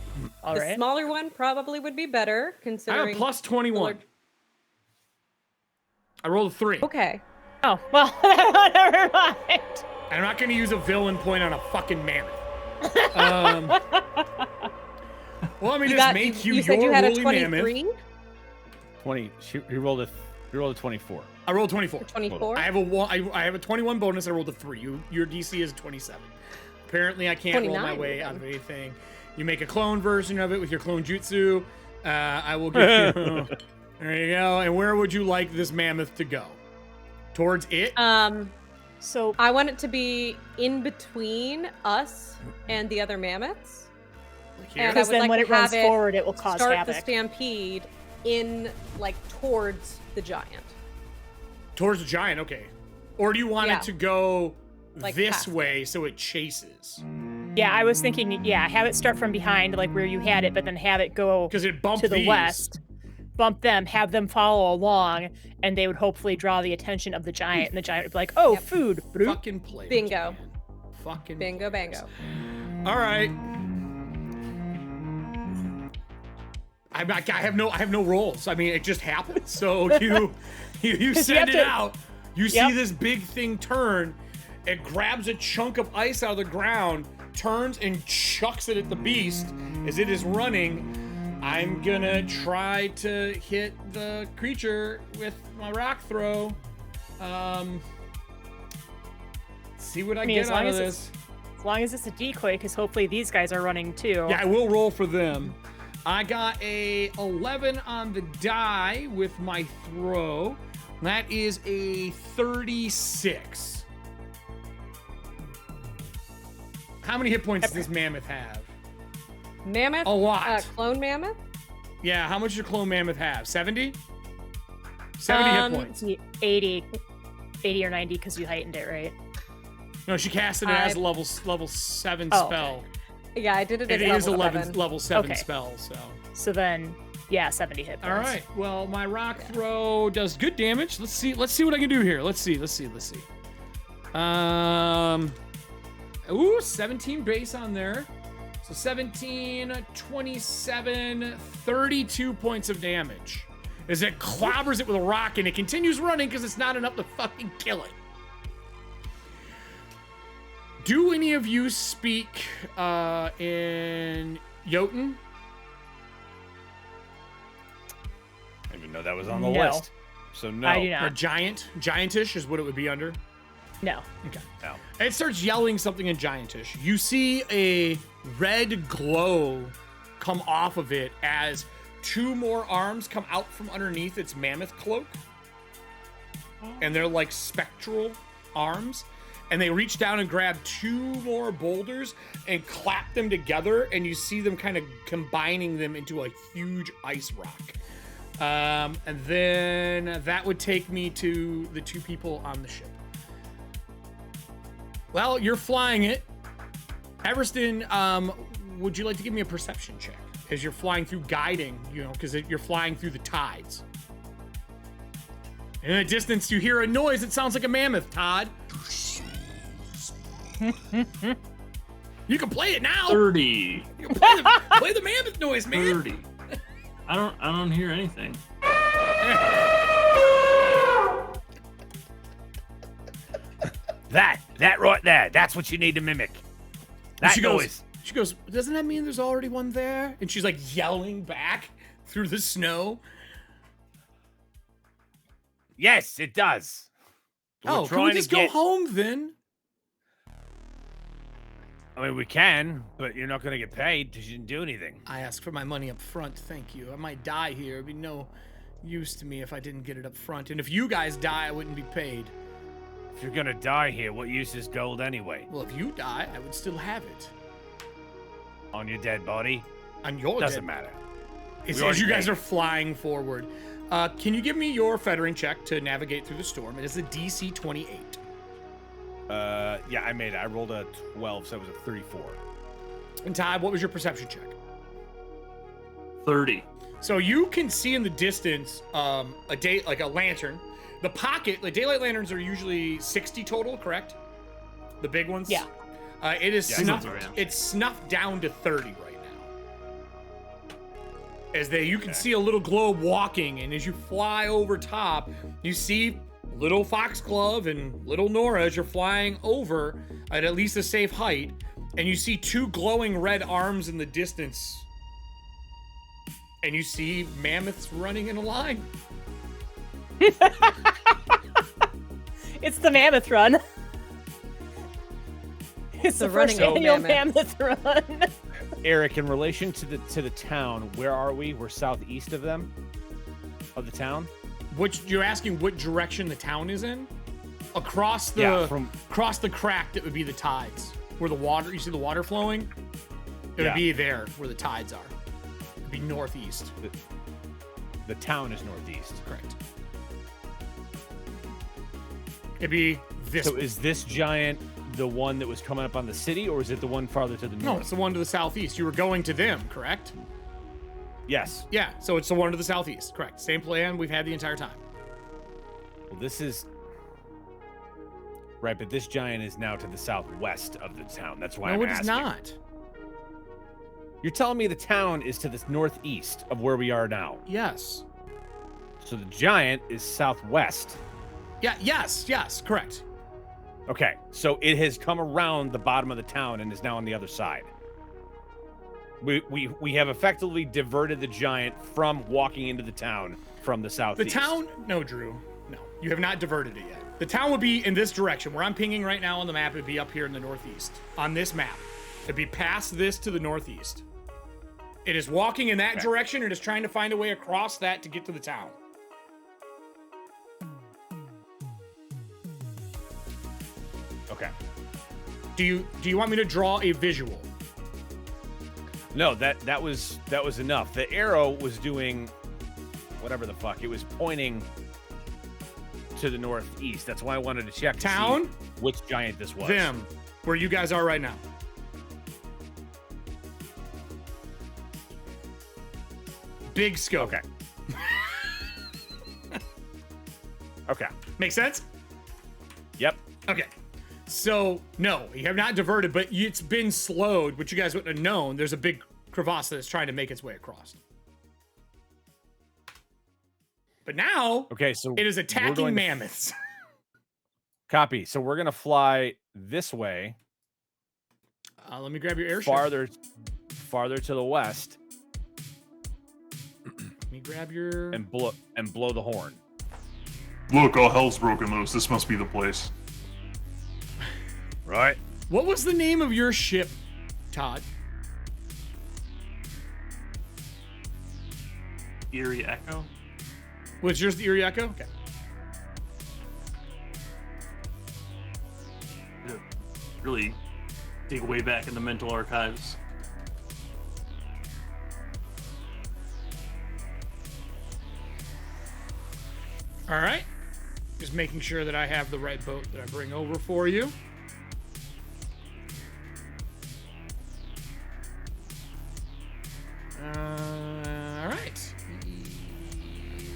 All The right. smaller one probably would be better, I considering... have a plus 21. I rolled a 3. Okay. Oh, well, never mind. And I'm not going to use a villain point on a fucking mammoth. Well, I mean, just make you said you your had a woolly 23? mammoth. 20. He rolled a 24. I rolled 24. 24? I have I have a 21 bonus. I rolled a 3. Your DC is 27. Apparently, I can't roll my 29 way even. out of anything. You make a clone version of it with your clone jutsu. I will give you. There you go. And where would you like this mammoth to go? Towards it? So, I want it to be in between us and the other mammoths. Like here? And I because would then like when to it runs have forward, it will cause start havoc. the stampede in, like, towards the giant. Towards the giant, okay. Or do you want Yeah. it to go Like this past way so it chases? Yeah, I was thinking, have it start from behind, like where you had it, but then have it go Because it bumped to the these. west, bump them, have them follow along, and they would hopefully draw the attention of the giant, and the giant would be like, oh, Yep. food, brute. Fucking play. Bingo. fucking Bingo, cares? bango. All right. I have no rolls. I mean, it just happens. So you send it out. You see this big thing turn. It grabs a chunk of ice out of the ground, turns and chucks it at the beast as it is running. I'm gonna try to hit the creature with my rock throw. See what I get out of this. As long as it's a decoy, because hopefully these guys are running too. Yeah, I will roll for them. I got a 11 on the die with my throw. That is a 36. How many hit points does this mammoth have? Mammoth? A lot. Clone mammoth? Yeah, how much does your clone mammoth have? 70? 70 hit points. 80 or 90 because you heightened it, right? No, she casted it as a level 7 spell. Okay. Yeah, I did it as It is level 11 7. level 7 Okay. spell, so. So then, yeah, 70 hit points. All right. Well, my rock throw does good damage. Let's see what I can do here. Let's see. Ooh, 17 base on there. So 17, 27, 32 points of damage. As it clobbers it with a rock and it continues running because it's not enough to fucking kill it. Do any of you speak in Jotun? I didn't even know that was on the No. list. So no. I do Or not. giantish is what it would be under. No. Okay. No. It starts yelling something in giantish. You see a red glow come off of it as 2 more arms come out from underneath its mammoth cloak. And they're like spectral arms. And they reach down and grab 2 more boulders and clap them together. And you see them kind of combining them into a huge ice rock. And then that would take me to the 2 people on the ship. Well, you're flying it. Everston, would you like to give me a perception check? As you're flying through guiding, because you're flying through the tides. In the distance, you hear a noise. It sounds like a mammoth, Todd. You can play it now. 30. You can play the mammoth noise, man. 30. I don't hear anything. That right there. That's what you need to mimic. That she noise. goes, doesn't that mean there's already one there? And she's like yelling back through the snow. Yes, it does. Oh, can we just go home then? I mean, we can, but you're not going to get paid because you didn't do anything. I asked for my money up front, thank you. I might die here. It'd be no use to me if I didn't get it up front. And if you guys die, I wouldn't be paid. If you're going to die here, what use is gold anyway? Well, if you die, I would still have it. On your dead body? On your Doesn't dead matter. As you guys are flying forward, can you give me your feathering check to navigate through the storm? It is a DC 28. Yeah, I made it. I rolled a 12, so it was a 34. And Todd, what was your perception check? 30. So you can see in the distance a lantern. The pocket, like daylight lanterns are usually 60 total, correct? The big ones? Yeah. It is Yeah, snuffed. sounds right. It's snuffed down to 30 right now. You can see a little globe walking, and as you fly over top, you see little Foxglove and little Nora as you're flying over at least a safe height, and you see 2 glowing red arms in the distance, and you see mammoths running in a line. It's the mammoth run. It's the running first annual mammoth. mammoth run. Eric, in relation to the town, where are we? We're southeast of them? Of the town? You're asking what direction the town is in? Across the across the crack that would be the tides. Where the water, you see the water flowing? It would be there where the tides are. It'd be northeast. The town is northeast. Correct. It'd be this. So is this giant the one that was coming up on the city, or is it the one farther to the north? No, it's the one to the southeast. You were going to them, correct? Yes. Yeah, so it's the one to the southeast, correct. Same plan we've had the entire time. Well, this is... Right, but this giant is now to the southwest of the town. That's why I'm No, it asking. is not. You're telling me the town is to the northeast of where we are now. Yes. So the giant is southwest. Yeah, yes, correct. Okay, so it has come around the bottom of the town and is now on the other side. We have effectively diverted the giant from walking into the town from the southeast. The town, no, Drew, no, you have not diverted it yet. The town would be in this direction. Where I'm pinging right now on the map, it'd be up here in the northeast. On this map, it'd be past this to the northeast. It is walking in that direction. It is trying to find a way across that to get to the town. Okay. Do you want me to draw a visual? No, that was enough. The arrow was doing whatever the fuck. It was pointing to the northeast. That's why I wanted to check Town? to see which giant this was. Them, where you guys are right now. Big scope. Okay. Okay. Make sense? Yep. Okay. So, no, you have not diverted, but it's been slowed, which you guys wouldn't have known. There's a big crevasse that's trying to make its way across. But now, Okay, so it is we're attacking going to- mammoths. Copy. So we're gonna fly this way, Let me grab your airship. farther to the west, Let me grab your... and blow the horn. Look, all hell's broken loose. This must be the place. Right. What was the name of your ship, Todd? Eerie Echo. Was yours the Erie Echo? Okay. Really dig way back in the mental archives. All right. Just making sure that I have the right boat that I bring over for you. All right.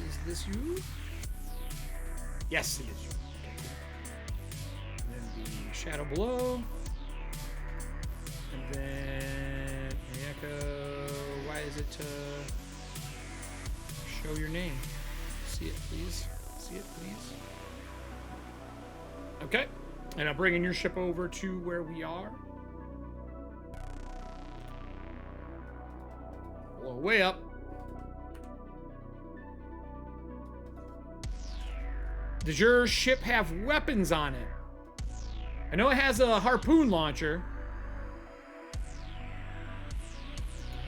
Is this you? Yes, it is you. Okay, cool. And then the shadow below. And then the echo. Why is it show your name? See it, please. See it, please. Okay. And I'm bringing your ship over to where we are. Blow way up. Does your ship have weapons on it? I know it has a harpoon launcher.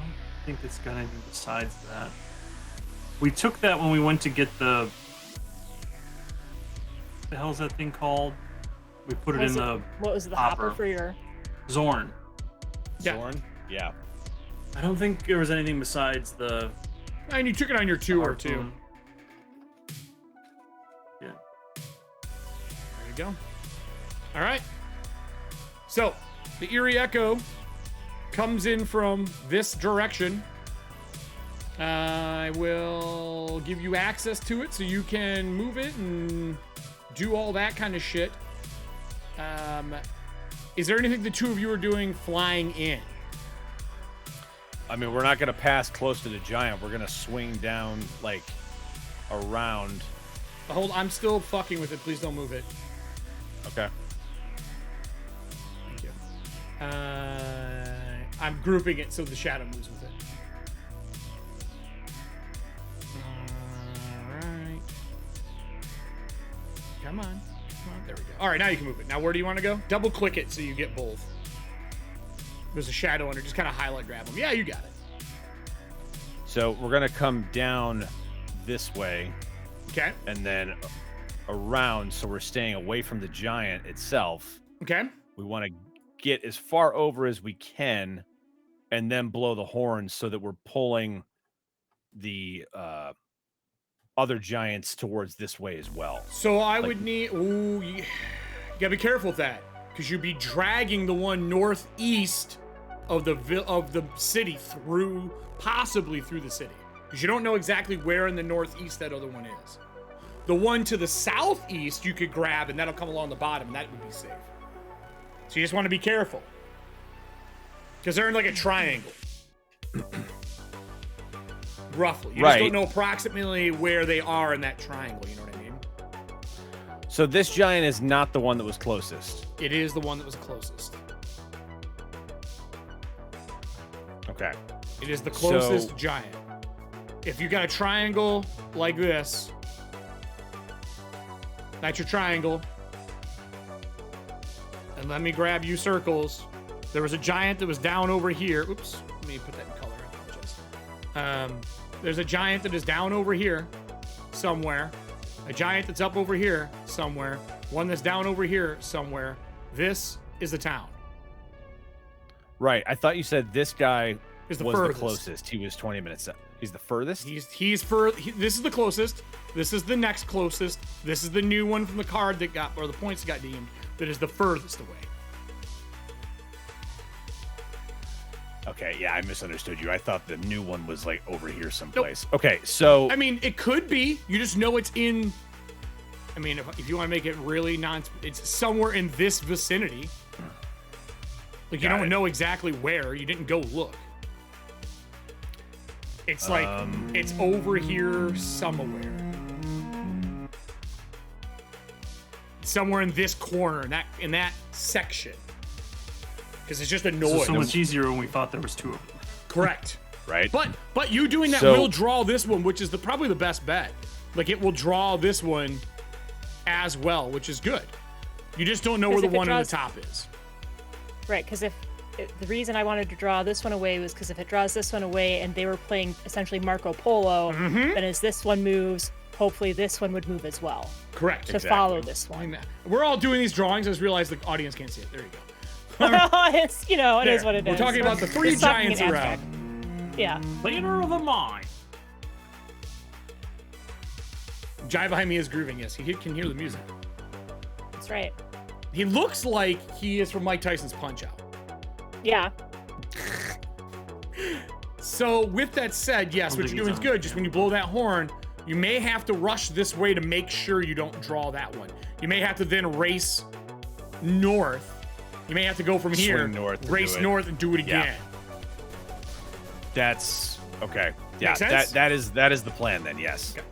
I think it's got anything besides that. We took that when we went to get the... What the hell's that thing called? We put it in the What was the hopper for your... Zorn. Yeah. Zorn? Yeah. I don't think there was anything besides the And you took it on your tour, too. harpoon. Yeah. There you go. All right. So, the Erie Echo comes in from this direction. I will give you access to it so you can move it and do all that kind of shit. Is there anything the two of you are doing flying in? I mean, we're not gonna pass close to the giant. We're gonna swing down like around. Hold, I'm still fucking with it. Please don't move it. Okay. Thank you. I'm grouping it so the shadow moves with it. Alright. Come on. There we go. Alright, now you can move it. Now where do you want to go? Double click it so you get both. There's a shadow under. Just kind of highlight grab them. Yeah, you got it. So we're gonna come down this way Okay. and then around, so we're staying away from the giant itself. Okay. We want to get as far over as we can and then blow the horn so that we're pulling the other giants towards this way as well. So I would need... Ooh, you gotta be careful with that. Because you'd be dragging the one northeast of the city possibly through the city. Because you don't know exactly where in the northeast that other one is. The one to the southeast you could grab, and that'll come along the bottom, and that would be safe. So you just want to be careful. Because they're in like a triangle. Roughly. You just don't know approximately where they are in that triangle, you know what I mean? So this giant is not the one that was closest. It is the one that was closest. Okay. It is the closest giant. If you got a triangle like this, that's your triangle. And let me grab you circles. There was a giant that was down over here. Oops. Let me put that in color. I apologize. There's a giant that is down over here somewhere. A giant that's up over here somewhere. One that's down over here somewhere. This is the town. Right. I thought you said this guy is the closest. He was 20 minutes up. He's the furthest? This is the closest. This is the next closest. This is the new one from the card that got, or the points that got deemed, that is the furthest away. Okay, yeah, I misunderstood you. I thought the new one was like over here someplace. Nope. Okay, so I mean, it could be. You just know it's in. I mean, if you want to make it really it's somewhere in this vicinity. Like you don't know exactly where. You didn't go look. It's like it's over here somewhere. Somewhere in this corner, in that section. Because it's just a noise. So much easier when we thought there was two of them. Correct. Right. But you doing that will draw this one, which is probably the best bet. Like it will draw this one as well, which is good. You just don't know where the one on the top is. Right, because the reason I wanted to draw this one away was because if it draws this one away and they were playing essentially Marco Polo, then as this one moves, hopefully this one would move as well. Correct. To follow this one. We're all doing these drawings. I just realized the audience can't see it. There you go. It's, it is what it is. We're talking about the three giants around. Yeah. Theater of the mind. Jai behind me is grooving, yes. He can hear the music. That's right. He looks like he is from Mike Tyson's Punch-Out. Yeah. So with that said, yes, what you're doing is good. Just when you blow that horn, you may have to rush this way to make sure you don't draw that one. You may have to then race north. You may have to go from here, race north, and do it again. Yeah. That's okay. Yeah, that is the plan then. Yes. Okay.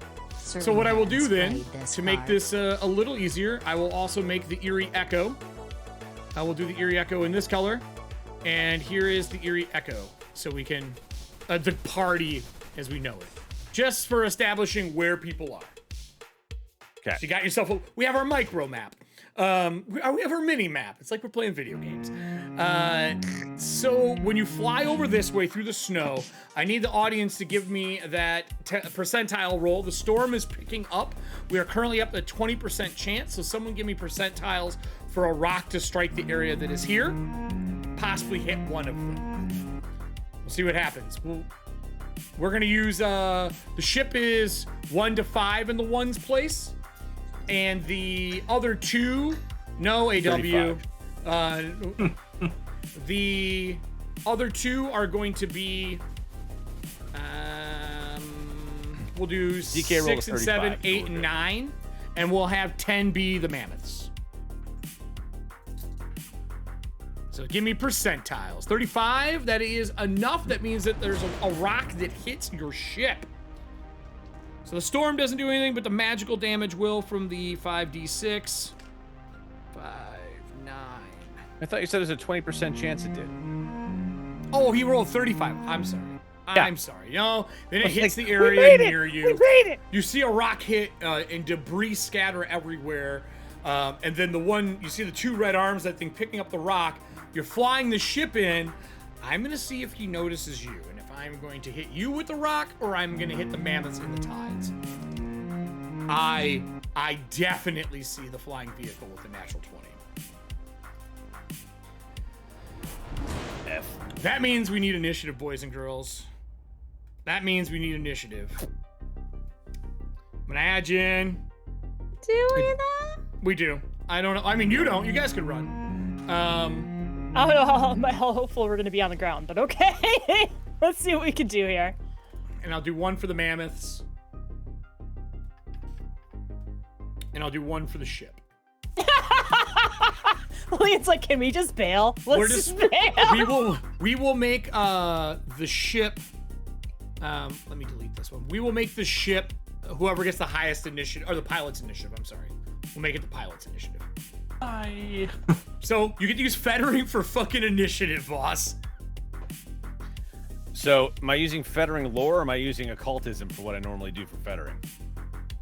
So what I will do then, to make this a little easier, I will also make the Eerie Echo. I will do the Eerie Echo in this color, and here is the Eerie Echo, so we can the party as we know it, just for establishing where people are. Okay. So you got yourself we have our micro map. We have our mini map. It's like we're playing video games. So when you fly over this way through the snow, I need the audience to give me that percentile roll. The storm is picking up. We are currently up to 20% chance. So someone give me percentiles for a rock to strike the area that is here. Possibly hit one of them. We'll see what happens. We're going to use, the ship is 1 to 5 in the ones place. And the other two, no AW. The other two are going to be, we'll do DK 6 and 7, 8 and 9, and we'll have 10 be the mammoths. So give me percentiles. 35, that is enough. That means that there's a rock that hits your ship. So the storm doesn't do anything, but the magical damage will from the 5d6. 5, 9. I thought you said there's a 20% chance it did. Oh, he rolled 35. I'm sorry. Yeah. I'm sorry. No, then it hits the area near you. We made it! You see a rock hit and debris scatter everywhere. And then you see the two red arms, that thing picking up the rock. You're flying the ship in. I'm going to see if he notices you. And if I'm going to hit you with the rock, or I'm going to hit the mammoths in the tides. I definitely see the flying vehicle with a natural 20. F. That means we need initiative, boys and girls. That means we need initiative. I'm gonna add you in. Do we though? We do. I don't know. I mean, you don't. You guys can run. I don't know how hopeful we're gonna be on the ground, but okay. Let's see what we can do here. And I'll do one for the mammoths. and I'll do 1 for the ship. It's like, can we just bail? Let's just bail. We will make the ship. Let me delete this one. We will make the ship whoever gets the highest initiative, or the pilot's initiative. I'm sorry. We'll make it the pilot's initiative. So you get to use fettering for fucking initiative, boss. So, am I using fettering lore, or am I using occultism for what I normally do for fettering?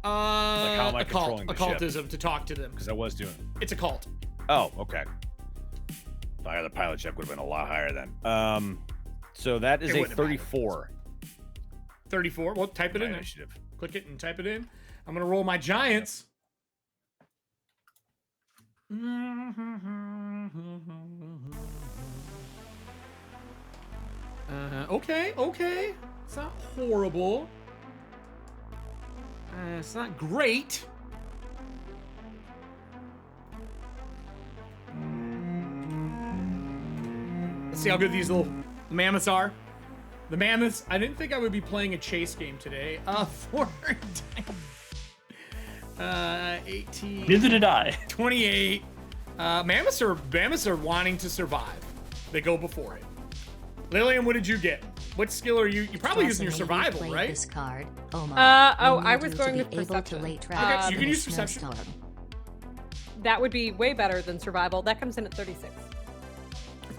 Like how am I controlling the occultism ship? to talk to them. Because I was doing. It's a cult. Oh, okay. The pilot check would have been a lot higher then. So that is a 34. 34. Well, type it in. Initiative. Click it and type it in. I'm gonna roll my giants. Okay. It's not horrible. It's not great. Let's see how good these little mammoths are. The mammoths, I didn't think I would be playing a chase game today. 4 18. Neither did I. 28. Mammoths are wanting to survive. They go before it. Lillian, what did you get? What skill are you? You're probably using your survival, right? This card. I was going with perception. Okay, you can use perception. That would be way better than survival. That comes in at 36.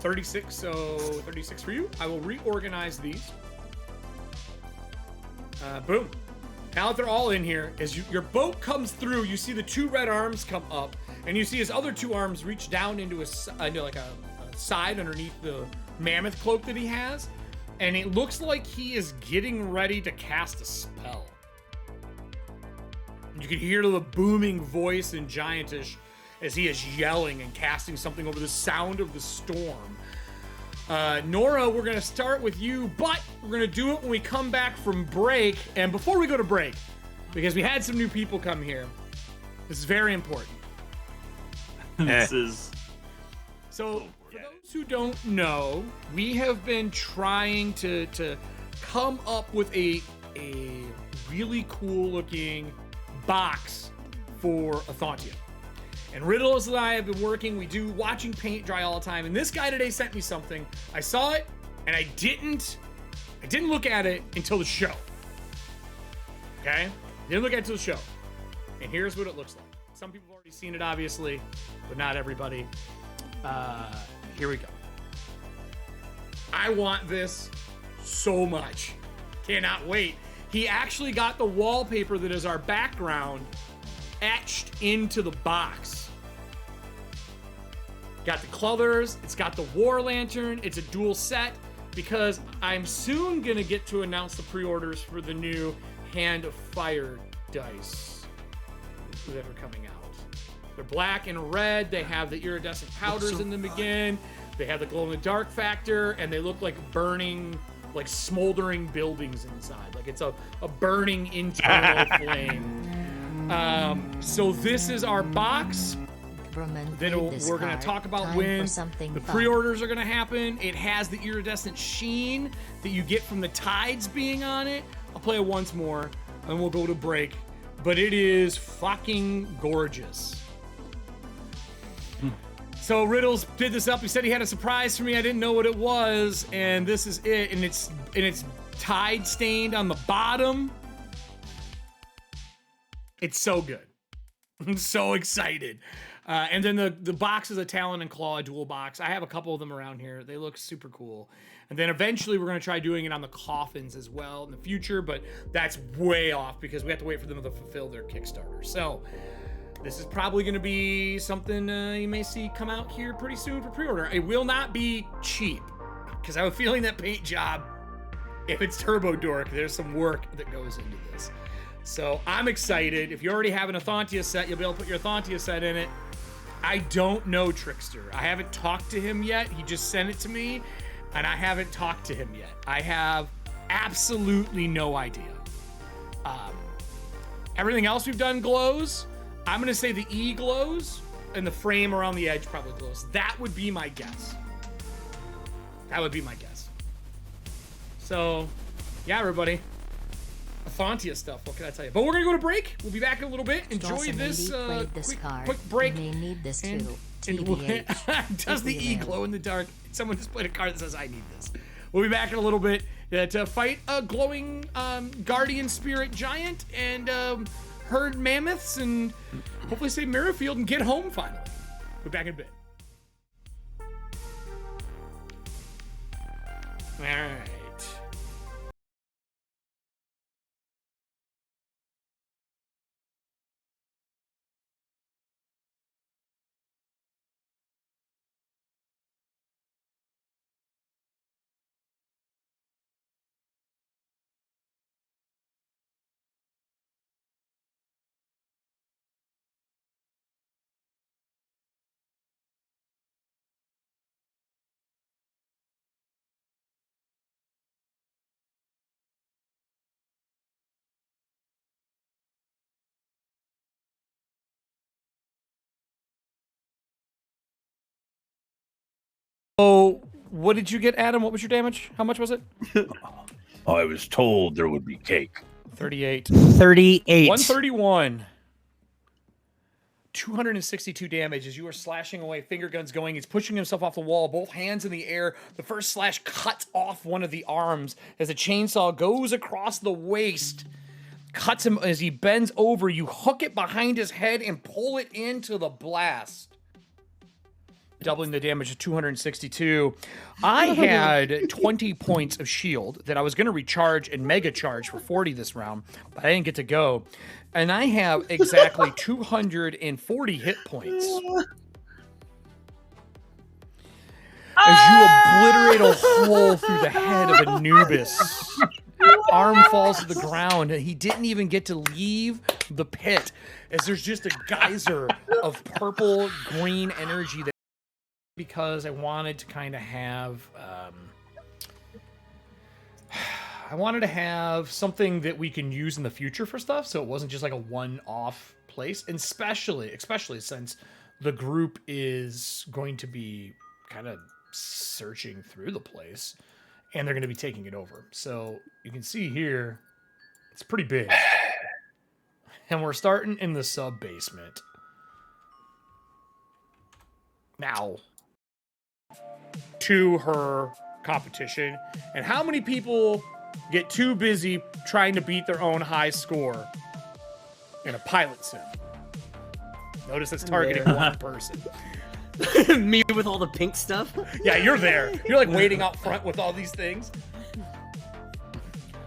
36, so 36 for you. I will reorganize these. Boom. Now that they're all in here, as your boat comes through, you see the 2 red arms come up, and you see his other 2 arms reach down into a side underneath the mammoth cloak that he has, and it looks like he is getting ready to cast a spell. You can hear the booming voice in Giantish as he is yelling and casting something over the sound of the storm. Nora, we're going to start with you, but we're going to do it when we come back from break. And before we go to break, because we had some new people come here, this is very important. This is... So, for those who don't know, we have been trying to come up with a really cool-looking box for Ethauntia. And Riddles and I have been working. We do watching paint dry all the time. And this guy today sent me something. I saw it, and I didn't look at it until the show. Okay? Didn't look at it until the show. And here's what it looks like. Some people have already seen it, obviously, but not everybody. Here we go. I want this so much. Cannot wait. He actually got the wallpaper that is our background etched into the box. Got the colors, it's got the war lantern, it's a dual set, because I'm soon gonna get to announce the pre-orders for the new Hand of Fire dice that are coming out. They're black and red, they have the iridescent powders in them again, they have the glow-in-the-dark factor, and they look like burning, like smoldering buildings inside. Like it's a burning internal flame. So this is our box. Then we're going to talk about when the pre-orders are going to happen. It has the iridescent sheen that you get from the tides being on it. I'll play it once more, and we'll go to break. But it is fucking gorgeous. So Riddles did this up. He said he had a surprise for me. I didn't know what it was, and this is it. And it's tide stained on the bottom. It's so good. I'm so excited. And then the box is a Talon and Claw dual box. I have a couple of them around here. They look super cool. And then eventually we're going to try doing it on the coffins as well in the future, but that's way off because we have to wait for them to fulfill their Kickstarter. So this is probably going to be something you may see come out here pretty soon for pre-order. It will not be cheap because I have a feeling that paint job, if it's Turbo Dork, there's some work that goes into this. So I'm excited. If you already have an Ethauntia set, you'll be able to put your Ethauntia set in it. I don't know Trickster. I haven't talked to him yet. He just sent it to me, and I haven't talked to him yet. I have absolutely no idea. Everything else we've done glows. I'm going to say the E glows, and the frame around the edge probably glows. That would be my guess. That would be my guess. So, yeah, everybody. Ethauntia stuff. What can I tell you? But we're gonna go to break. We'll be back in a little bit. Enjoy this, quick break. You may need this too. And does the E glow in the dark? Someone just played a card that says I need this. We'll be back in a little bit to fight a glowing guardian spirit giant and herd mammoths and hopefully save Merrifield and get home finally. We'll be back in a bit. All right. So, what did you get, Adam? What was your damage? How much was it? I was told there would be cake. 38. 38. 131. 262 damage as you are slashing away, finger guns going. He's pushing himself off the wall, both hands in the air. The first slash cuts off one of the arms as a chainsaw goes across the waist. Cuts him as he bends over. You hook it behind his head and pull it into the blast. Doubling the damage to 262. I had 20 points of shield that I was going to recharge and mega charge for 40 this round, but I didn't get to go. And I have exactly 240 hit points. As you obliterate a hole through the head of Anubis. Arm falls to the ground, and he didn't even get to leave the pit, as there's just a geyser of purple green energy that, because I wanted to kind of have something that we can use in the future for stuff, so it wasn't just like a one-off place, and especially since the group is going to be kind of searching through the place, and they're going to be taking it over. So you can see here, it's pretty big. And we're starting in the sub-basement. Now, to her competition, and how many people get too busy trying to beat their own high score in a pilot sim? Notice it's targeting one person. Me with all the pink stuff? Yeah, you're there. You're like waiting out front with all these things.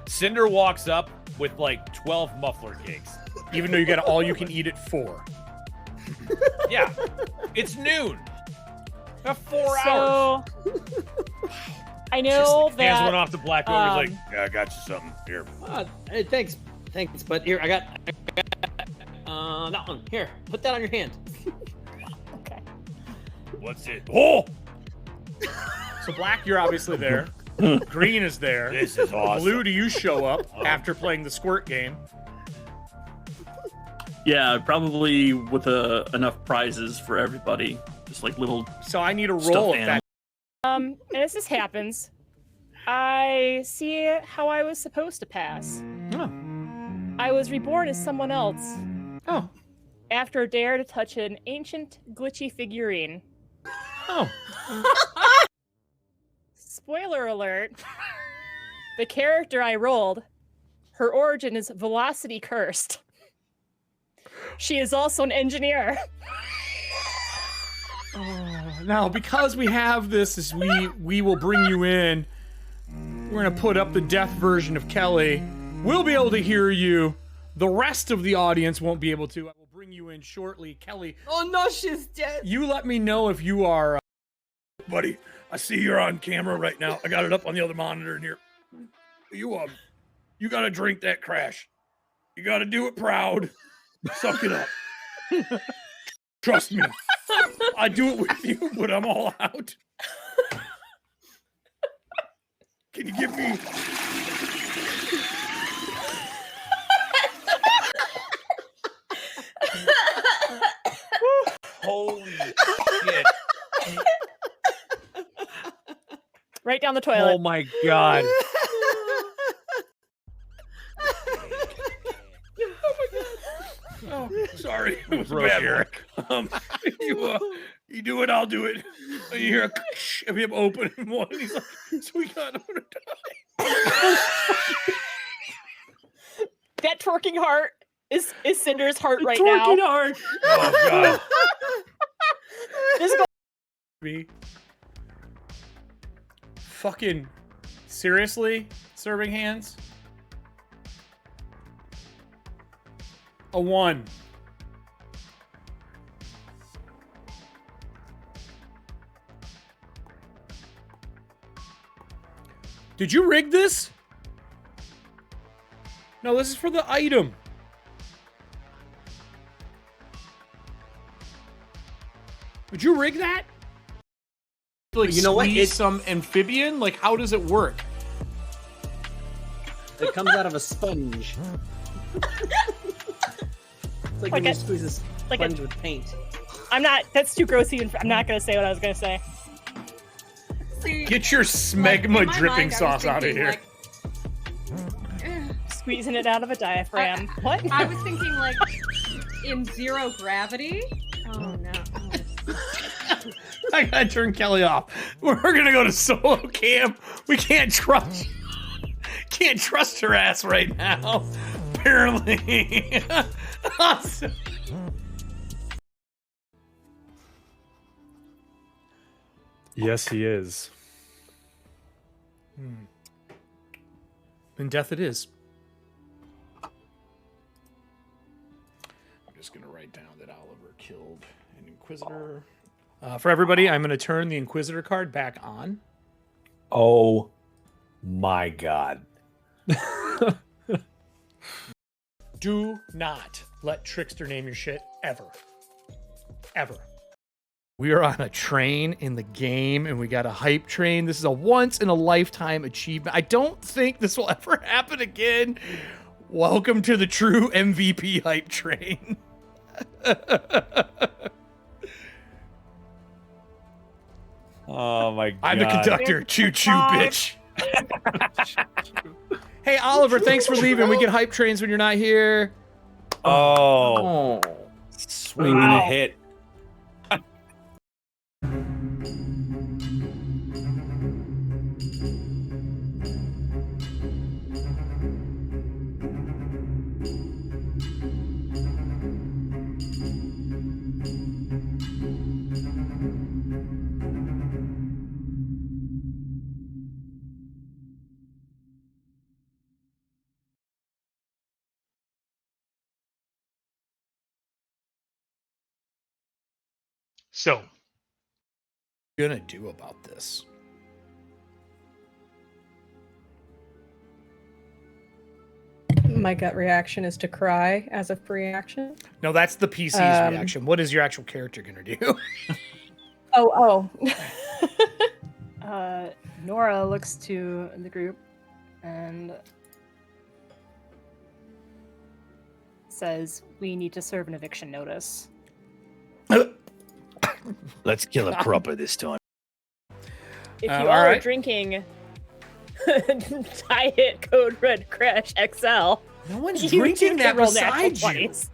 Cinder walks up with like 12 muffler cakes. Even though you got all you can eat at 4. Yeah, it's noon. I have 4 hours. I know that Hands went off to Black Ogre. He's like, Yeah, I got you something here. Hey, thanks. But here, I got that one. Here, put that on your hand. okay. What's it? Oh! So Black, you're obviously there. Green is there. This is awesome. Blue, do you show up after playing the squirt game? Yeah, probably with enough prizes for everybody. Just like little. So I need a stuffed roll. animals. And as this happens, I see how I was supposed to pass. Oh. I was reborn as someone else. Oh. After a dare to touch an ancient, glitchy figurine. Oh. Spoiler alert. The character I rolled, her origin is velocity cursed. She is also an engineer. Now, because we have this, as we will bring you in, we're going to put up the deaf version of Kelly. We'll be able to hear you. The rest of the audience won't be able to. I will bring you in shortly. Kelly. Oh no, she's dead. You let me know if you are... Buddy, I see you're on camera right now. I got it up on the other monitor in here. You got to drink that crash. You got to do it proud. Suck it up. Trust me. I do it with you, but I'm all out. Can you give me... holy shit. Right down the toilet. Oh my god. sorry. It was Broke bad, Eric. You do it, I'll do it. And you hear a of him opening one. And he's like, sweetheart, I'm gonna die. That twerking heart is Cinder's heart right Twerking now. heart. Oh god. This go- Me. Fucking seriously? Serving hands? A 1. Did you rig this? No, this is for the item. Would you rig that? Like, You know what? squeeze It's- some amphibian? Like, how does it work? It comes out of a sponge. It's like when you squeeze a like a- sponge with paint. That's too gross even. I'm not gonna say what I was gonna say. See, Get your like, in smegma my dripping mind, I was sauce out of thinking, here. like, Squeezing it out of a diaphragm. What? I was thinking like in zero gravity. Oh no. I gotta turn Kelly off. We're gonna go to solo camp. We can't trust her ass right now. Apparently. Yes, he is. And death it is. I'm just gonna write down that Oliver killed an Inquisitor. For everybody, I'm gonna turn the Inquisitor card back on. Oh my god. Do not let Trickster name your shit ever. Ever. We are on a train in the game and we got a hype train. This is a once in a lifetime achievement. I don't think this will ever happen again. Welcome to the true MVP hype train. Oh my god. I'm the conductor. Choo choo, bitch. Hey, Oliver, thanks for leaving. We get hype trains when you're not here. Oh. Swinging a hit. So, what are you gonna do about this? My gut reaction is to cry as a free action. No, that's the PC's reaction. What is your actual character gonna do? Oh. Nora looks to the group and says, "We need to serve an eviction notice." Let's kill a cropper this time. If you all all are right. drinking Diet Code Red Crash XL, No one's you drinking can that roll natural besides you. 20s.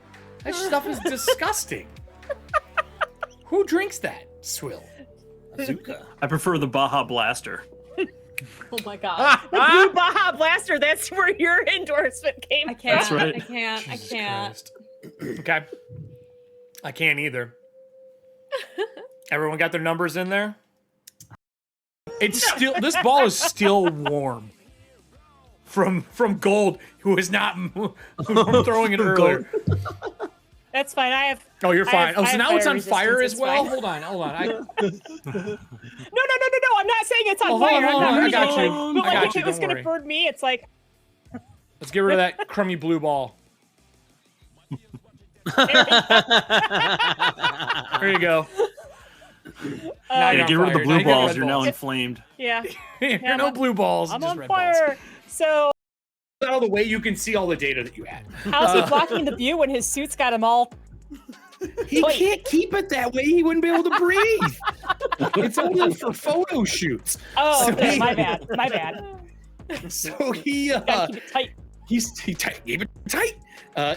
That stuff is disgusting. Who drinks that? Swill. Azuka. I prefer the Baja Blaster. Oh my god. The Blue Baja Blaster, that's where your endorsement came I can't. That's right. I can't. I Jesus can't. Christ. Okay. I can't either. Everyone got their numbers in there? It's still, this ball is still warm. From Gold, who is not from throwing it earlier. That's fine. I have. Oh, you're fine. I So have now it's fire on fire resistance, as it's well? fine. Hold on. No. I'm not saying it's on Oh, hold on, fire. hold on, I'm I not got saying you. it. But I like, got if you, it was don't gonna worry. burn me, it's like. Let's get rid of that crummy blue ball. There you go. Now Yeah, you're get on rid of the fire. blue Now you got balls. red You're now balls. inflamed. Yeah. You're Yeah, no I'm- blue balls. I'm just on red fire. balls. So Out of the way, you can see all the data that you had. how's he blocking the view when his suit's got him all? He Wait. can't keep it that way. He wouldn't be able to breathe. It's only for photo shoots. Oh, So okay, he- my bad. So he Gotta keep it tight. he keep it tight.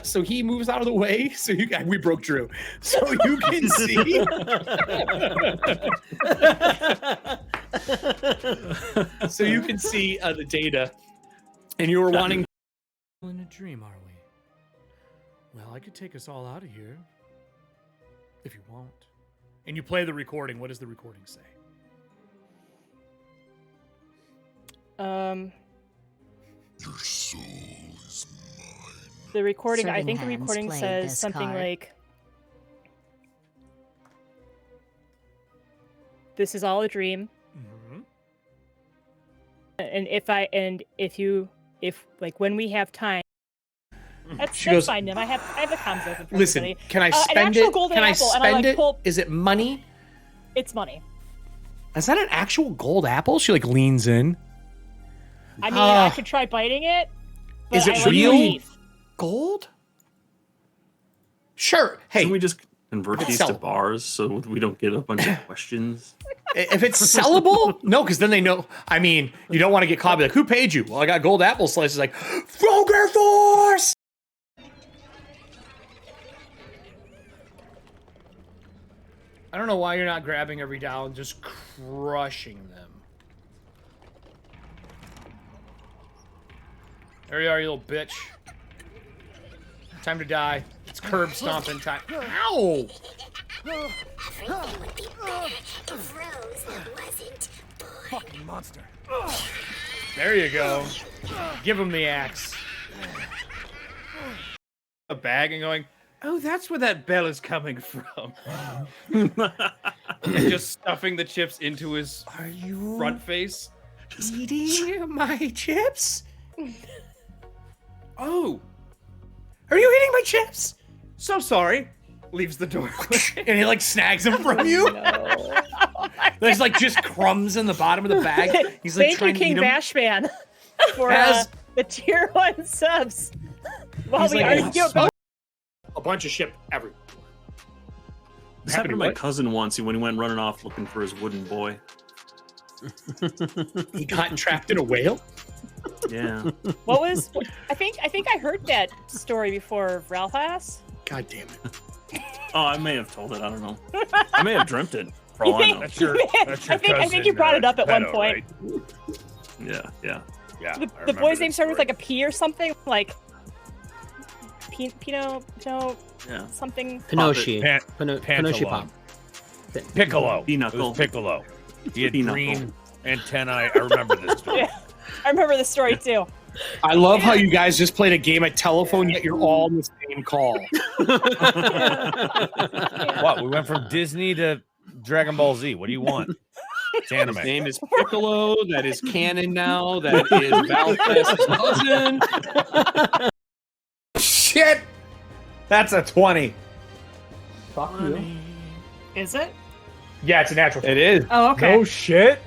So he moves out of the way. So we broke Drew. So you can see. So you can see the data, and you were wanting. In a dream, are we? Well, I could take us all out of here if you want. And you play the recording. What does the recording say? Your soul is mine. The recording, I Certain think the hands recording play says this something card. like, "This is all a dream." Mm-hmm. And if when we have time, that's She goes, fine, Nim. I have the comms open for Listen, everybody. can I An spend actual it? golden Can I apple, and I, spend like, it? pull- Is it money? It's money. Is that an actual gold apple? She like leans in. I mean, I could try biting it. But Is it I like the real teeth. gold? Sure. Hey, Can we just convert It's these to sellable. bars so we don't get a bunch of questions? if it's sellable, no, because then they know. I mean, you don't want to get caught. Be like, who paid you? Well, I got gold apple slices. Like, Frogger Force. I don't know why you're not grabbing every doll and just crushing them. There you are, you little bitch. Time to die. It's curb stomping time. Ow! Fucking monster. There you go. Give him the axe. A bag and going, oh, that's where that bell is coming from. And just stuffing the chips into his front face. Eating my chips? Oh, Are you eating my chips? so sorry. Leaves the door. And he like snags them from you. There's like just crumbs in the bottom of the bag. He's like Thank you, trying to King eat them. Bashman, for Has- the tier 1 subs. Well, He's we like, argue about a bunch of shit everywhere. This happened to my cousin once when he went running off looking for his wooden boy. He got trapped in a whale. Yeah. what was. I think I heard that story before Ralph asked. God damn it. Oh, I may have told it. I don't know. I may have dreamt it. For all I know. That's your I think you brought it up at one Pedo, point. right? Yeah, yeah. Yeah. The boy's name started with like a P or something, like Pino, Yeah. something. Pinoshi. Pan- Pinoshi Pop. Piccolo. Pinochle. It was Piccolo. He had Pinochle. green antennae. I remember this story. Yeah, I remember the story too. I love how you guys just played a game of telephone, yet you're all on the same call. What? We went from Disney to Dragon Ball Z. What do you want? It's anime. His name is Piccolo. That is canon now. That is Valfest's cousin. Shit! That's a 20. Fuck you. Is it? Yeah, it's a natural. It is. Oh, okay. No shit.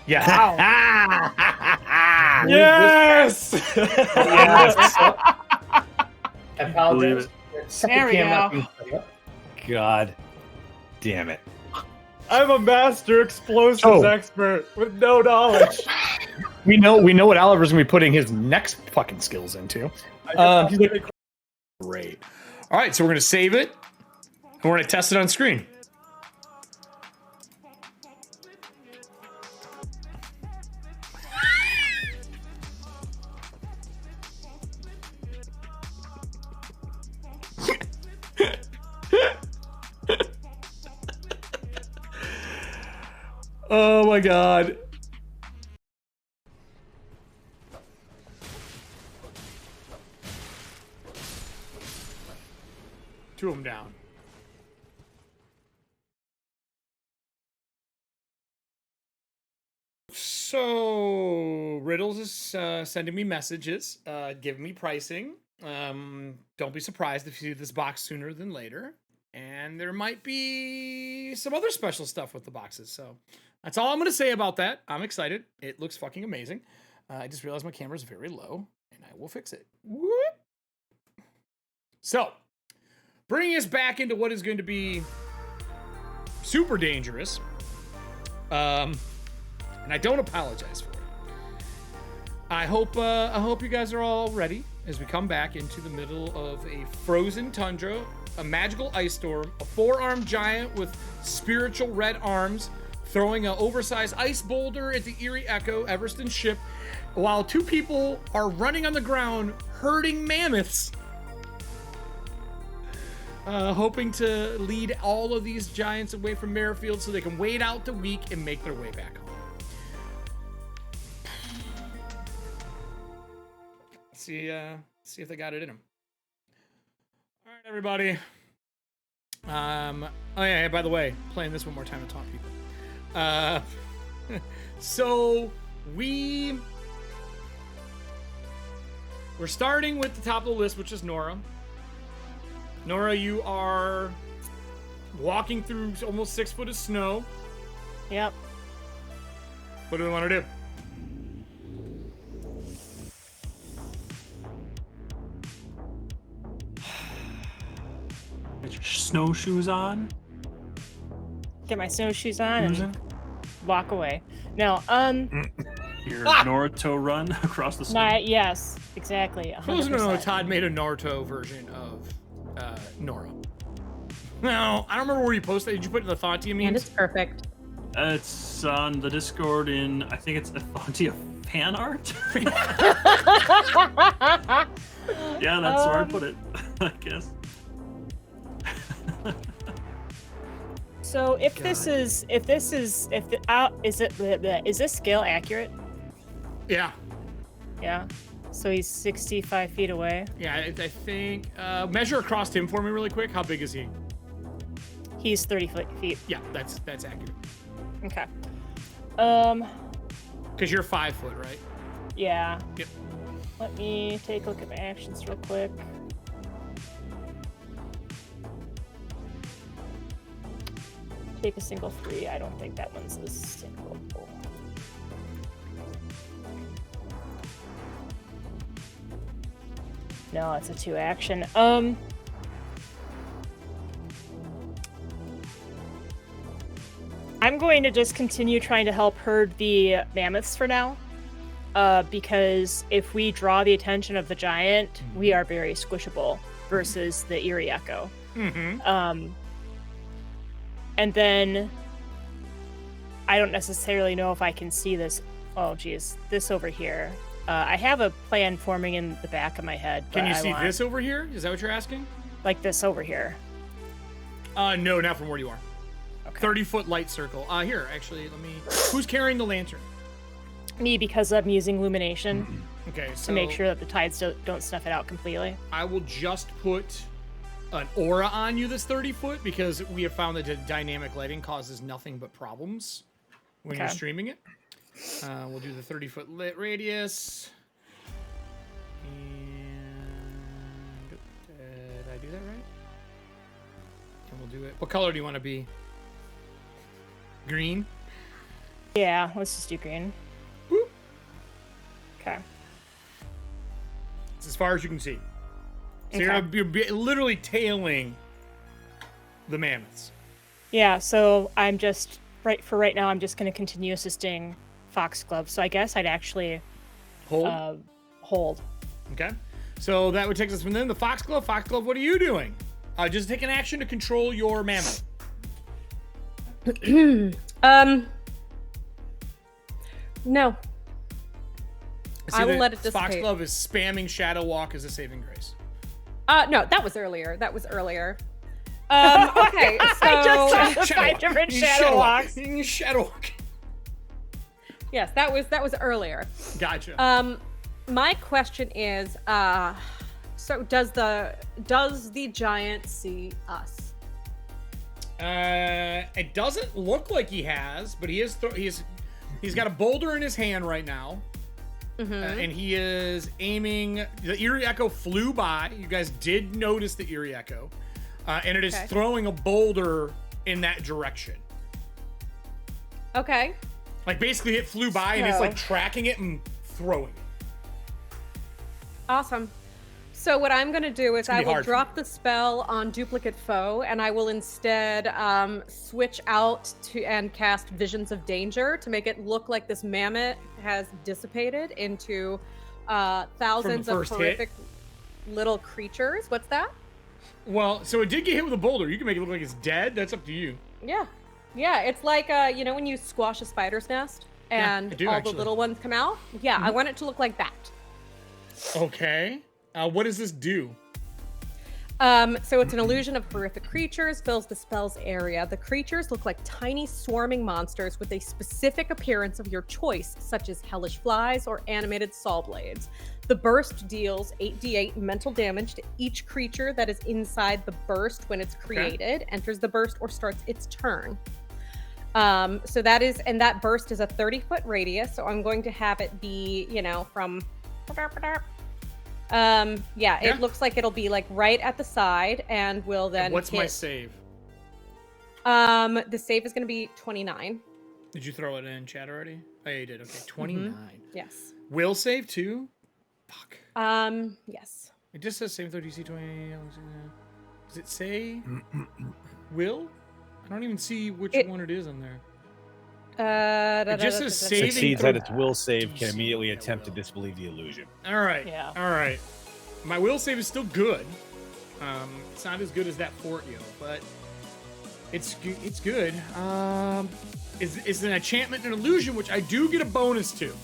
Yeah. Yes! I Believe it. There we go. God damn it. I'm a master explosives Oh. expert with no knowledge. We know what Oliver's gonna be putting his next fucking skills into. He's like, great. All right, so we're gonna save it, and we're gonna test it on screen. Oh my god. Two of them down. So Riddles is sending me messages, giving me pricing. Don't be surprised if you see this box sooner than later. And there might be some other special stuff with the boxes. So that's all I'm going to say about that. I'm excited. It looks fucking amazing. I just realized my camera's very low, and I will fix it. Whoop. So, bringing us back into what is going to be super dangerous. And I don't apologize for it. I hope you guys are all ready. as we come back into the middle of a frozen tundra, a magical ice storm, a 4-armed giant with spiritual red arms throwing an oversized ice boulder at the Erie Echo, Everston's ship, while 2 people are running on the ground herding mammoths, hoping to lead all of these giants away from Merrifield so they can wait out the week and make their way back home. See if they got it in them. All right, everybody. Oh yeah, by the way, playing this one more time to taunt people. So we're starting with the top of the list, which is Nora. Nora, you are walking through almost 6 foot of snow. Yep. What do we want to do? Get your snowshoes on. Get my snowshoes on and walk away. No, Your Naruto run across the snow. yes, exactly. For those who don't know, 100%. Todd made a Naruto version of Nora. No, I don't remember where you posted. Did you put it in the Ethauntia memes? And it's perfect. It's on the Discord in, I think it's Ethauntia fan art. Yeah, that's where I put it, I guess. So if this is this scale accurate? Yeah. Yeah. So he's 65 feet away. Yeah, I think. Measure across him for me really quick. How big is he? He's 30 feet. Yeah, that's accurate. Okay. Because you're 5 foot, right? Yeah. Yep. Let me take a look at my actions real quick. Take a single 3. I don't think that one's a single. No, it's a 2 action. I'm going to just continue trying to help herd the mammoths for now. Because if we draw the attention of the giant, we are very squishable versus the Erie Echo. Mm-hmm. And then I don't necessarily know if I can see this. Oh, geez, this over here. I have a plan forming in the back of my head. Can you but see this over here? Is that what you're asking? Like this over here. No, not from where you are. Okay. 30-foot light circle. Here, actually, let me. Who's carrying the lantern? Me, because I'm using illumination Okay, so to make sure that the tides don't snuff it out completely. I will just put an aura on you that's 30 foot because we have found that the dynamic lighting causes nothing but problems when you're streaming it. We'll do the 30-foot lit radius. And did I do that right? And we'll do it. What color do you want to be? Green? Yeah, let's just do green. Boop. Okay. It's as far as you can see. So Okay. you're literally tailing the mammoths. Yeah, so I'm just right now. I'm just going to continue assisting Foxglove. So I guess I'd actually Hold. hold. Okay. So that would take us from then. The Foxglove. Foxglove, what are you doing? Just take an action to control your mammoth. No. See I will that let it dissipate. Foxglove is spamming Shadow Walk as a saving grace. No, that was earlier. Okay, so I just saw the Shadow 5 Walk. different You shadow Walk. walks. You Shadow Walk. yes, that was earlier. Gotcha. My question is, so does the giant see us? It doesn't look like he has, but he is. He's got a boulder in his hand right now. And he is aiming. The Erie Echo flew by. You guys did notice the Erie Echo. And it is throwing a boulder in that direction. Okay. Like, basically, it flew by and it's, like, tracking it and throwing it. Awesome. So what I'm going to do is I will hard for drop the spell on Duplicate Foe, and I will instead switch out to and cast Visions of Danger to make it look like this mammoth has dissipated into thousands of first horrific. little creatures. What's that? Well, so it did get hit with a boulder. You can make it look like it's dead. That's up to you. Yeah. Yeah, it's like, you know when you squash a spider's nest and I do, all actually. the little ones come out? Yeah, I want it to look like that. Okay. What does this do? So it's an illusion of horrific creatures, fills the spell's area. The creatures look like tiny swarming monsters with a specific appearance of your choice, such as hellish flies or animated saw blades. The burst deals 8d8 mental damage to each creature that is inside the burst when it's created, enters the burst, or starts its turn. So that is, and that burst is a 30-foot radius, so I'm going to have it be, you know, from... it looks like it'll be like right at the side and will then And what's hit. my save? The save is going to be 29. Did you throw it in chat already? Oh, yeah, you did. Okay, 29. Yes. Will save too? Fuck. Yes. It just says same throw DC 20. Does it say will? I don't even see which one it is on there. It just says saving Succeeds throw. at its will save, can immediately attempt to disbelieve the illusion. All right. Yeah. All right. My will save is still good. It's not as good as that fort yo, but it's good. It's an enchantment and illusion, which I do get a bonus to.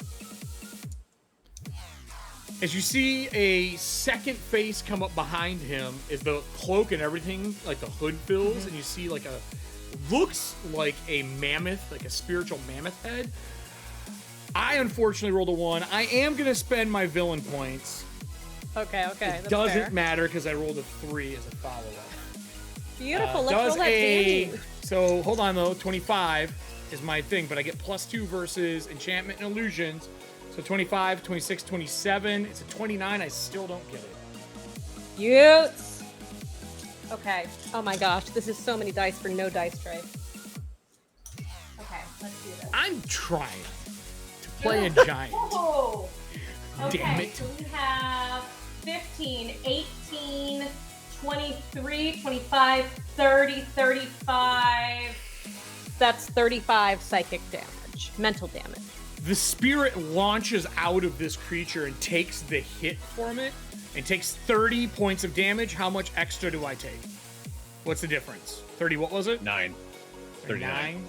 As you see a second face come up behind him, as the cloak and everything, like the hood fills, and you see like looks like a mammoth, like a spiritual mammoth head. I unfortunately rolled a 1. I am going to spend my villain points. Okay. It doesn't matter because I rolled a 3 as a follow-up. Beautiful. Let's roll that candy. So hold on though, 25 is my thing, but I get +2 versus enchantment and illusions. So 25, 26, 27. It's a 29. I still don't get it. Utes. Okay. Oh my gosh, this is so many dice for no dice tray. Okay, let's do this. I'm trying to play a giant. Oh. Okay, Damn it. so we have 15, 18, 23, 25, 30, 35. That's 35 psychic damage, mental damage. The spirit launches out of this creature and takes the hit from it and takes 30 points of damage. How much extra do I take? What's the difference? 30, what was it? 9. 39.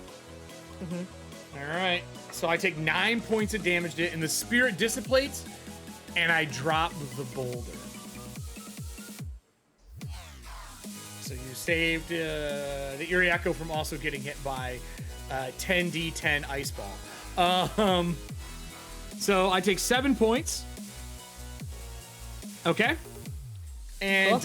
All right. So I take 9 points of damage to it, and the spirit dissipates, and I drop the boulder. So you saved the eerie echo from also getting hit by 10d10 ice ball. So I take 7 points. Okay. And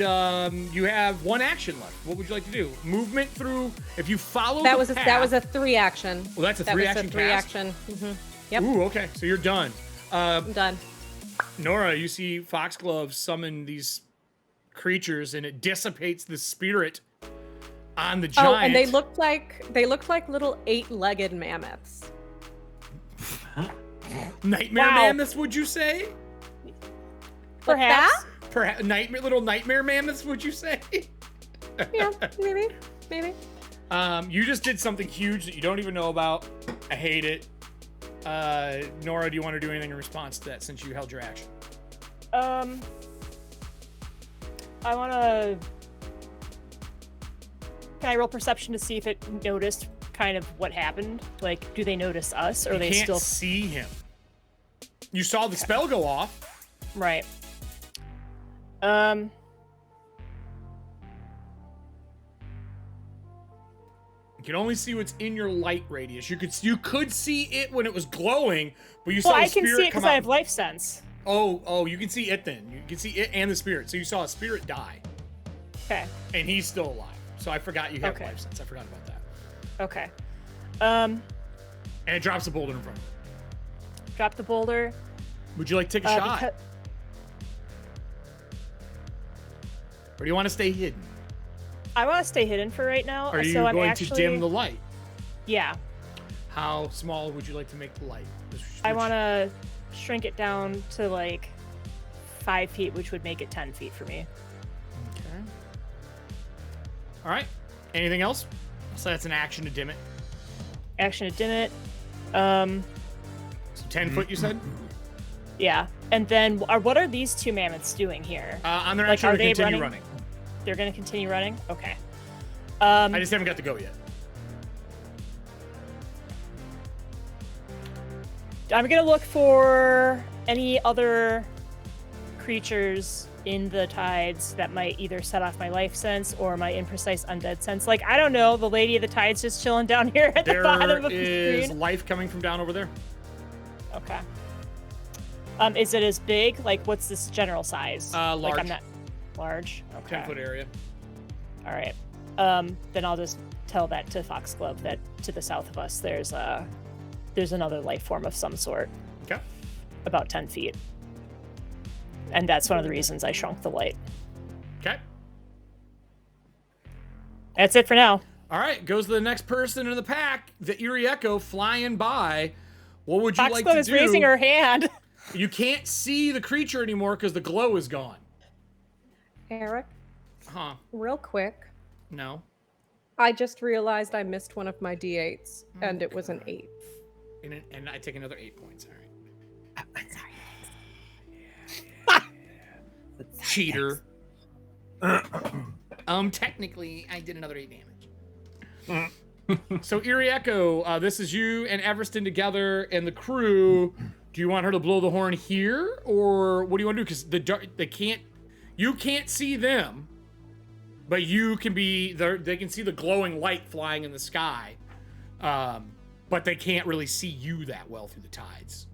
you have 1 action left. What would you like to do? Movement through. If you follow that the was path, that was a 3 action. Well, that's a 3 action. That was a 3 cast? action. Yep. Ooh, okay. So you're done. I'm done. Nora, you see Foxglove summon these creatures, and it dissipates the spirit on the giant. Oh, and they looked like little 8-legged mammoths. Nightmare mammoths, would you say? Perhaps. Perhaps little nightmare mammoths, would you say? Yeah, maybe. You just did something huge that you don't even know about. I hate it. Nora, do you want to do anything in response to that since you held your action? I want to... Can I roll perception to see if it noticed kind of what happened? Like, do they notice us, or You they can't still see him? You saw the spell go off. right? You can only see what's in your light radius. You could see it when it was glowing, but you Well, saw the I can spirit see it come because I out. have life sense. Oh, you can see it then. You can see it and the spirit. So you saw a spirit die, Okay. and he's still alive. So I forgot you have Okay. life sense. I forgot about that. Okay. And it drops a boulder in front of you. Drop the boulder. Would you like to take a shot? Or do you want to stay hidden? I want to stay hidden for right now. Are you so I'm going actually... to dim the light? Yeah. How small would you like to make the light? I want to shrink it down to like 5 feet, which would make it 10 feet for me. Okay. All right. Anything else? So that's an action to dim it. Action to dim it. So 10 foot, you said? Yeah. And then what are these two mammoths doing here? I'm gonna Like, actually are they continue running? running. They're going to continue running? Okay. I just haven't got to go yet. I'm going to look for any other creatures in the tides that might either set off my life sense or my imprecise undead sense. Like, I don't know, the lady of the tides just chilling down here at the bottom of the There is screen. life coming from down over there. Okay. Is it as big? Like, what's this general size? Large. Like, I'm not large. Okay. 10-foot area. All right. Then I'll just tell that to Foxglove that to the south of us there's another life form of some sort. Okay. About 10 feet. And that's one of the reasons I shrunk the light. Okay. That's it for now. All right, goes to the next person in the pack, the Eerie Echo flying by. What would you like to Foxglove is do? raising her hand. You can't see the creature anymore because the glow is gone. Eric, Huh. real quick, No. I just realized I missed one of my d8s, and it was an 8. And I take another 8 points. All right. Cheater. Technically, I did another 8 damage. So, Eerie Echo, this is you and Everston together and the crew. Do you want her to blow the horn here, or what do you want to do? Because you can't see them, but you can be there. They can see the glowing light flying in the sky, but they can't really see you that well through the tides.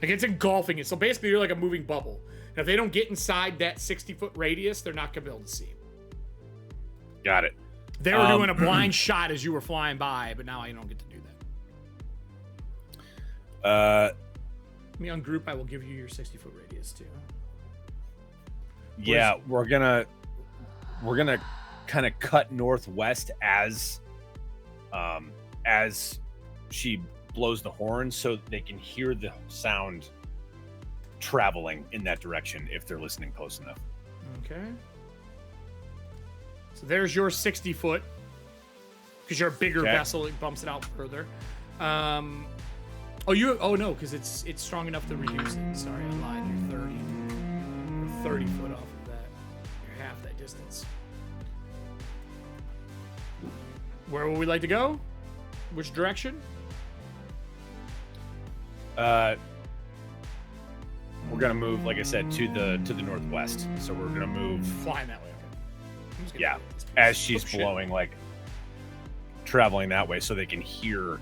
Like, it's engulfing it. So basically, you're like a moving bubble. And if they don't get inside that 60-foot radius, they're not gonna be able to see. Got it. They were doing a blind shot as you were flying by, but now I don't get to do that. Let me ungroup. I will give you your 60-foot radius too. Yeah, we're gonna kind of cut northwest as she blows the horn, so they can hear the sound traveling in that direction if they're listening close enough. Okay. So there's your 60-foot, because you're a bigger vessel. It bumps it out further. Oh no, because it's strong enough to reduce it. Sorry, I lied. You're 30. You're 30 foot off of that. You're half that distance. Where would we like to go? Which direction? We're gonna move, like I said, to the northwest. So we're gonna move flying that way. Okay. I'm just gonna Yeah, do this. as she's Oh, shit. blowing, like traveling that way, so they can hear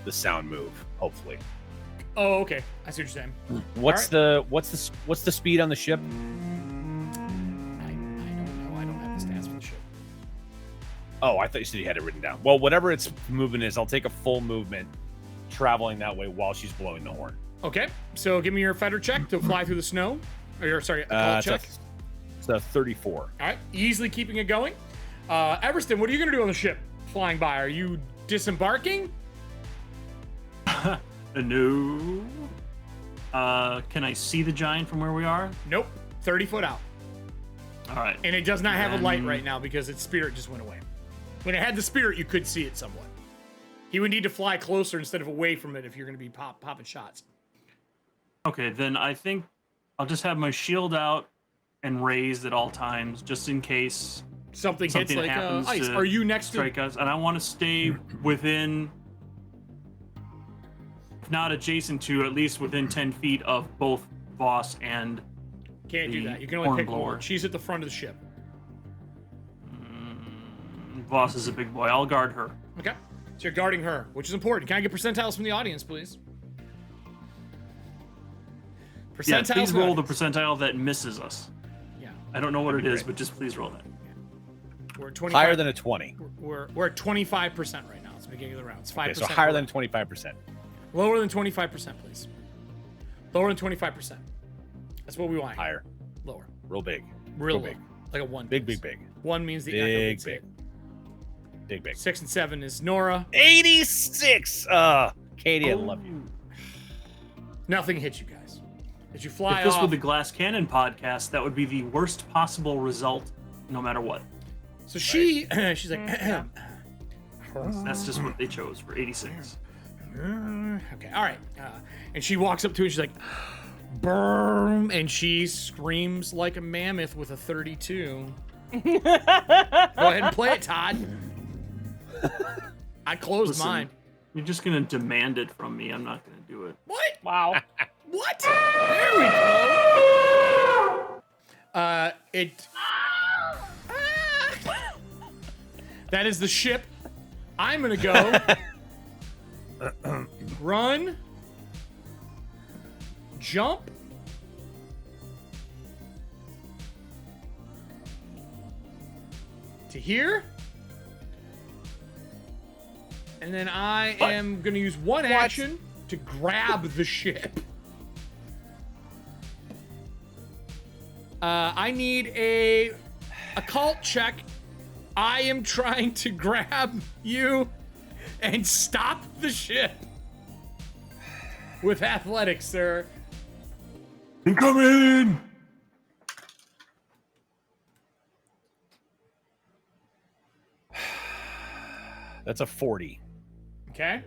the sound move. Hopefully. Oh, okay. I see what you're saying. What's the speed on the ship? I don't know. I don't have the stats for the ship. Oh, I thought you said you had it written down. Well, whatever its movement is, I'll take a full movement traveling that way while she's blowing the horn. Okay. So give me your feather check to fly through the snow. Or your call check. It's a 34. All right. Easily keeping it going. Everston, what are you going to do on the ship flying by? Are you disembarking? No. Can I see the giant from where we are? Nope. 30 foot out. All right. And it does not have a light right now because its spirit just went away. When it had the spirit, you could see it somewhat. He would need to fly closer instead of away from it if you're going to be popping shots. Okay, then I think I'll just have my shield out and raised at all times, just in case something hits like happens ice. to Are you next to strike us? And I want to stay within, if not adjacent to, at least within 10 feet of both Voss and Can't do the that. You can only pick hornblower. one. She's at the front of the ship. Voss is a big boy. I'll guard her. Okay. So you're guarding her, which is important. Can I get percentiles from the audience, please? Percentiles. Yeah, please from roll the audience. percentile that misses us. Yeah. I don't know what it is, great. but just please roll that. We're at 25. Higher than a 20. We're at 25% right now. It's the beginning of the round. It's 5%. Okay, so higher than 25%. Lower than 25%, please. Lower than 25%. That's what we want. Higher. Lower. Real big. Real big. Like a 1. Big, please. big, big. 1 means the Big, echo gets big. hit. Big, big. 6 and 7 is Nora. 86! Katie, I love you. Nothing hits you guys. As you fly If this off. were the Glass Cannon podcast, that would be the worst possible result, no matter what. So she's like, That's just what they chose for 86. okay, all right. And she walks up to it and she's like, Boom, and she screams like a mammoth with a 32. Go ahead and play it, Todd. I closed Listen, mine. You're just gonna demand it from me. I'm not gonna do it. What? Wow. What? There we go. That is the ship. I'm gonna go. Run. Jump. To here. And then I am gonna use one action to grab the ship. I need a occult check. I am trying to grab you and stop the ship with athletics, sir. Incoming! That's a 40. Okay.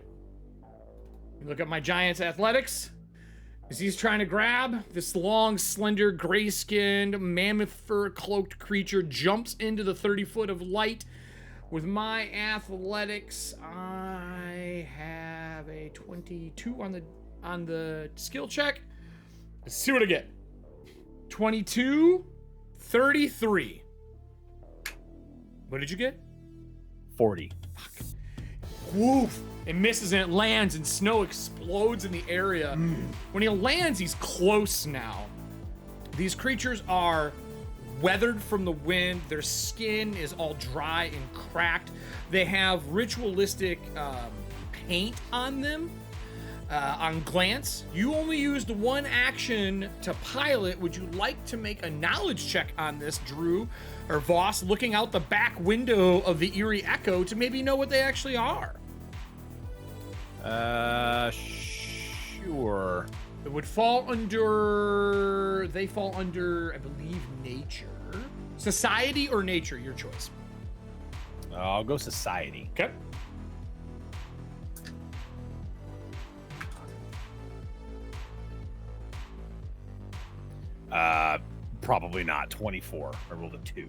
You look at my giant's athletics. As he's trying to grab, this long, slender, gray-skinned, mammoth fur-cloaked creature jumps into the 30-foot of light. With my athletics, I have a 22 on the skill check. Let's see what I get. 22, 33. What did you get? 40. Fuck. Woof. It misses and it lands and snow explodes in the area. When he lands, he's close now. These creatures are weathered from the wind. Their skin is all dry and cracked. They have ritualistic paint on them. On glance, you only used one action to pilot. Would you like to make a knowledge check on this, Drew or Voss, looking out the back window of the Eerie Echo to maybe know what they actually are? Sure. It would fall under. They fall under, I believe, nature, society, or nature. Your choice. I'll go society. Okay. Probably not. 24. I rolled a 2.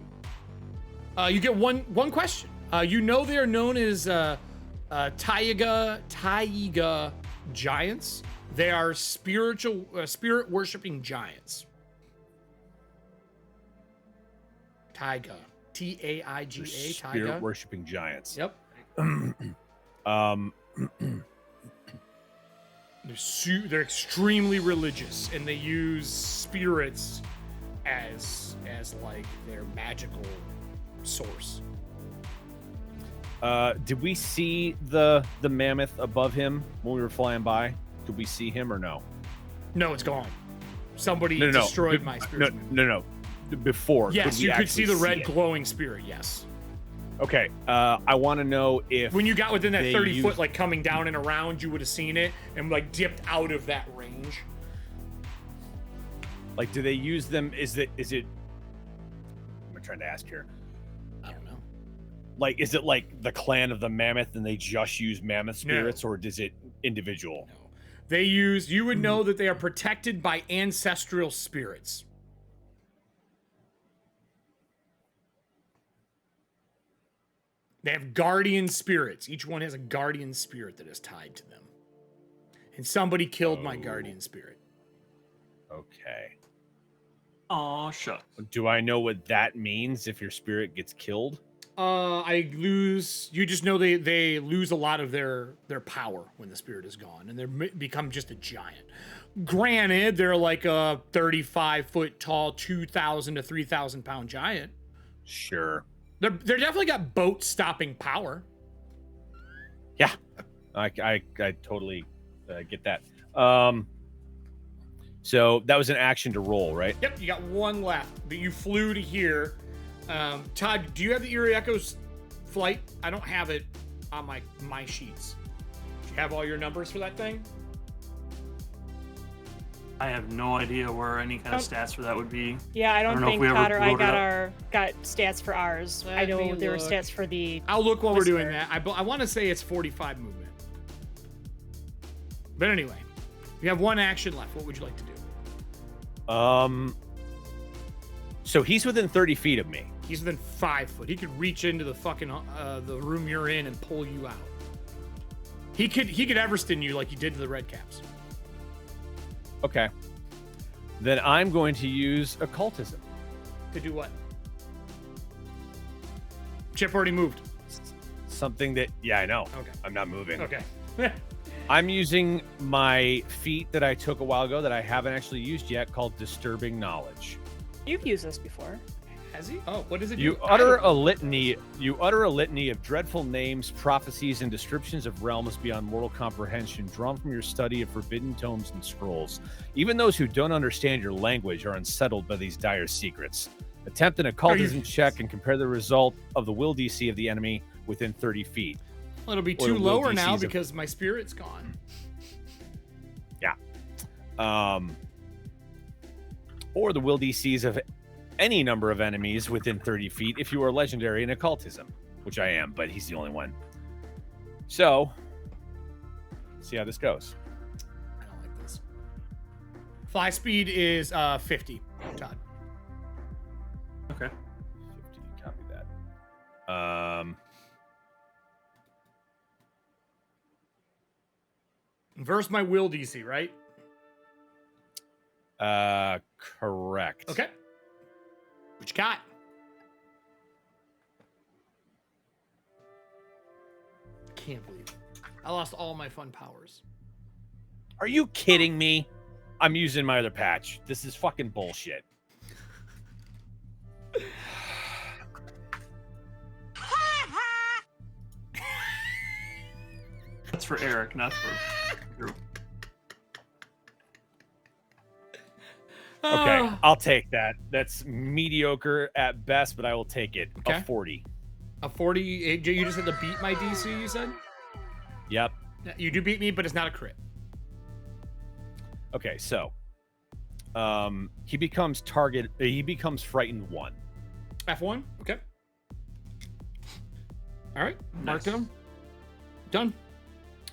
You get one question. You know they are known as Taiga giants. They are spirit worshipping giants. Taiga, Taiga. Spirit worshipping giants. Yep. They're extremely religious, and they use spirits as like their magical source. Did we see the mammoth above him when we were flying by? Did we see him or no? No, it's gone. Somebody destroyed my spirit. No. Before. Yes, you could see the red it? glowing spirit. Yes. Okay. I want to know if when you got within that 30 foot, like coming down and around, you would have seen it and like dipped out of that range. Like, do they use them? Is it? I'm trying to ask here. I don't know. Like, is it like the clan of the mammoth and they just use mammoth spirits, No. or is it individual? No. They use. You would know that they are protected by ancestral spirits. They have guardian spirits. Each one has a guardian spirit that is tied to them. And somebody killed my guardian spirit. Okay. Aw, shucks. Do I know what that means if your spirit gets killed? You just know they lose a lot of their power when the spirit is gone, and they become just a giant. Granted, they're like a 35-foot tall, 2,000 to 3,000 pound giant. Sure. They're definitely got boat stopping power. Yeah, I totally get that. So that was an action to roll, right? Yep, you got one left, but you flew to here. Todd, do you have the Eerie Echoes flight? I don't have it on my sheets. Do you have all your numbers for that thing? I have no idea where any kind of stats for that would be. Yeah, I don't know if think we ever Todd or I wrote it up. got stats for ours. I know there were stats for the. I'll look while we're doing Whisper. that. I want to say it's 45 movement. But anyway, you have one action left. What would you like to do? So he's within 30 feet of me. He's within 5 foot. He could reach into the fucking the room you're in and pull you out. He could Everston you like he did to the Red Caps. Okay. Then I'm going to use occultism. To do what? Chip already moved. Something that, yeah, I know. Okay. I'm not moving. Okay. I'm using my feat that I took a while ago that I haven't actually used yet, called Disturbing Knowledge. You've used this before. Has he? Oh, what does it do? You utter a litany of dreadful names, prophecies, and descriptions of realms beyond mortal comprehension, drawn from your study of forbidden tomes and scrolls. Even those who don't understand your language are unsettled by these dire secrets. Attempt an occultism check and compare the result of the will DC of the enemy within 30 feet. Well, it'll be Or too the will lower now DCs because my spirit's gone. Yeah. Or the will DCs of any number of enemies within 30 feet if you are legendary in occultism, which I am, but he's the only one. So, see how this goes. I don't like this. Fly speed is 50, Todd. Okay. 50, copy that. Versus my will DC, right? Correct. Okay. What you got? Can't believe it. I lost all my fun powers. Are you kidding me? I'm using my other patch. This is fucking bullshit. That's for Eric, not for Drew. Okay, I'll take that. That's mediocre at best, but I will take it. Okay. A 40. A 40. You just had to beat my DC, you said? Yep. You do beat me, but it's not a crit. Okay, so he becomes frightened 1. F1. Okay. All right. Mark Nice. down. Done.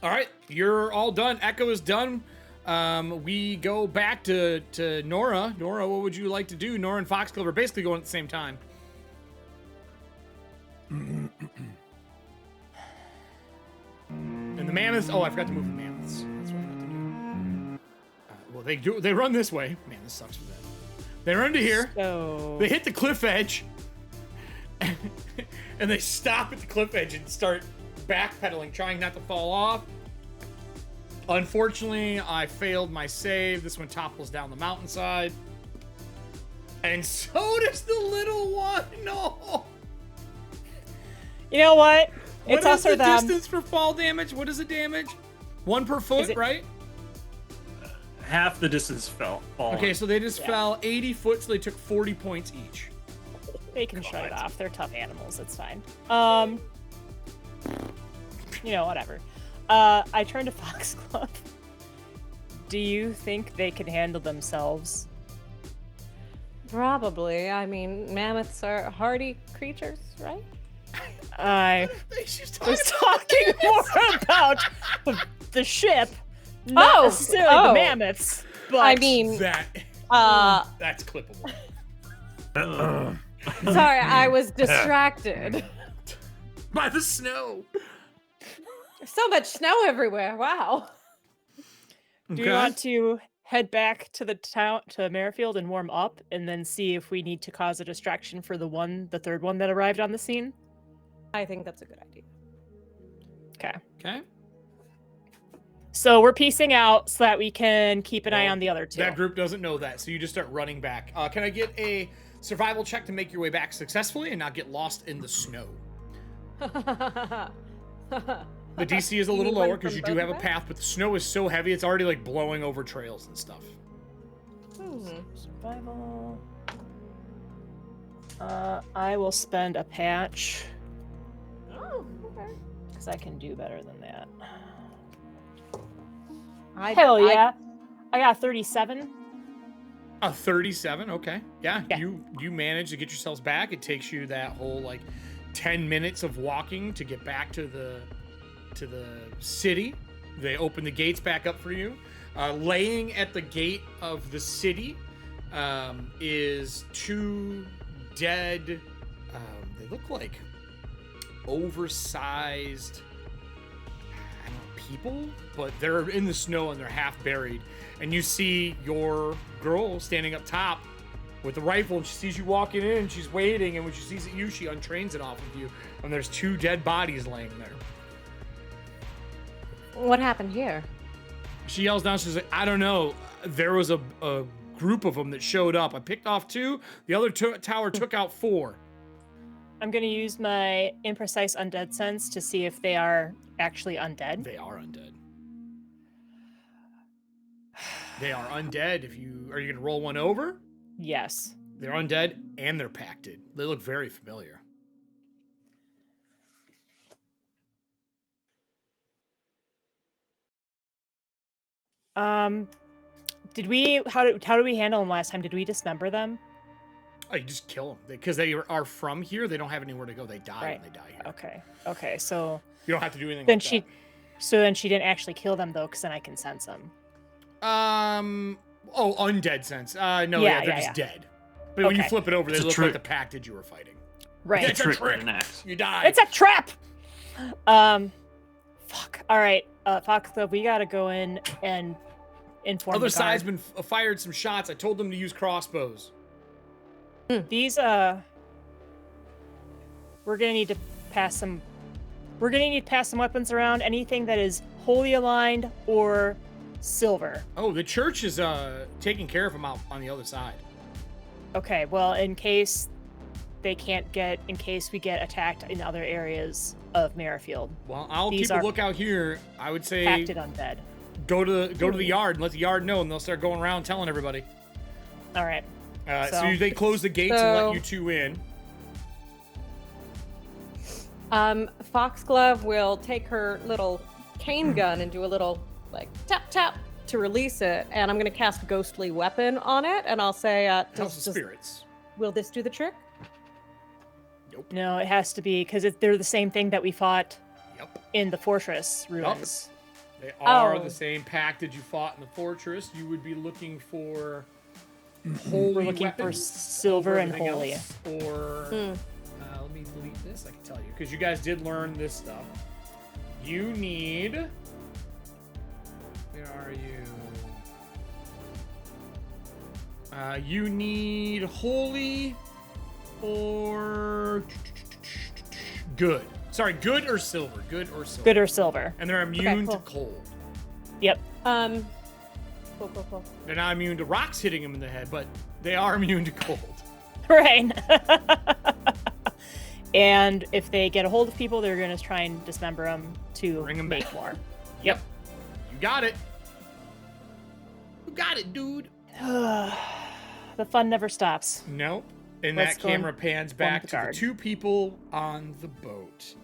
All right. You're all done. Echo is done. We go back to Nora. Nora, what would you like to do? Nora and Foxglove are basically going at the same time. And the mammoths. Oh, I forgot to move the mammoths. That's what I got to do. Well, they run this way. Man, this sucks for them. They run to here. So They hit the cliff edge. And they stop at the cliff edge and start backpedaling, trying not to fall off. Unfortunately, I failed my save. This one topples down the mountainside. And so does the little one. No. you know what? It's What us is or the them. distance for fall damage? What is the damage? 1 per foot, right? Half the distance fell. Okay, so they just fell 80 foot, so they took 40 points each. They can shut it off. They're tough animals. It's fine. Whatever. I turn to Foxglove. Do you think they can handle themselves? Probably. I mean, mammoths are hardy creatures, right? I was talking more about the ship, not necessarily the mammoths. But I mean, that's clippable. Sorry, I was distracted. By the snow. There's so much snow everywhere. Wow. do you want to head back to the town, to Merrifield, and warm up, and then see if we need to cause a distraction for the third one that arrived on the scene? I think that's a good idea. Okay. Okay. So we're piecing out so that we can keep an eye on the other two. That group doesn't know that, so you just start running back. Can I get a survival check to make your way back successfully and not get lost in the snow? The DC is a little lower because you do have a path, but the snow is so heavy it's already like blowing over trails and stuff. Survival. I will spend a patch. Oh, okay. Because I can do better than that. I got 37. A 37, okay. Yeah, you manage to get yourselves back. It takes you that whole like 10 minutes of walking to get back to the city. They open the gates back up for you. Laying at the gate of the city is two dead, they look like oversized people, but they're in the snow and they're half buried. And you see your girl standing up top with the rifle, and she sees you walking in, and she's waiting, and when she sees you, she untrains it off of you, and there's two dead bodies laying there. What happened here? She yells down, she's like, I don't know. There was a group of them that showed up. I picked off 2. The other tower took out 4. I'm going to use my imprecise undead sense to see if they are actually undead. They are undead. They are undead. Are you going to roll one over? Yes. They're undead and they're pacted. They look very familiar. How did we handle them last time? Did we dismember them? Oh, you just kill them because they are from here. They don't have anywhere to go. They die when they die here. Okay. So you don't have to do anything. Then like So then she didn't actually kill them though, because then I can sense them. Oh, undead sense. No, they're just dead. But when you flip it over, they look like the pacted you were fighting. Right. It's a trick. You die. It's a trap. Fuck. All right, Fox Club, we gotta go in and inform. Other side's been fired some shots. I told them to use crossbows. These we're gonna need to pass some. We're gonna need to pass some weapons around. Anything that is wholly aligned or silver. Oh, the church is taking care of them out on the other side. Okay, well, in case we get attacked in other areas of Merrifield. Well, I'll keep a lookout here. I would say pacted undead. Go to the yard and let the yard know, and they'll start going around telling everybody. All right. So they close the gates and let you two in. Foxglove will take her little cane gun and do a little tap tap to release it, and I'm going to cast Ghostly Weapon on it, and I'll say, House of Spirits. Will this do the trick? Nope. No, it has to be because they're the same thing that we fought in the fortress ruins. They are the same pack that you fought in the fortress. You would be looking for holy We're looking for silver and holy. Or let me delete this. I can tell you because you guys did learn this stuff. You need. Where are you? You need holy or good. Sorry, good or silver. Good or silver. Good or silver. And they're immune to cold. Yep. Cool. They're not immune to rocks hitting them in the head, but they are immune to cold. Right. And if they get a hold of people, they're going to try and dismember them to make back. more. Yep. You got it. You got it, dude. The fun never stops. Nope. And Let's that camera pans back to the 2 people on the boat.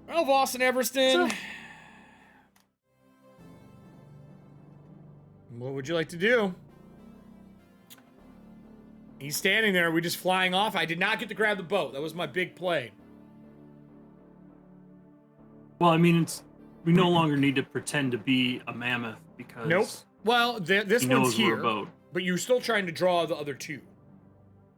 Well, Voss and Everston, what would you like to do? He's standing there. Are we just flying off? I did not get to grab the boat. That was my big play. Well, I mean, we no longer need to pretend to be a mammoth because... Nope. Well, this one's here, boat. but you're still trying to draw the other 2.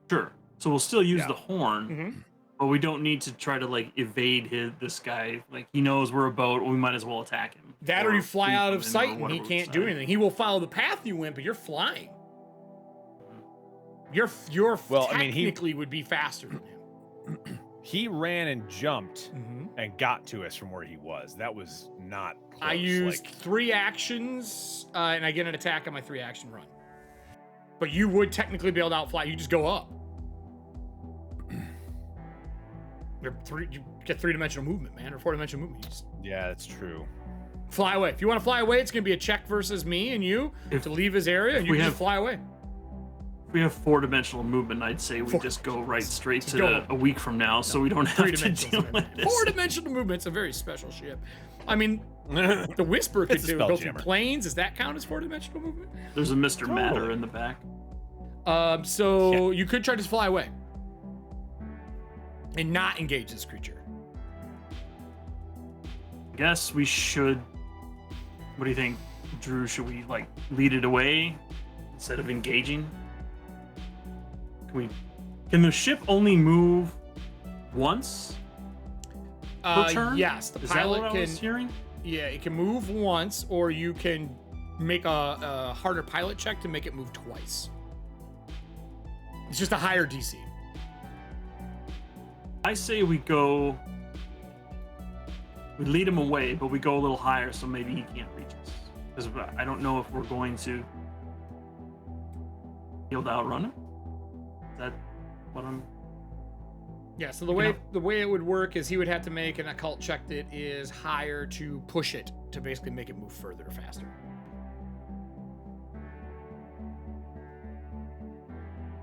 Sure. So we'll still use the horn, but we don't need to try to evade this guy. He knows we're a boat. We might as well attack him. That or you fly out of sight and he can't do anything. He will follow the path you went, but you're flying. You're technically would be faster than him. He ran and jumped and got to us from where he was. That was not close. I used 3 actions, and I get an attack on my 3-action run. But you would technically be able to outfly. You just go up. You get 3-dimensional movement, man, or 4-dimensional movement. Yeah, that's true. Fly away. If you want to fly away, it's going to be a check versus me and you to leave his area, and you can just fly away. If we have 4-dimensional movement, I'd say we just go right straight to a week from now, so we don't have to deal with this. 4-dimensional movement's a very special ship. I mean, the Whisper could go through planes. Does that count as 4-dimensional movement? There's a Mr. Matter in the back. So you could try to fly away and not engage this creature. I guess we should. What do you think, Drew? Should we lead it away? instead of engaging? Can the ship only move once per turn? Yes, the Is that pilot what I can. was hearing? Yeah, it can move once, or you can make a harder pilot check to make it move twice. It's just a higher DC. I say we lead him away, but we go a little higher, so maybe he can't reach us. Because I don't know if we're going to be able to outrun him. Is that what I'm? Yeah. So the way it would work is he would have to make an occult check that is higher to push it to basically make it move further or faster.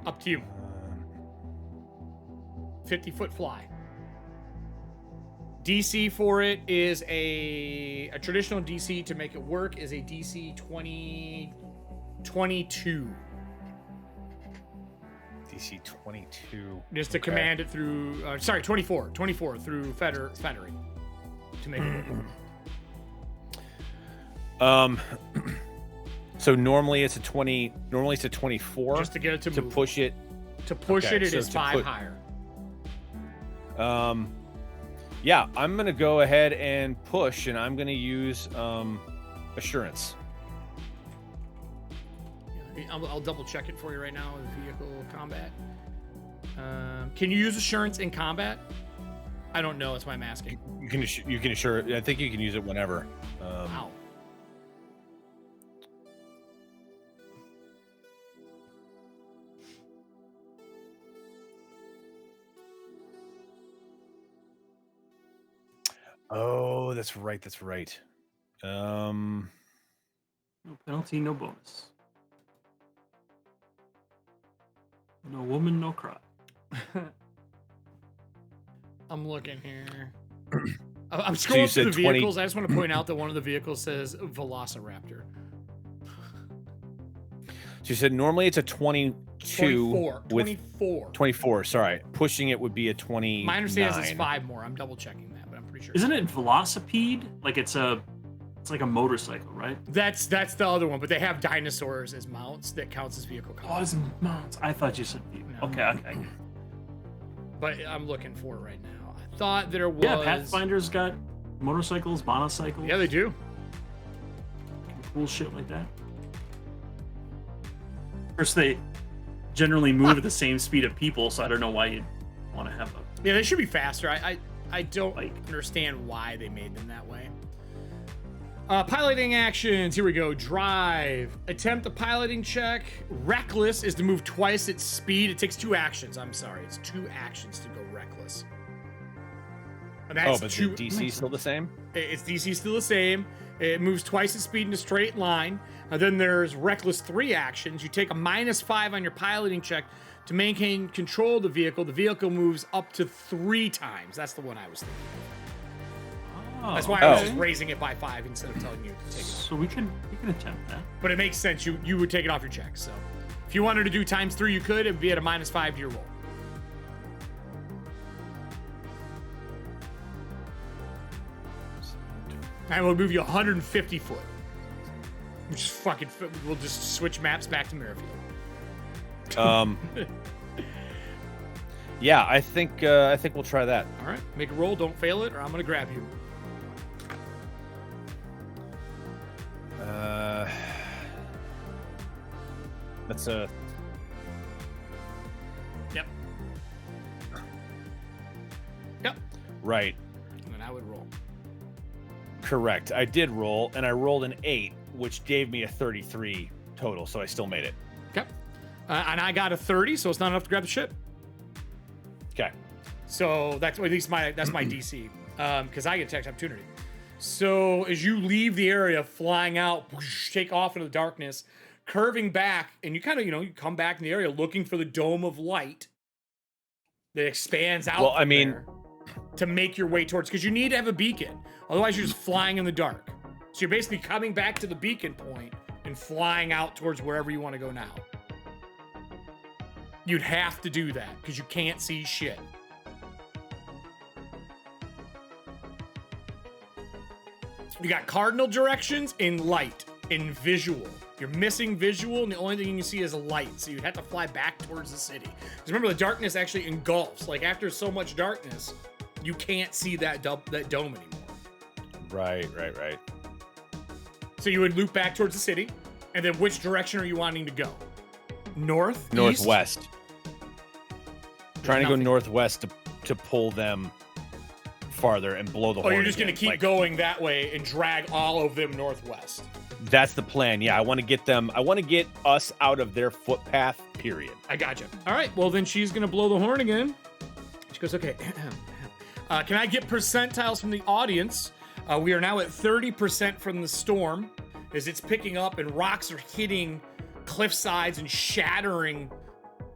Up to you. 50-foot fly. DC for it is a traditional DC to make it work is a DC 22. DC 22. Just to command it through, 24 through fettering to make it work. So normally it's a 20. Normally it's a 24. Just to get it to move. push it. To push Okay, it, it so is to 5 put- higher. Yeah, I'm gonna go ahead and push, and I'm gonna use assurance. I'll double check it for you right now with vehicle combat. Can you use assurance in combat? I don't know. That's why I'm asking. You can assure. I think you can use it whenever. Wow. Oh, that's right. That's right. No penalty, no bonus. No woman, no cry. I'm looking here. I'm So scrolling you through the said 20 vehicles. I just want to point out that one of the vehicles says Velociraptor. So you said normally it's a 22. 24. With 24. 24. Sorry, pushing it would be a 20. My understanding is it's 5 more. I'm double checking that, but I'm pretty sure. Isn't it Velocipede? Like it's like a motorcycle, right? That's the other one, but they have dinosaurs as mounts that counts as vehicle Oh, combat. it's mounts. I thought you said vehicle. No. Okay. But I'm looking for it right now. I thought there was. Yeah, Pathfinder's got motorcycles, monocycles. Yeah, they do. Cool shit like that. Of course, they generally move at the same speed of people, so I don't know why you'd want to have a. Yeah, they should be faster. I don't understand why they made them that way. Piloting actions. Here we go. Drive. Attempt a piloting check. Reckless is to move twice its speed. It takes 2 actions. I'm sorry. It's 2 actions to go reckless. And that's but two, the DC still the same? Its DC still the same. It moves twice its speed in a straight line. And then there's reckless 3 actions. You take a -5 on your piloting check to maintain control of the vehicle. The vehicle moves up to 3 times. That's the one I was thinking of. That's why I was just raising it by 5 instead of telling you to take it. So we can attempt that. But it makes sense. You would take it off your check. So if you wanted to do ×3, you could. It would be at a -5 to your roll. And we'll move you 150 foot. Which is fucking. We'll just switch maps back to Merrifield. Yeah, I think we'll try that. All right, make a roll. Don't fail it, or I'm gonna grab you. That's a. Yep. Right. And then I would roll. Correct. I did roll, and I rolled an 8, which gave me a 33 total, so I still made it. Okay. And I got a 30, so it's not enough to grab the ship. Okay. So that's at least that's my DC, because I get attack opportunity. So as you leave the area, flying out, whoosh, take off into the darkness, curving back, and you kind of you come back in the area looking for the dome of light that expands out. Well, I mean, there to make your way towards, because you need to have a beacon, otherwise you're just flying in the dark. So you're basically coming back to the beacon point and flying out towards wherever you want to go now. You'd have to do that because you can't see shit. You got cardinal directions in light, in visual. You're missing visual, and the only thing you can see is a light, so you'd have to fly back towards the city. Because remember, the darkness actually engulfs. Like, after so much darkness, you can't see that dome anymore. Right. So you would loop back towards the city, and then which direction are you wanting to go? North? Northwest. East? Trying to go northwest to pull them farther and blow the horn. Oh, you're just going to keep like, going that way and drag all of them northwest. That's the plan. Yeah, I want to get them. I want to get us out of their footpath. Period. I gotcha. All right. Well, then she's going to blow the horn again. She goes, okay. Can I get percentiles from the audience? We are now at 30% from the storm as it's picking up and rocks are hitting cliff sides and shattering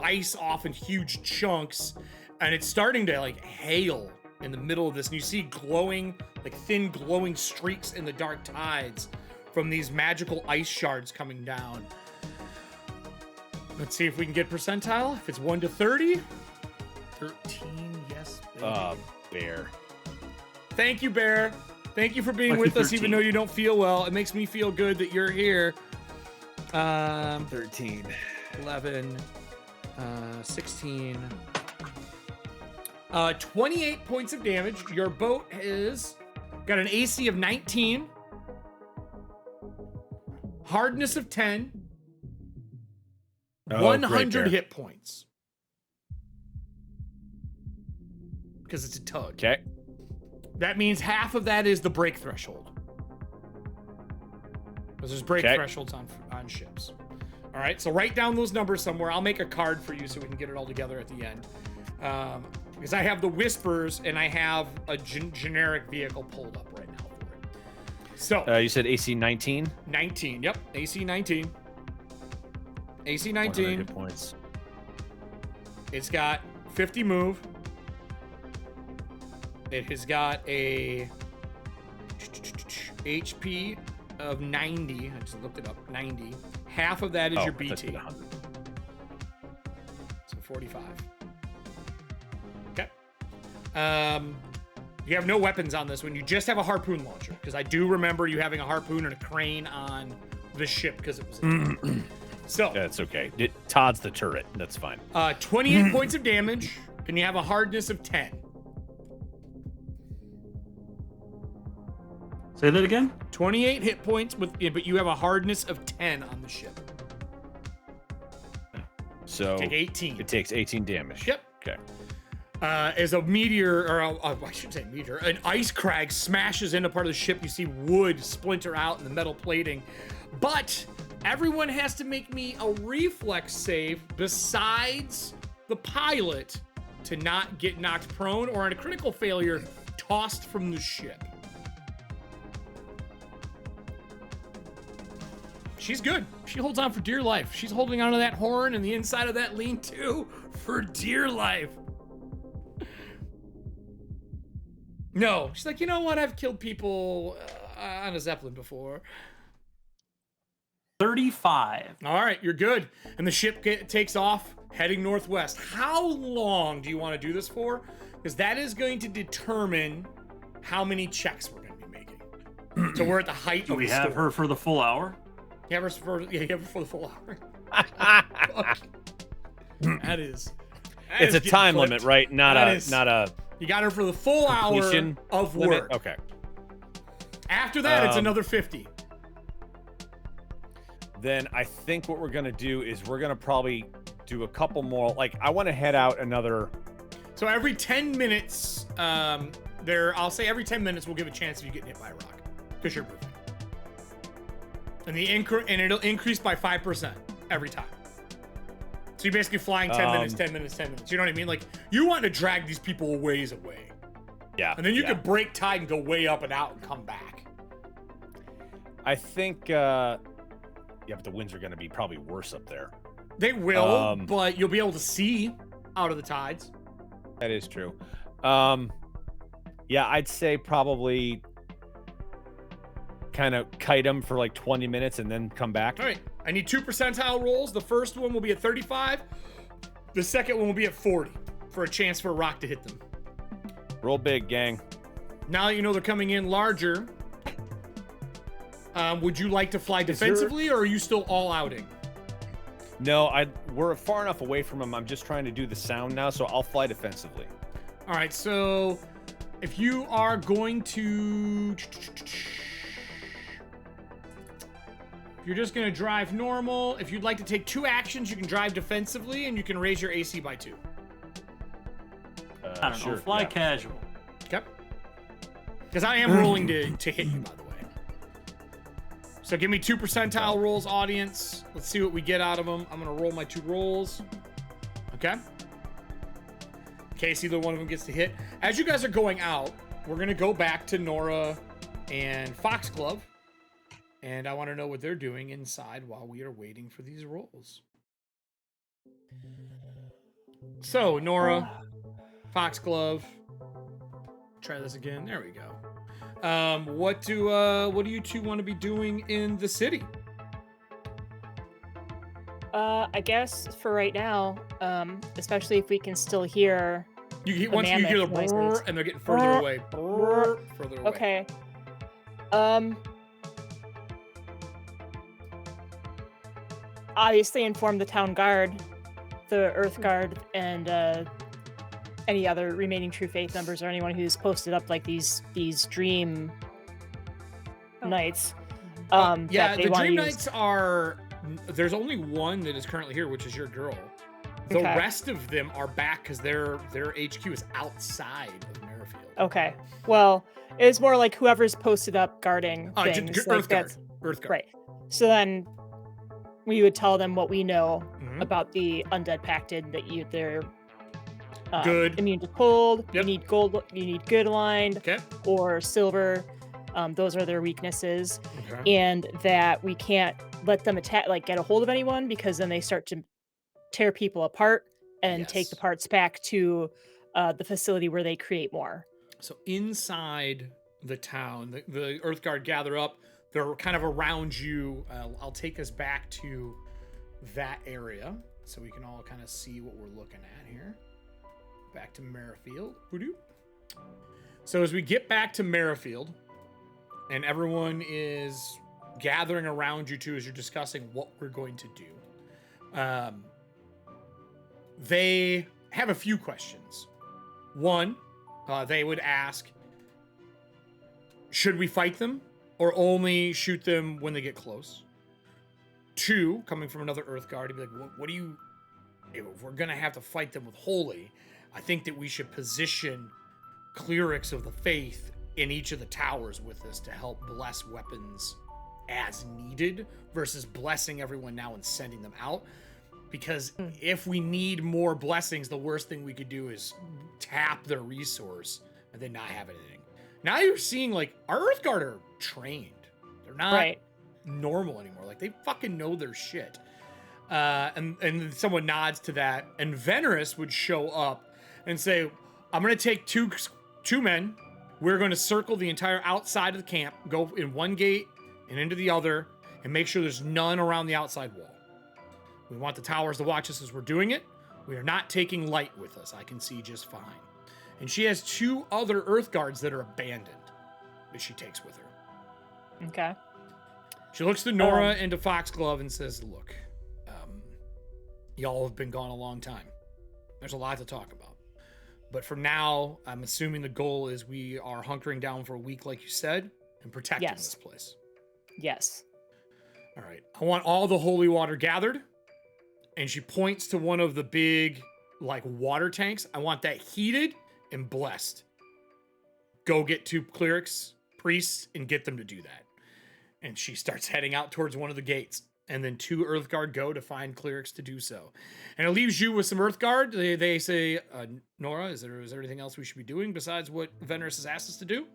ice off in huge chunks. And it's starting to like hail in the middle of this. And you see glowing, like thin glowing streaks in the dark tides from these magical ice shards coming down. Let's see if we can get percentile. If it's 1 to 30. 13, yes, baby. Bear. Thank you, Bear. Thank you for being with us, even though you don't feel well. It makes me feel good that you're here. 13. 11, 16. 28 points of damage. Your boat has got an AC of 19. Hardness of 10. 100 hit points. Because it's a tug. Okay. That means half of that is the break threshold. Because there's break thresholds on ships. All right, so write down those numbers somewhere. I'll make a card for you so we can get it all together at the end. Because I have the Whispers and I have a generic vehicle pulled up right now for it. So you said AC 19? 19, yep. AC 19. AC 19. Hit points. It's got 50 move. It has got a HP of 90. I just looked it up. 90. Half of that is your BT. So 45. Okay. You have no weapons on this one. You just have a harpoon launcher. Because I do remember you having a harpoon and a crane on the ship because it was a So that's okay. Todd's the turret. That's fine. 28 points of damage, and you have a hardness of 10. Say that again? 28 hit points, but you have a hardness of 10 on the ship. So take 18. It takes 18 damage. Yep. Okay. As a meteor, or I shouldn't say meteor, an ice crag smashes into part of the ship. You see wood splinter out in the metal plating. But everyone has to make me a reflex save besides the pilot to not get knocked prone or on a critical failure, tossed from the ship. She's good. She holds on for dear life. She's holding onto that horn and the inside of that lean-to for dear life. No, she's like, you know what? I've killed people on a Zeppelin before. 35. All right, you're good. And the ship takes off, heading northwest. How long do you want to do this for? Because that is going to determine how many checks we're going to be making. So we're at the height of the Do we have her for the full hour? You have her for the full hour. That is. It's a time limit, right? Not a. You got her for the full hour of limit? work. Okay. After that, it's another 50. Then I think what we're gonna do is we're gonna probably do a couple more. Like I want to head out another. So every 10 minutes, I'll say every 10 minutes we'll give a chance if you get hit by a rock because you're moving. And it'll increase by 5% every time. So you're basically flying 10 minutes, 10 minutes, 10 minutes. You know what I mean? Like, you want to drag these people a ways away. Yeah. And then you can break tide and go way up and out and come back. I think, but the winds are going to be probably worse up there. They will, but you'll be able to see out of the tides. That is true. Yeah, I'd say probably kind of kite them for like 20 minutes and then come back. All right. I need 2 percentile rolls. The first one will be at 35. The second one will be at 40 for a chance for a rock to hit them. Roll big, gang. Now that you know they're coming in larger, Would you like to fly defensively, or are you still all outing? No, we're far enough away from him. I'm just trying to do the sound now, so I'll fly defensively. All right, so if you are going to... You're just going to drive normal. If you'd like to take 2 actions, you can drive defensively, and you can raise your AC by 2. I don't know. Fly casual. Okay. Because I am rolling to hit you, by the way. So give me 2 percentile rolls, audience. Let's see what we get out of them. I'm going to roll my 2 rolls. Okay. In case either one of them gets to hit. As you guys are going out, we're going to go back to Nora and Foxglove. And I want to know what they're doing inside while we are waiting for these rolls. So, Nora, Foxglove. Try this again. There we go. What do you two want to be doing in the city? I guess for right now, especially if we can still hear. Once you hear the brrr, and they're getting further away. Brrr, further away. Okay. Obviously inform the town guard, the Earth Guard, and any other remaining True Faith members or anyone who's posted up like these dream nights. Yeah, the dream nights are. There's only one that is currently here, which is your girl. The rest of them are back because their HQ is outside of Merrifield. Okay. Well, it's more like whoever's posted up guarding things. Earth Guard. Earth Guard. Right. So then we would tell them what we know about the undead pacted, that they're good, immune to cold. You need gold. You need good aligned, or silver. Those are their weaknesses, and that we can't let them attack, like get a hold of anyone, because then they start to tear people apart and take the parts back to the facility where they create more. So inside the town, the Earth Guard gather up. They're kind of around you. I'll take us back to that area so we can all kind of see what we're looking at here. Back to Merrifield. So as we get back to Merrifield, and everyone is gathering around you two as you're discussing what we're going to do, they have a few questions. One, they would ask, should we fight them or only shoot them when they get close? 2, coming from another Earth Guard, he'd be like, what do you... If we're going to have to fight them with Holy, I think that we should position clerics of the faith in each of the towers with us to help bless weapons as needed versus blessing everyone now and sending them out. Because if we need more blessings, the worst thing we could do is tap their resource and then not have anything. Now you're seeing, like, our Earth Guard are trained. They're not normal anymore. Like, they fucking know their shit. And someone nods to that, and Venerus would show up and say, I'm going to take two men. We're going to circle the entire outside of the camp, go in one gate and into the other, and make sure there's none around the outside wall. We want the towers to watch us as we're doing it. We are not taking light with us. I can see just fine. And she has 2 other Earth Guards that are abandoned that she takes with her. Okay. She looks to Nora and to Foxglove and says, look, y'all have been gone a long time. There's a lot to talk about. But for now, I'm assuming the goal is we are hunkering down for a week, like you said, and protecting this place. Yes. All right. I want all the holy water gathered. And she points to one of the big, like, water tanks. I want that heated and blessed. Go get 2 clerics, priests, and get them to do that. And she starts heading out towards one of the gates. And then 2 Earth Guard go to find clerics to do so. And it leaves you with some Earth Guard. They say, Nora, is there anything else we should be doing besides what Venerus has asked us to do?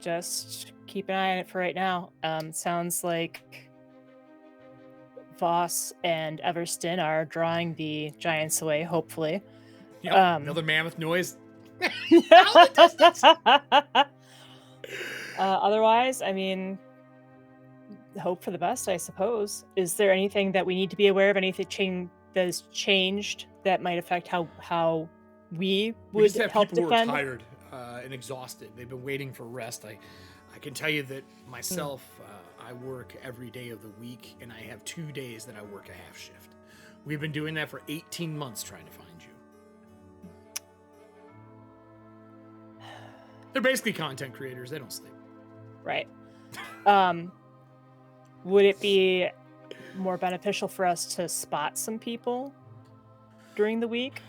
Just keep an eye on it for right now. Sounds like Voss and Everston are drawing the giants away, hopefully. Another mammoth noise. Otherwise, I mean, hope for the best, I suppose. Is there anything that we need to be aware of? Anything that has changed that might affect how we would just have help people defend? who are tired and exhausted. They've been waiting for rest. I I can tell you that myself, I work every day of the week, and I have 2 days that I work a half shift. We've been doing that for 18 months trying to find you. They're basically content creators. They don't sleep. Right. Would it be more beneficial for us to spot some people during the week?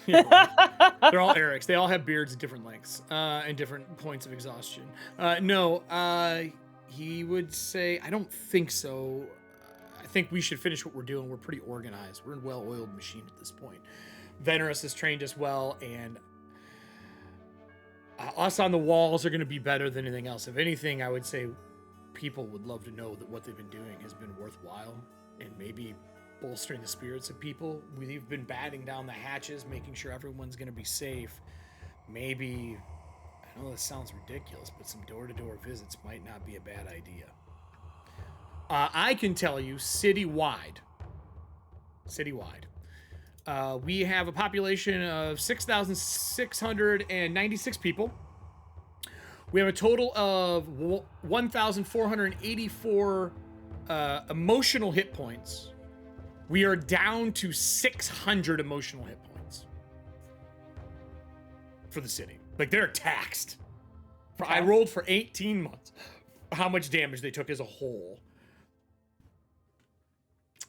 They're all Erics. They all have beards at different lengths and different points of exhaustion. No, he would say, I don't think so. I think we should finish what we're doing. We're pretty organized. We're a well-oiled machine at this point. Venerus has trained us well, and us on the walls are going to be better than anything else. If anything, I would say people would love to know that what they've been doing has been worthwhile, and maybe bolstering the spirits of people. We've been batting down the hatches, making sure everyone's going to be safe. Maybe, I know this sounds ridiculous, but some door-to-door visits might not be a bad idea. I can tell you, citywide, we have a population of 6,696 people. We have a total of 1,484 emotional hit points. We are down to 600 emotional hit points for the city. Like, they're taxed. I rolled for 18 months how much damage they took as a whole.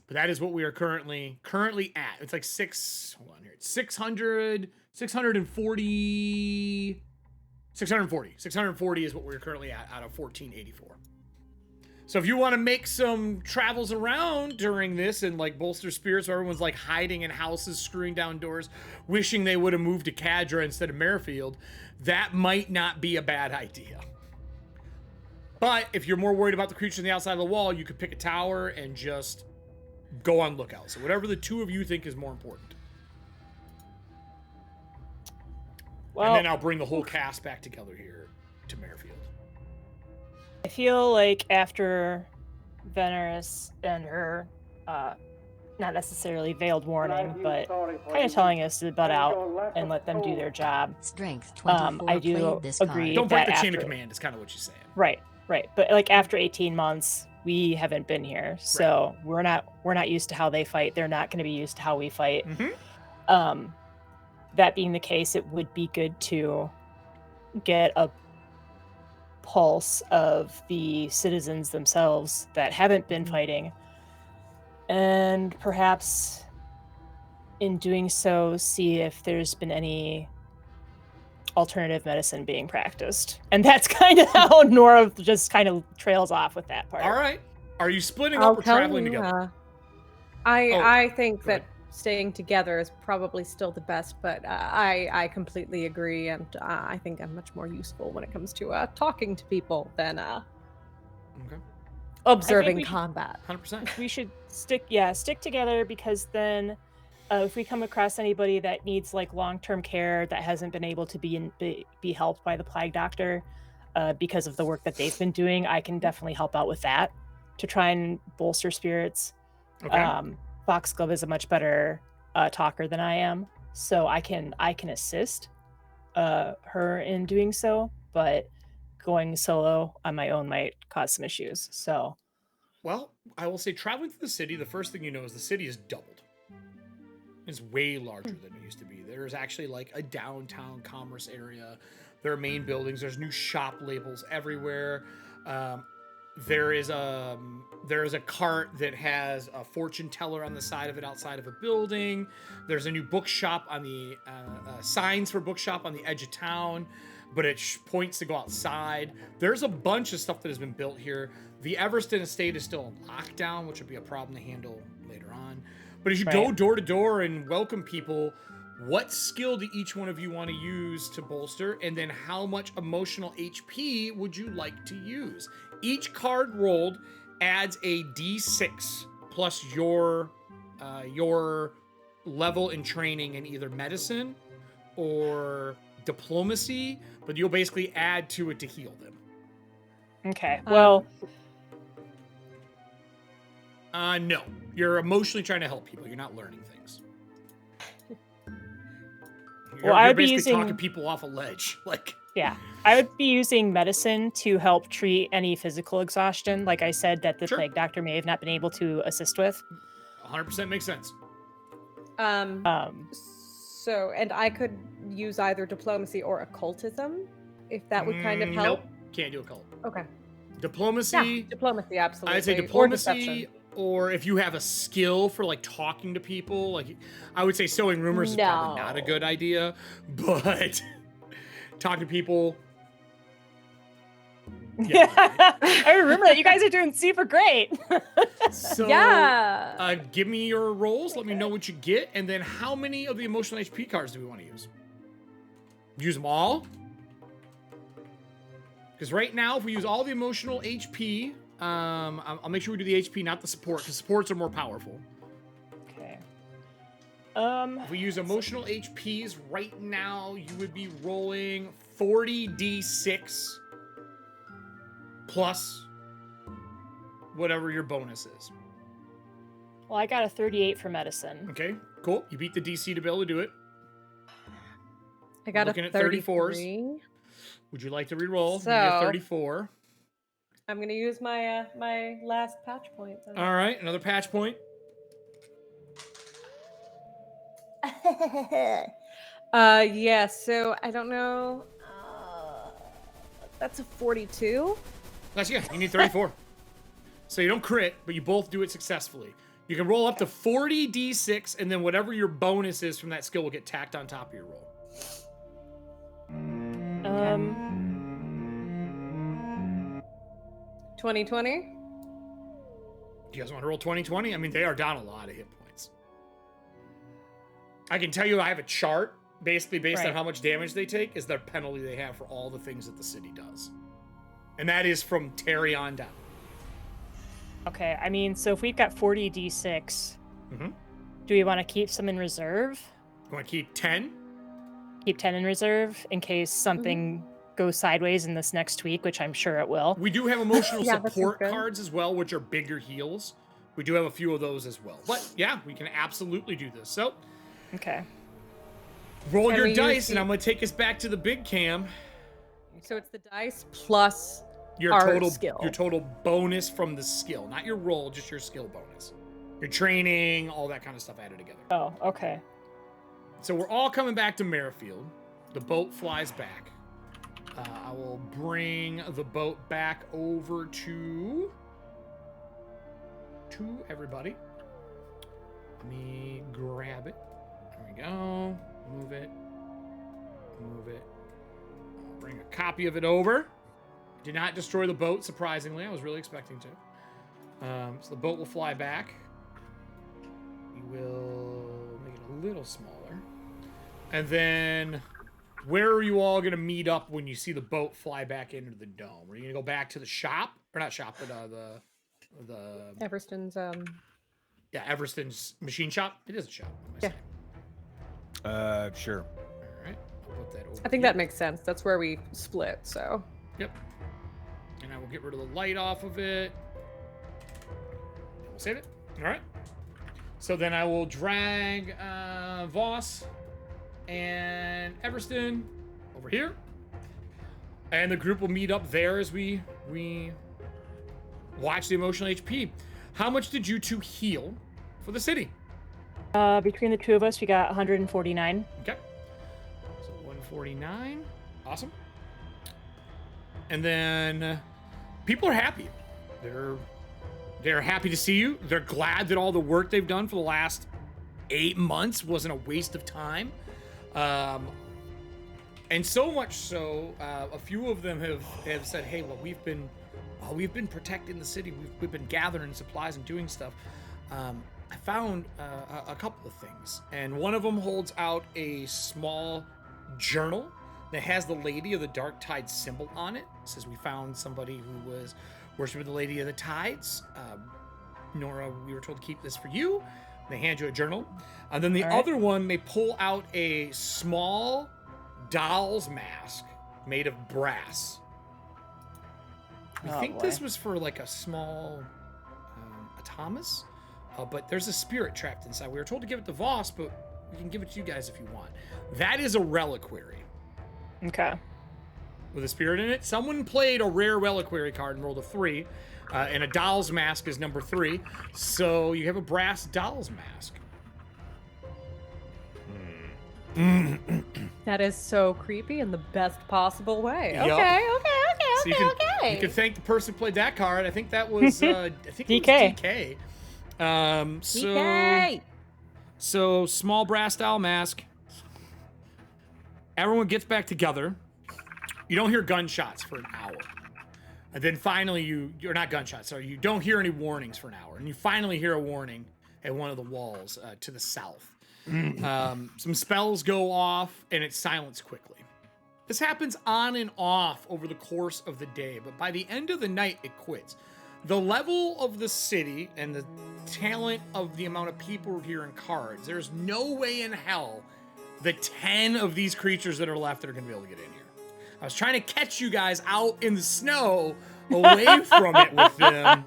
But that is what we are currently at. It's like 640 is what we're currently at out of 1484. So if you want to make some travels around during this and like bolster spirits, where everyone's like hiding in houses, screwing down doors, wishing they would have moved to Cadra instead of Merrifield, that might not be a bad idea. But if you're more worried about the creature on the outside of the wall, you could pick a tower and just go on lookout. So whatever the two of you think is more important. Well, and then I'll bring the whole cast back together here to Merrifield. I feel like after Venerus and her, not necessarily veiled warning, but kind of telling us to butt out and let them do their job. Strength 24. I do agree. Don't break that the chain of after- command is kind of what she's saying. Right. But like after 18 months, we haven't been here, so we're not used to how they fight. They're not going to be used to how we fight. Mm-hmm. That being the case, it would be good to get a pulse of the citizens themselves that haven't been fighting, and perhaps in doing so, see if there's been any alternative medicine being practiced. And that's kind of how Nora just kind of trails off with that part. All right. Are you splitting up or traveling together? I think that staying together is probably still the best, but I completely agree, and I think I'm much more useful when it comes to talking to people than observing combat. 100%. We should stick together, because then if we come across anybody that needs like long-term care that hasn't been able to be helped by the Plague Doctor because of the work that they've been doing, I can definitely help out with that to try and bolster spirits. Okay. Foxglove is a much better talker than I am, so I can assist her in doing so, but going solo on my own might cause some issues. So, well, I will say traveling through the city, the first thing you know is the city is doubled. It's way larger than it used to be. There's actually like a downtown commerce area. There are main buildings. There's new shop labels everywhere. There is a cart that has a fortune teller on the side of it outside of a building. There's a new bookshop on the signs for bookshop on the edge of town, but it points to go outside. There's a bunch of stuff that has been built here. The Everston estate is still in lockdown, which would be a problem to handle later on. But as you go door to door and welcome people, what skill do each one of you want to use to bolster? And then how much emotional HP would you like to use? Each card rolled adds a D6 plus your level in training in either medicine or diplomacy, but you'll basically add to it to heal them. Okay, well... no. You're emotionally trying to help people. You're not learning things. You're I'd be basically using... talking people off a ledge. Like... Yeah. I would be using medicine to help treat any physical exhaustion, like I said, that the Sure. plague doctor may have not been able to assist with. 100% makes sense. So, and I could use either diplomacy or occultism, if that would kind of help. Nope, can't do a cult. Okay. Diplomacy. Yeah, diplomacy, absolutely. I'd say Or diplomacy, deception. or if you have a skill for like talking to people, like I would say sowing rumors is probably not a good idea, but talking to people. Yeah. I remember that. You guys are doing super great. So, Yeah. Give me your rolls. Let me know what you get, and then how many of the emotional HP cards do we want to use? Use them all. Because right now, if we use all the emotional HP, I'll make sure we do the HP, not the support, because supports are more powerful. Okay. If we use emotional HPs right now, you would be rolling 40d6 plus whatever your bonus is. Well, I got a 38 for medicine. Okay, cool. You beat the DC to be able to do it. I got looking a at 34s. 33. Would you like to re-roll? So- You get 34. I'm gonna use my my last patch point. then. All right, another patch point. Yeah. So I don't know. That's a 42. That's yeah. You need 34. So you don't crit, but you both do it successfully. You can roll up to 40d6, and then whatever your bonus is from that skill will get tacked on top of your roll. 2020. Do you guys want to roll 20/20? I mean, they are down a lot of hit points. I can tell you I have a chart, basically based on how much damage they take, is their penalty they have for all the things that the city does. And that is from Terry on down. Okay, I mean, so if we've got 40 d6, do we want to keep some in reserve? You want to keep 10? Keep 10 in reserve in case something goes sideways in this next week, which I'm sure it will. We do have emotional Yeah, that sounds support good. cards as well, which are bigger heals. We do have a few of those as well. But yeah, we can absolutely do this. So Okay. roll Can your we use dice, and the- I'm going to take us back to the big cam. So it's the dice plus Your our total skill. your total bonus from the skill, not your roll, just your skill bonus. Your training, all that kind of stuff added together. Oh, okay. So we're all coming back to Merrifield. The boat flies back. I will bring the boat back over to everybody. Let me grab it. There we go. Move it. Move it. I'll bring a copy of it over. Did not destroy the boat, surprisingly. I was really expecting to. So the boat will fly back. We will make it a little smaller. And then, where are you all going to meet up when you see the boat fly back into the dome? Are you going to go back to the shop? Or not shop, but the Everston's yeah, Everston's machine shop? It is a shop. What am I saying? Sure. All right. I'll put that over I think here. that makes sense. That's where we split, so. Yep. And I will get rid of the light off of it. We'll save it. All right. So then I will drag Voss and Everston over here. And the group will meet up there as we watch the emotional HP. How much did you two heal for the city? Between the two of us, we got 149. Okay. So 149. Awesome. And then people are happy. They're happy to see you. They're glad that all the work they've done for the last 8 months wasn't a waste of time. And so much so, a few of them have said, "Hey, well, we've been protecting the city. We've been gathering supplies and doing stuff. I found a couple of things, and one of them holds out a small journal that has the Lady of the Dark Tide symbol on it. It says we found somebody who was worshiping the Lady of the Tides. Nora, we were told to keep this for you." They hand you a journal. And then the other one, they pull out a small doll's mask made of brass. We think this was for like a small automaton, but there's a spirit trapped inside. We were told to give it to Voss, but we can give it to you guys if you want. That is a reliquary. Okay. with a spirit in it. Someone played a rare reliquary card and rolled a 3, and a doll's mask is number 3. So you have a brass doll's mask. That is so creepy in the best possible way. Yup. Okay. So you can thank the person who played that card. I think that was I think it DK. was DK. DK. So small brass doll mask. Everyone gets back together. You don't hear gunshots for an hour. And then finally you're not gunshots, sorry, you don't hear any warnings for an hour. And you finally hear a warning at one of the walls to the south. Some spells go off and it's silenced quickly. This happens on and off over the course of the day, but by the end of the night, it quits. The level of the city and the talent of the amount of people here in cards, there's no way in hell the 10 of these creatures that are left that are going to be able to get in here. I was trying to catch you guys out in the snow away from it with them,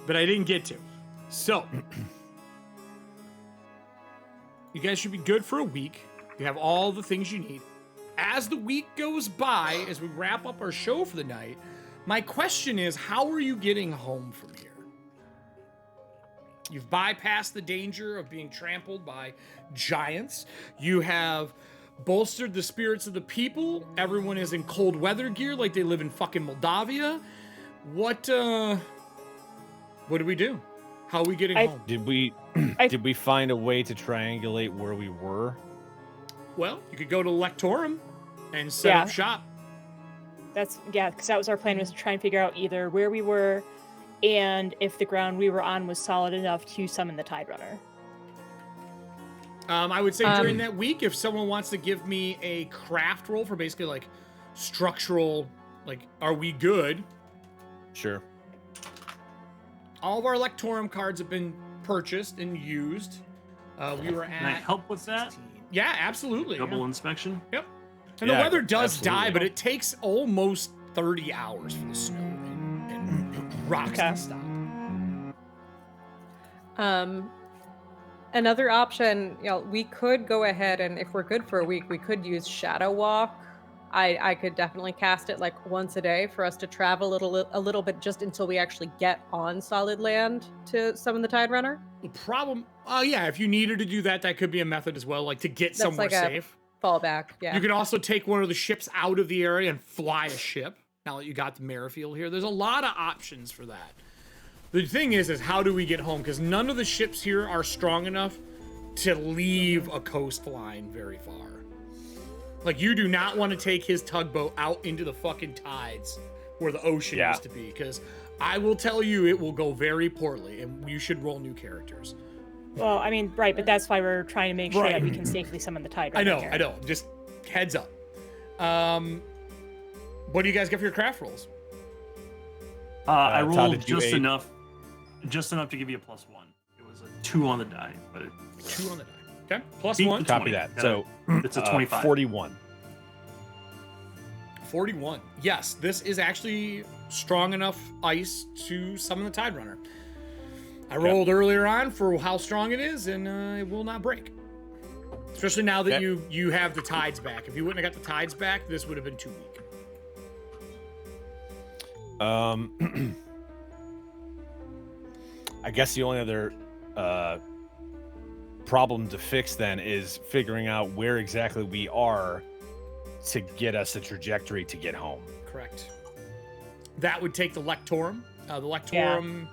but I didn't get to. So, you guys should be good for a week. You have all the things you need. As the week goes by, as we wrap up our show for the night, my question is, how are you getting home from here? You've bypassed the danger of being trampled by giants. You have bolstered the spirits of the people. Everyone is in cold weather gear like they live in fucking Moldavia. What do we do? How are we getting home? Did we find a way to triangulate where we were? Well, you could go to Lectorum and set up shop. Because that was our plan, was to try and figure out either where we were and if the ground we were on was solid enough to summon the Tide Runner. I would say during that week, if someone wants to give me a craft roll for basically like structural, like, are we good? Sure. All of our Lectorum cards have been purchased and used. We were at... Can I help with that? Yeah, absolutely. Double inspection? Yep. And the weather does die, but it takes almost 30 hours for the snow and rocks to stop. Another option, we could go ahead and if we're good for a week, we could use Shadow Walk. I could definitely cast it like once a day for us to travel a little bit just until we actually get on solid land to summon the Tide Runner. The problem, if you needed to do that, that could be a method as well, like to get somewhere like safe. Fallback, yeah. You could also take one of the ships out of the area and fly a ship. Now that you got the Merrifield here, there's a lot of options for that. The thing is how do we get home? Because none of the ships here are strong enough to leave a coastline very far. Like, you do not want to take his tugboat out into the fucking tides where the ocean used to be, because I will tell you it will go very poorly, and you should roll new characters. Well, I mean, right, but that's why we're trying to make sure that we can safely summon the Tide Runner. I know. Just heads up. What do you guys get for your craft rolls? I rolled just enough to give you a +1. It was a 2 on the die, but 2 on the die. Okay, +1. Copy 20. That. So it's a 25. 41. 41. Yes, this is actually strong enough ice to summon the Tide Runner. I rolled earlier on for how strong it is, and it will not break. Especially now that you have the tides back. If you wouldn't have got the tides back, this would have been too weak. I guess the only other problem to fix then is figuring out where exactly we are to get us a trajectory to get home. Correct. That would take the Lectorum. The Lectorum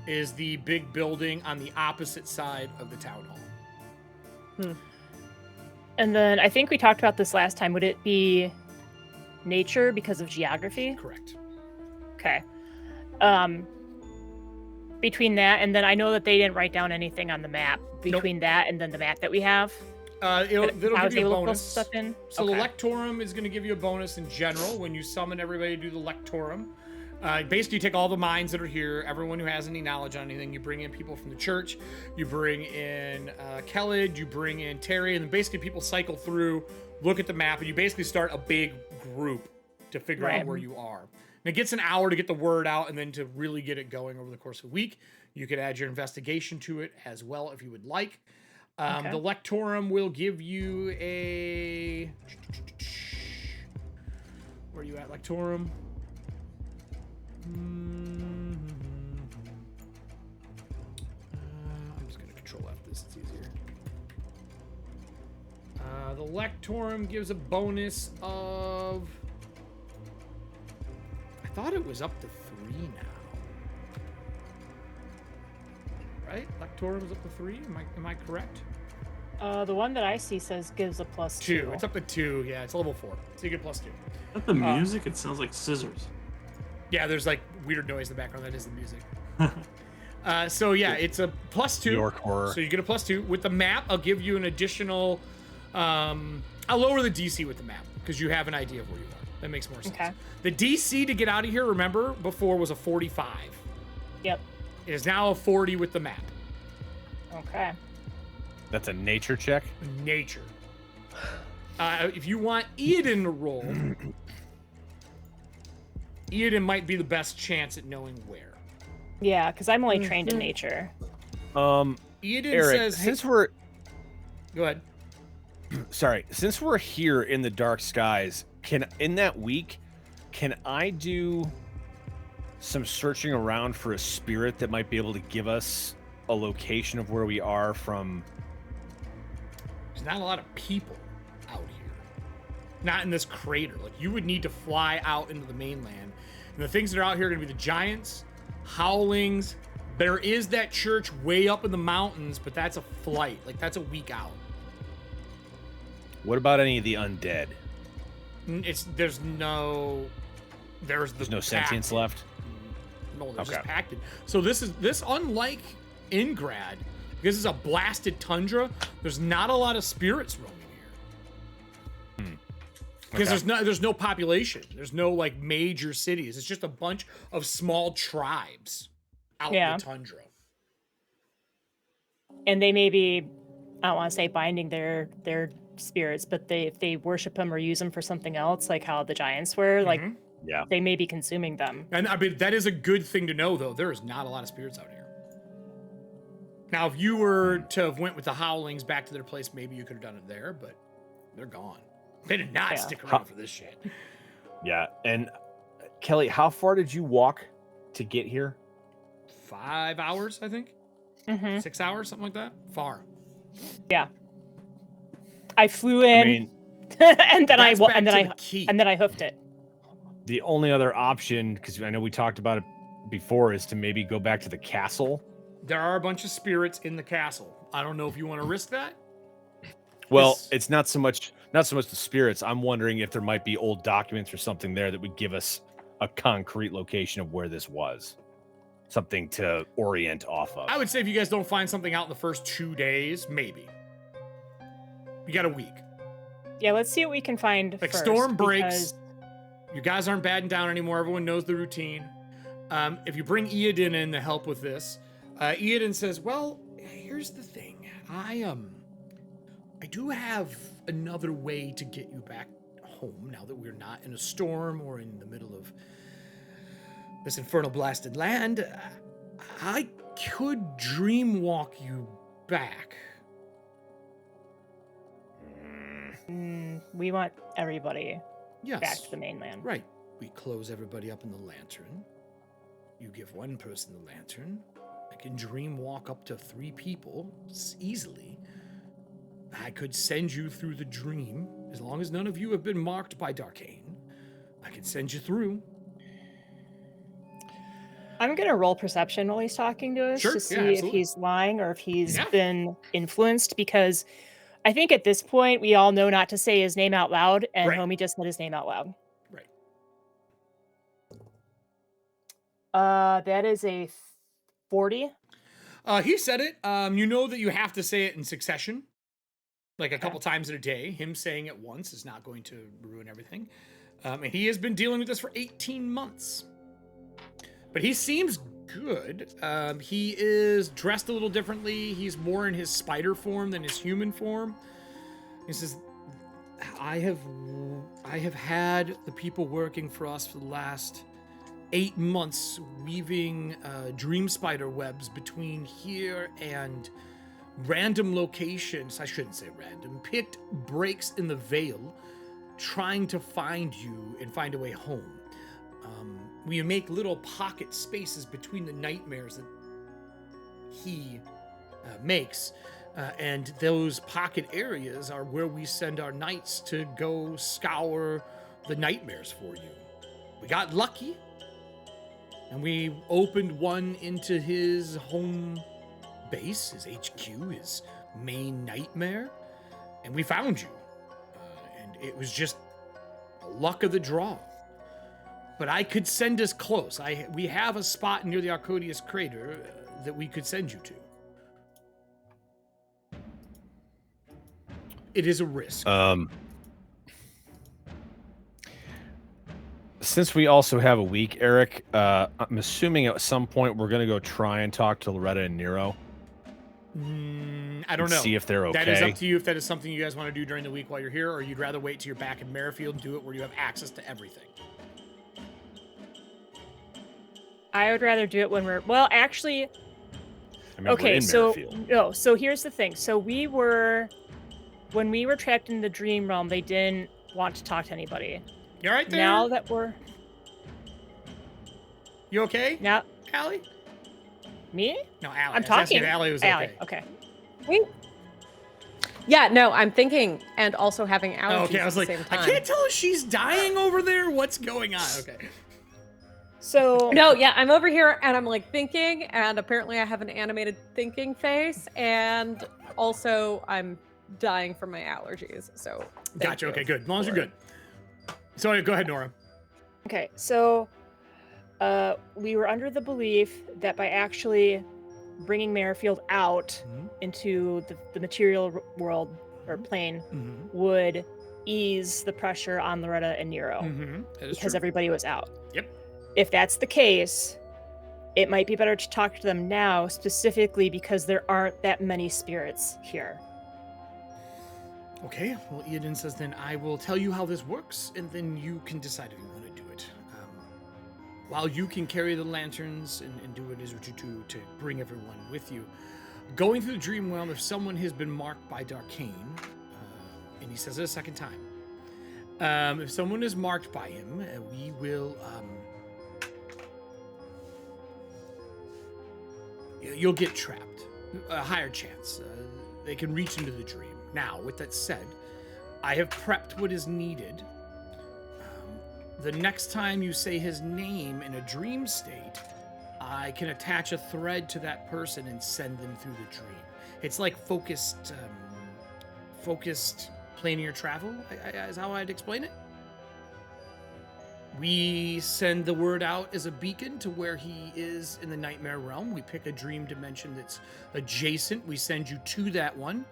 is the big building on the opposite side of the town hall. And then I think we talked about this last time. Would it be nature because of geography? Correct. Okay. Between that and then I know that they didn't write down anything on the map. Between that and then the map that we have. It'll give you a bonus. Stuff in? So the Lectorum is going to give you a bonus in general when you summon everybody to do the Lectorum. Basically, you take all the minds that are here, everyone who has any knowledge on anything, you bring in people from the church, you bring in Kellid, you bring in Terry, and then basically people cycle through, look at the map, and you basically start a big group to figure out where you are. And it gets an hour to get the word out and then to really get it going over the course of a week. You could add your investigation to it as well if you would like. The Lectorum will give you a Where are you at, Lectorum? I'm just gonna control F this, it's easier. The Lectorum gives a bonus of... I thought it was up to 3 now. Right? Lectorum is up to 3? Am I correct? The one that I see says gives a +2. 2. It's up to 2. Yeah, it's a level 4. So you get +2. Is that the music? It sounds like scissors. Yeah, there's like weird noise in the background. That is the music. So yeah, it's a +2. York horror. So you get a +2 with the map. I'll give you an additional. I'll lower the DC with the map because you have an idea of where you are. That makes more sense. Okay. The DC to get out of here, remember, before was a 45. Yep. It is now a 40 with the map. Okay. That's a nature check. Nature. If you want Eodin to roll, Eodin might be the best chance at knowing where. Yeah, because I'm only trained in nature. Eodin Eric, says, since we're go ahead. sorry, since we're here in the dark skies, in that week, can I do some searching around for a spirit that might be able to give us a location of where we are from? There's not a lot of people out here. Not in this crater. Like, you would need to fly out into the mainland. And the things that are out here are going to be the giants, howlings. There is that church way up in the mountains, but that's a flight. Like, that's a week out. What about any of the undead? There's no sentience left? No, there's Okay. just packed. So this unlike Ingrad, because it's a blasted tundra, there's not a lot of spirits roaming here. Because there's no population. There's no like major cities. It's just a bunch of small tribes out in the tundra. And they may be, I don't want to say binding their spirits, but if they worship them or use them for something else, like how the giants were, like they may be consuming them. And I mean, that is a good thing to know, though. There is not a lot of spirits out here. Now, if you were to have went with the howlings back to their place, maybe you could have done it there, but they're gone. They did not stick around for this shit. Yeah, and Kelly, how far did you walk to get here? 5 hours, I think. 6 hours, something like that. Far. Yeah. I flew in, and then I hoofed it. The only other option, because I know we talked about it before, is to maybe go back to the castle. There are a bunch of spirits in the castle. I don't know if you want to risk that. Well, it's not so much the spirits. I'm wondering if there might be old documents or something there that would give us a concrete location of where this was. Something to orient off of. I would say if you guys don't find something out in the first 2 days, maybe. You got a week. Yeah, let's see what we can find Like, first, storm breaks. because- You guys aren't batting down anymore. Everyone knows the routine. If you bring Eodin in to help with this, Eodin says, well, here's the thing. I do have another way to get you back home now that we're not in a storm or in the middle of this infernal blasted land. I could dream walk you back. We want everybody Yes. back to the mainland. Right. We close everybody up in the lantern. You give one person the lantern. I can dream walk up to 3 people easily. I could send you through the dream. As long as none of you have been marked by Darkane, I can send you through. I'm going to roll perception while he's talking to us Sure, to see yeah, if absolutely. he's lying or if he's been influenced, because I think at this point we all know not to say his name out loud, and Right. Homie just said his name out loud. Right. That is a 40. He said it. You know that you have to say it in succession, like a couple times in a day. Him saying it once is not going to ruin everything. And he has been dealing with this for 18 months. But he seems good. He is dressed a little differently. He's more in his spider form than his human form. He says, I have had the people working for us for the last 8 months weaving dream spider webs between here and random locations. I shouldn't say random. Picked breaks in the veil trying to find you and find a way home. We make little pocket spaces between the nightmares that he makes, and those pocket areas are where we send our knights to go scour the nightmares for you. We got lucky, and we opened one into his home base, his HQ, his main nightmare, and we found you. And it was just the luck of the draw. But I could send us close. We have a spot near the Arcodius crater that we could send you to. It is a risk. Since we also have a week, Eric, I'm assuming at some point we're going to go try and talk to Loretta and Nero. I don't know. See if they're okay. That is up to you if that is something you guys want to do during the week while you're here, or you'd rather wait till you're back in Merrifield and do it where you have access to everything. I would rather do it when we're actually. I mean, we're in Merrifield. So here's the thing. So when we were trapped in the dream realm, they didn't want to talk to anybody. You all right there? Now that we're. You okay? Now, Allie? Me? No, Allie. I'm talking. If Allie was okay. Allie. Okay. Wait. Yeah, no, I'm thinking, and also having allergies Okay, I was at the like, same time. I can't tell if she's dying over there. What's going on? Okay. So No, yeah, I'm over here and I'm like thinking, and apparently I have an animated thinking face, and also I'm dying from my allergies. So Gotcha. Okay, good. As long as you're good. So go ahead, Nora. Okay, so we were under the belief that by actually bringing Merrifield out into the material world or plane would ease the pressure on Loretta and Nero because everybody was out. Yep. If that's the case, it might be better to talk to them now, specifically because there aren't that many spirits here. Okay, well, Eden says then I will tell you how this works, and then you can decide if you want to do it. While you can carry the lanterns and do what it is what you do to bring everyone with you, going through the dream realm, if someone has been marked by Darkane, and he says it a second time, if someone is marked by him, we will... you'll get trapped. A higher chance. They can reach into the dream. Now, with that said, I have prepped what is needed. The next time you say his name in a dream state, I can attach a thread to that person and send them through the dream. It's like focused planar travel, is how I'd explain it. We send the word out as a beacon to where he is in the nightmare realm. We pick a dream dimension that's adjacent. We send you to that one.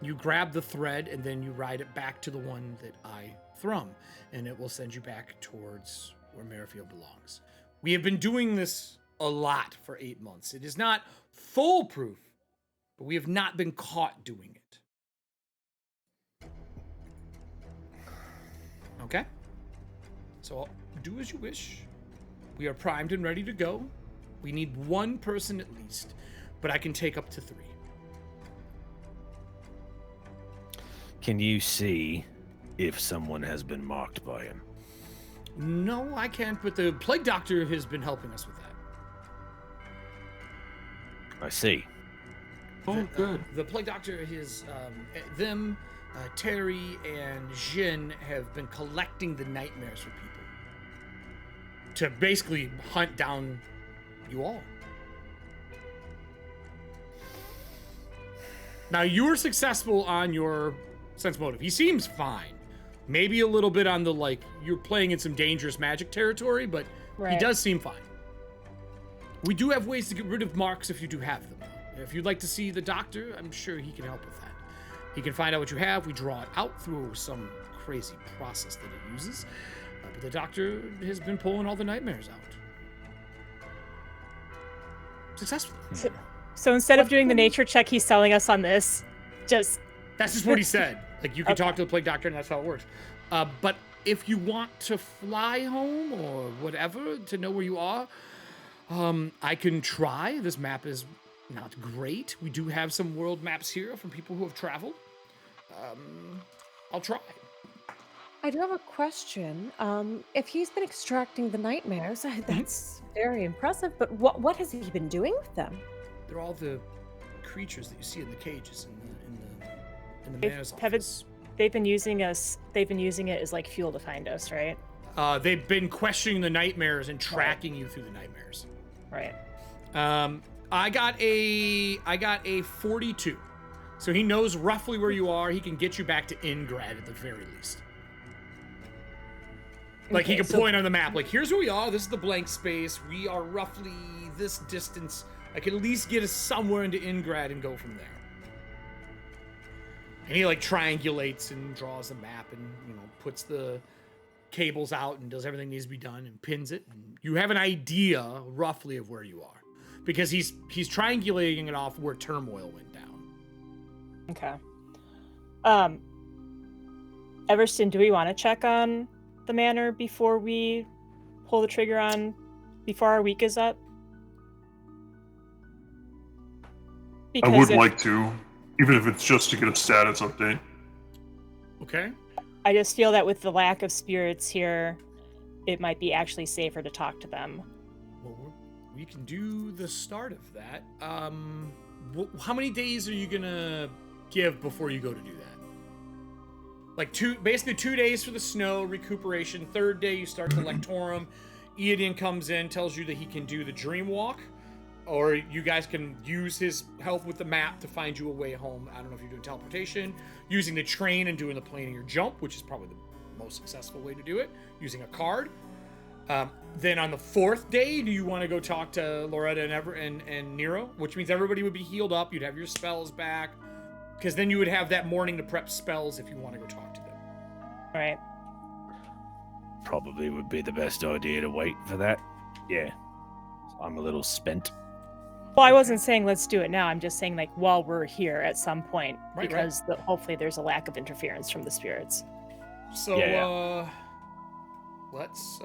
You grab the thread, and then you ride it back to the one that I thrum, and it will send you back towards where Merrifield belongs. We have been doing this a lot for 8 months. It is not foolproof, but we have not been caught doing it. Okay? So do as you wish. We are primed and ready to go. We need one person at least, but I can take up to 3. Can you see if someone has been marked by him? No, I can't, but the Plague Doctor has been helping us with that. I see. Oh, good. The Plague Doctor has, Terry and Jin have been collecting the nightmares for people to basically hunt down you all. Now, you were successful on your sense motive. He seems fine. Maybe a little bit on the, like, you're playing in some dangerous magic territory, but he does seem fine. We do have ways to get rid of marks if you do have them. If you'd like to see the doctor, I'm sure he can help with that. He can find out what you have. We draw it out through some crazy process that it uses. But the doctor has been pulling all the nightmares out. Successfully. So instead of doing the nature check, he's selling us on this. That's just what he said. Like, you can talk to the Plague Doctor, and that's how it works. But if you want to fly home or whatever to know where you are, I can try. This map is not great. We do have some world maps here from people who have traveled. I'll try. I do have a question. If he's been extracting the nightmares, that's very impressive. But what has he been doing with them? They're all the creatures that you see in the cages in the mayor's Have it- office. They've been using it as like fuel to find us, right? They've been questioning the nightmares and tracking you through the nightmares. Right. I got a 42. So he knows roughly where you are. He can get you back to Ingrad at the very least. Like, he can point on the map, like, here's where we are. This is the blank space. We are roughly this distance. I can at least get us somewhere into Ingrad and go from there. And he, like, triangulates and draws a map and, you know, puts the cables out and does everything that needs to be done and pins it. And you have an idea, roughly, of where you are. Because he's triangulating it off where Turmoil went down. Okay. Everston, do we want to check on the manor before we pull the trigger before our week is up? I would like to, even if it's just to get a status update. Okay. I just feel that with the lack of spirits here, it might be actually safer to talk to them. Well, we can do the start of that. How many days are you gonna give before you go to do that? Like basically 2 days for the snow recuperation. Third day you start the Lectorum. Eodian comes in, tells you that he can do the Dream Walk, or you guys can use his help with the map to find you a way home. I don't know if you're doing teleportation, using the train and doing the planar jump, which is probably the most successful way to do it, using a card. Then on the 4th day, do you want to go talk to Loretta and Nero, which means everybody would be healed up. You'd have your spells back, because then you would have that morning to prep spells if you want to go talk to them. All right. Probably would be the best idea to wait for that. Yeah. I'm a little spent. Well, I wasn't saying let's do it now. I'm just saying, like, while we're here at some point, Right, because hopefully there's a lack of interference from the spirits. So, Yeah. let's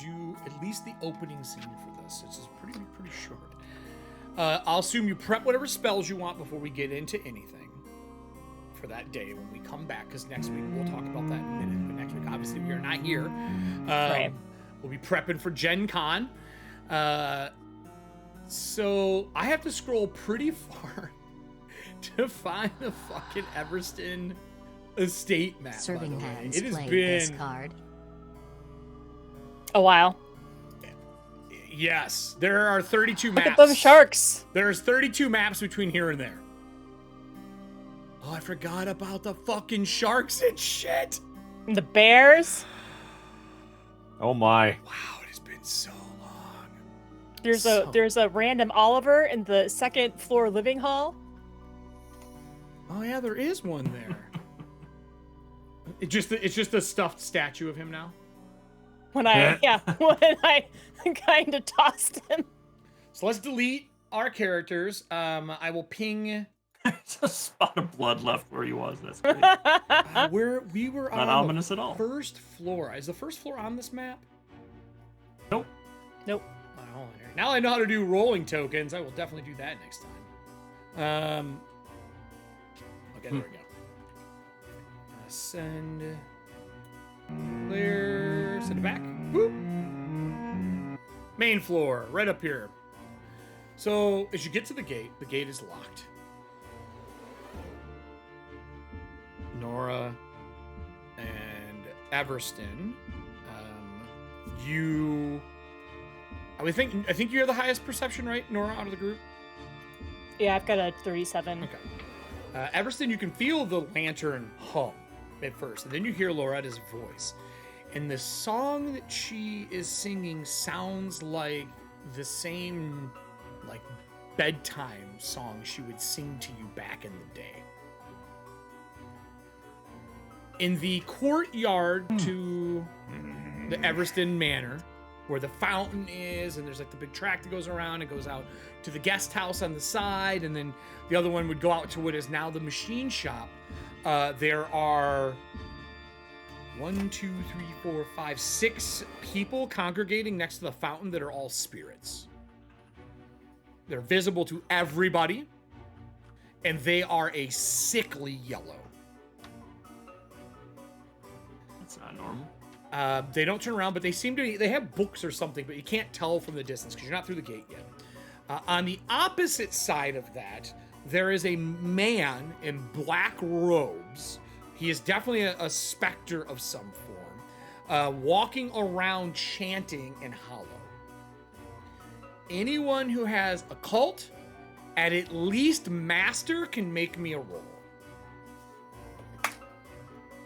do at least the opening scene for this. This is pretty short. I'll assume you prep whatever spells you want before we get into anything for that day when we come back, because next week we'll talk about that in a minute. But next week, obviously, we are not here. Right. We'll be prepping for Gen Con. So I have to scroll pretty far to find the fucking Everston estate map. Serving by the way. hands It has played been this card. A while. Yes, there are 32 maps. Look at them sharks. There's 32 maps between here and there. Oh, I forgot about the fucking sharks and shit. And the bears. Oh my. Wow, it has been so long. There's a random Oliver in the second floor living hall. Oh yeah, there is one there. It's just a stuffed statue of him now. When I kind of tossed him. So let's delete our characters. I will ping. It's a spot of blood left where he was. That's great. We were Not on ominous the at all. first floor. Is the first floor on this map? Nope. Nope. Oh, hold on here. Now I know how to do rolling tokens. I will definitely do that next time. Okay, there we go. Send. Clear. Send it back. Whoop. Main floor, right up here. So as you get to the gate is locked. Nora and Everston, I think you're the highest perception, right, Nora, out of the group? Yeah, I've got a 37. Okay. Everston, you can feel the lantern hum at first, and then you hear Loretta's voice. And the song that she is singing sounds like the same, like, bedtime song she would sing to you back in the day. In the courtyard to the Everston Manor, where the fountain is, and there's like the big track that goes around, it goes out to the guest house on the side, and then the other one would go out to what is now the machine shop. There are 6 people congregating next to the fountain that are all spirits. They're visible to everybody, and they are a sickly yellow. not normal. They don't turn around, but they seem to. They have books or something, but you can't tell from the distance because you're not through the gate yet. On the opposite side of that, there is a man in black robes. He is definitely a specter of some form, walking around chanting in hollow. Anyone who has occult at least master can make me a roll.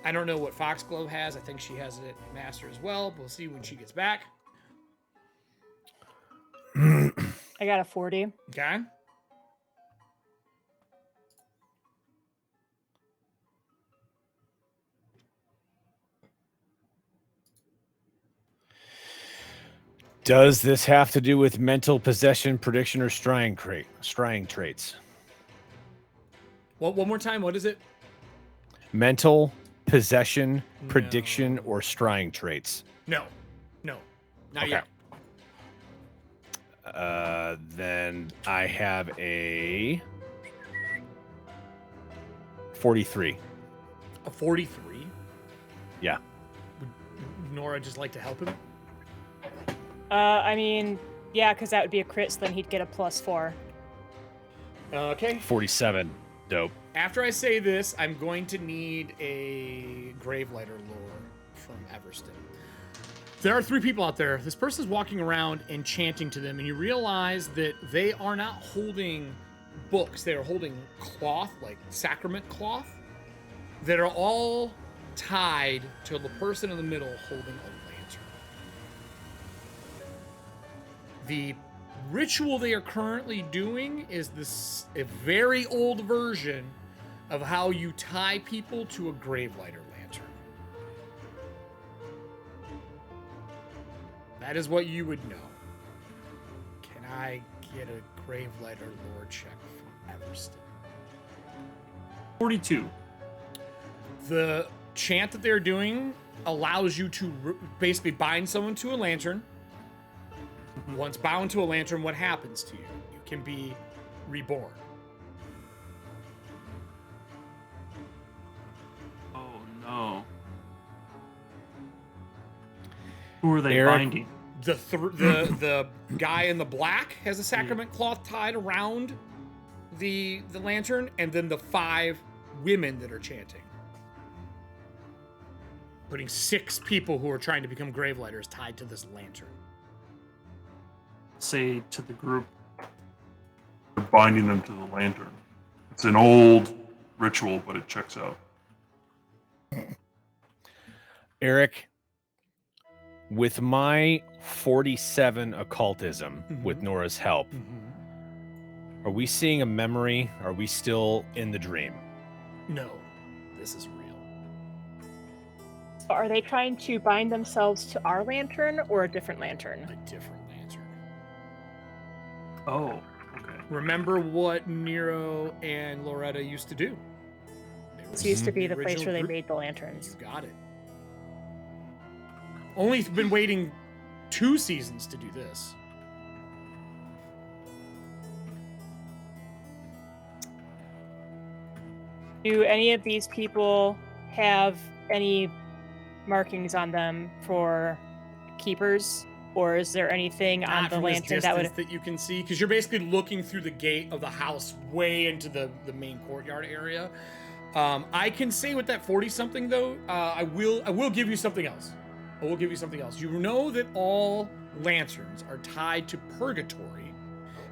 I don't know what Foxglove has. I think she has it at master as well. We'll see when she gets back. I got a 40. Okay. Does this have to do with mental possession, prediction, or scrying traits? Well, one more time. What is it? Mental possession, prediction, or scrying traits? No, not Okay. yet. Then I have a 43. A 43. Yeah. Would Nora just like to help him? I mean, yeah, because that would be a crit, so then he'd get a +4. Okay. 47. Dope. After I say this, I'm going to need a Gravelighter lore from Everston. There are 3 people out there. This person's walking around and chanting to them, and you realize that they are not holding books. They are holding cloth, like sacrament cloth, that are all tied to the person in the middle holding a lantern. The ritual they are currently doing is a very old version of how you tie people to a Gravelighter lantern. That is what you would know. Can I get a Gravelighter lore check from Everston? 42. The chant that they're doing allows you to basically bind someone to a lantern. Once bound to a lantern, what happens to you? You can be reborn. Oh no. Who are they Eric? binding? The guy in the black has a sacrament cloth tied around the lantern, and then the 5 women that are chanting. Putting 6 people who are trying to become Gravelighters tied to this lantern. Say to the group. Binding them to the lantern. It's an old ritual, but it checks out. Eric, with my 47 occultism, with Nora's help, are we seeing a memory? Are we still in the dream? No, this is real. So are they trying to bind themselves to our lantern or a different lantern? A different lantern. Oh, okay. Remember what Nero and Loretta used to do? This used to be the place original where they group. made the lanterns. You got it. Only been waiting 2 seasons to do this. Do any of these people have any markings on them for keepers? Or is there anything on Not the from this lantern that would... distance that you can see, because you're basically looking through the gate of the house way into the main courtyard area. I can say with that 40-something though, I will give you something else. I will give you something else. You know that all lanterns are tied to purgatory,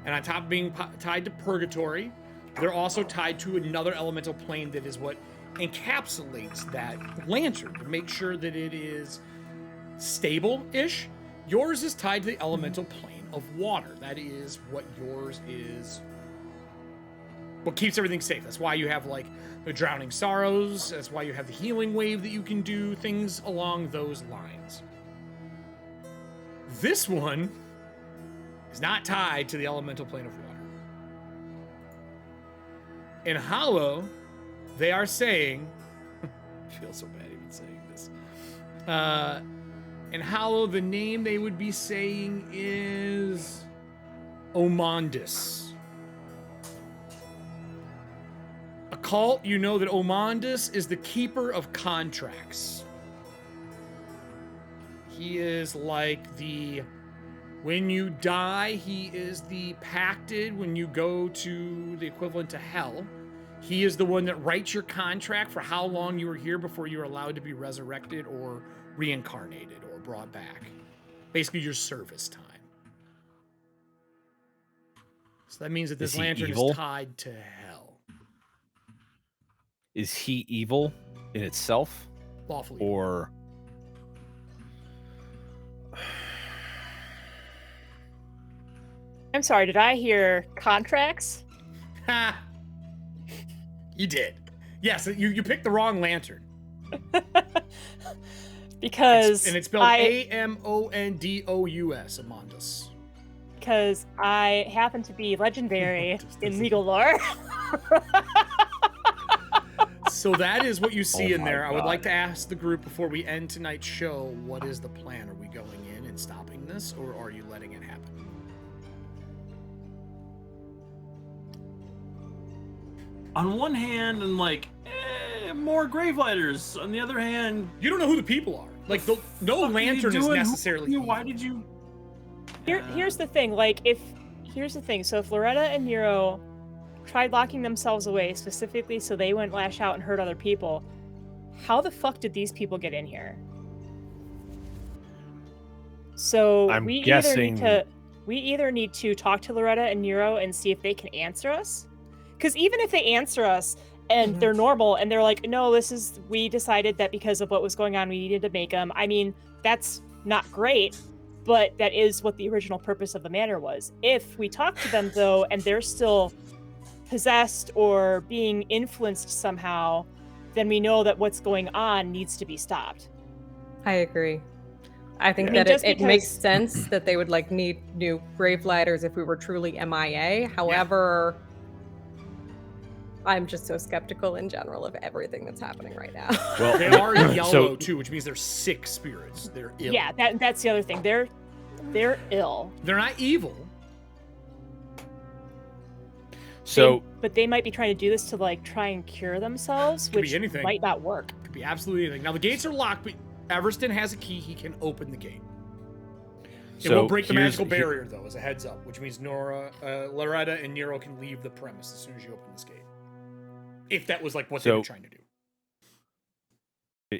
and on top of being tied to purgatory, they're also tied to another elemental plane that is what encapsulates that lantern to make sure that it is stable-ish. Yours is tied to the elemental plane of water. That is what yours is. What keeps everything safe. That's why you have like the drowning sorrows. That's why you have the healing wave that you can do, things along those lines. This one is not tied to the elemental plane of water. In Hollow, they are saying, I feel so bad even saying this. In Hollow, the name they would be saying is Omondus. Occult, you know that Omondus is the keeper of contracts. He is like the... When you die, he is the pacted when you go to the equivalent to hell. He is the one that writes your contract for how long you were here before you were allowed to be resurrected or reincarnated or brought back. Basically, your service time. So that means that this lantern is tied to hell. Is he evil in itself? Lawfully. Or... I'm sorry, did I hear contracts? Ha! You did. Yes, you picked the wrong lantern. Because it's spelled Amondous, Amondous. Because I happen to be legendary in legal lore. So that is what you see in there. God. I would like to ask the group before we end tonight's show, what is the plan? Are we going in and stopping this, or are you letting it happen? On one hand, I'm like, more Gravelighters. On the other hand, you don't know who the people are. Like, no lantern is necessarily. Why did you? Here's the thing. Here's the thing. So if Loretta and Nero tried locking themselves away specifically so they wouldn't lash out and hurt other people, how the fuck did these people get in here? So we either need to talk to Loretta and Nero and see if they can answer us. Because even if they answer us and they're normal and they're like, no, we decided that because of what was going on, we needed to make them. I mean, that's not great, but that is what the original purpose of the manor was. If we talk to them, though, and they're still possessed or being influenced somehow, then we know that what's going on needs to be stopped. I agree. I think that it makes sense that they would need new Gravelighters if we were truly MIA. However... Yeah. I'm just so skeptical in general of everything that's happening right now. Well, they are yellow too, which means they're sick spirits. They're ill. Yeah, that's the other thing. They're ill. They're not evil. But they might be trying to do this to try and cure themselves, which might not work. Could be absolutely anything. Now the gates are locked, but Everston has a key. He can open the gate. It will break the magical barrier, though, as a heads up, which means Loretta and Nero can leave the premise as soon as you open this gate. If that was what they were trying to do.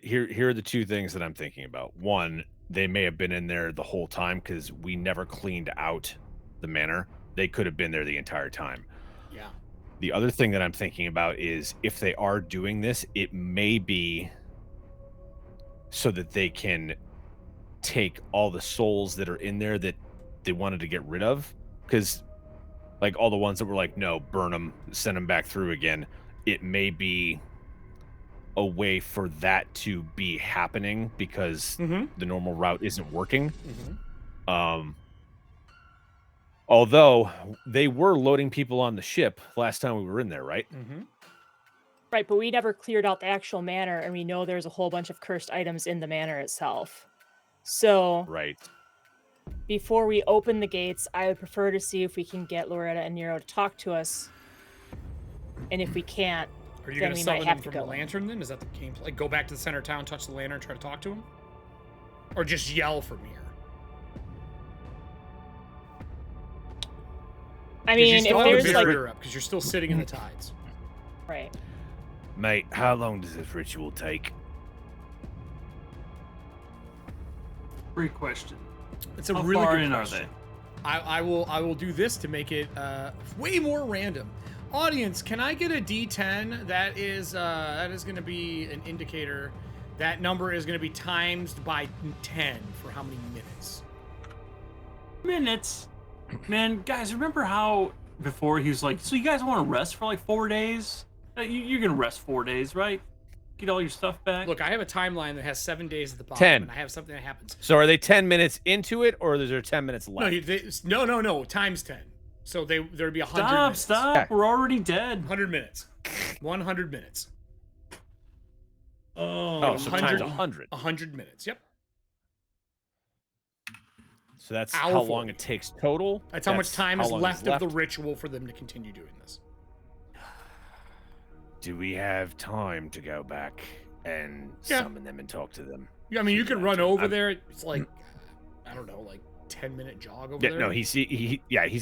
Here are the two things that I'm thinking about. One, they may have been in there the whole time because we never cleaned out the manor. They could have been there the entire time. Yeah. The other thing that I'm thinking about is if they are doing this, it may be so that they can take all the souls that are in there that they wanted to get rid of. Because all the ones that were no, burn them, send them back through again. It may be a way for that to be happening because the normal route isn't working. Although they were loading people on the ship last time we were in there, right? Right, but we never cleared out the actual manor, and we know there's a whole bunch of cursed items in the manor itself. So, right. Before we open the gates, I would prefer to see if we can get Loretta and Nero to talk to us. And if we can't, are you going to summon them from the lantern then? Is that the game? Go back to the center of town, touch the lantern, try to talk to him? Or just yell from here? I mean, if there's because you're still sitting in the tides. Right. Mate, how long does this ritual take? Great question. It's a How really far good in question. Are they? I will do this to make it way more random. Audience, can I get a D10? That is going to be an indicator. That number is going to be times by 10 for how many minutes? Minutes? Man, guys, remember how before he was like, so you guys want to rest for 4 days? You're going to rest 4 days, right? Get all your stuff back? Look, I have a timeline that has 7 days at the bottom. 10. And I have something that happens. So are they 10 minutes into it, or is there 10 minutes left? No, times 10. So there'd be 100 minutes. Stop. Okay. We're already dead. 100 minutes. 100 minutes. Oh, so times 100. 100 minutes, yep. So that's how long it takes total? That's how much time is left of the ritual for them to continue doing this. Do we have time to go back and summon them and talk to them? I mean, you can run over there. It's like, I don't know, like 10-minute jog over there. No, he's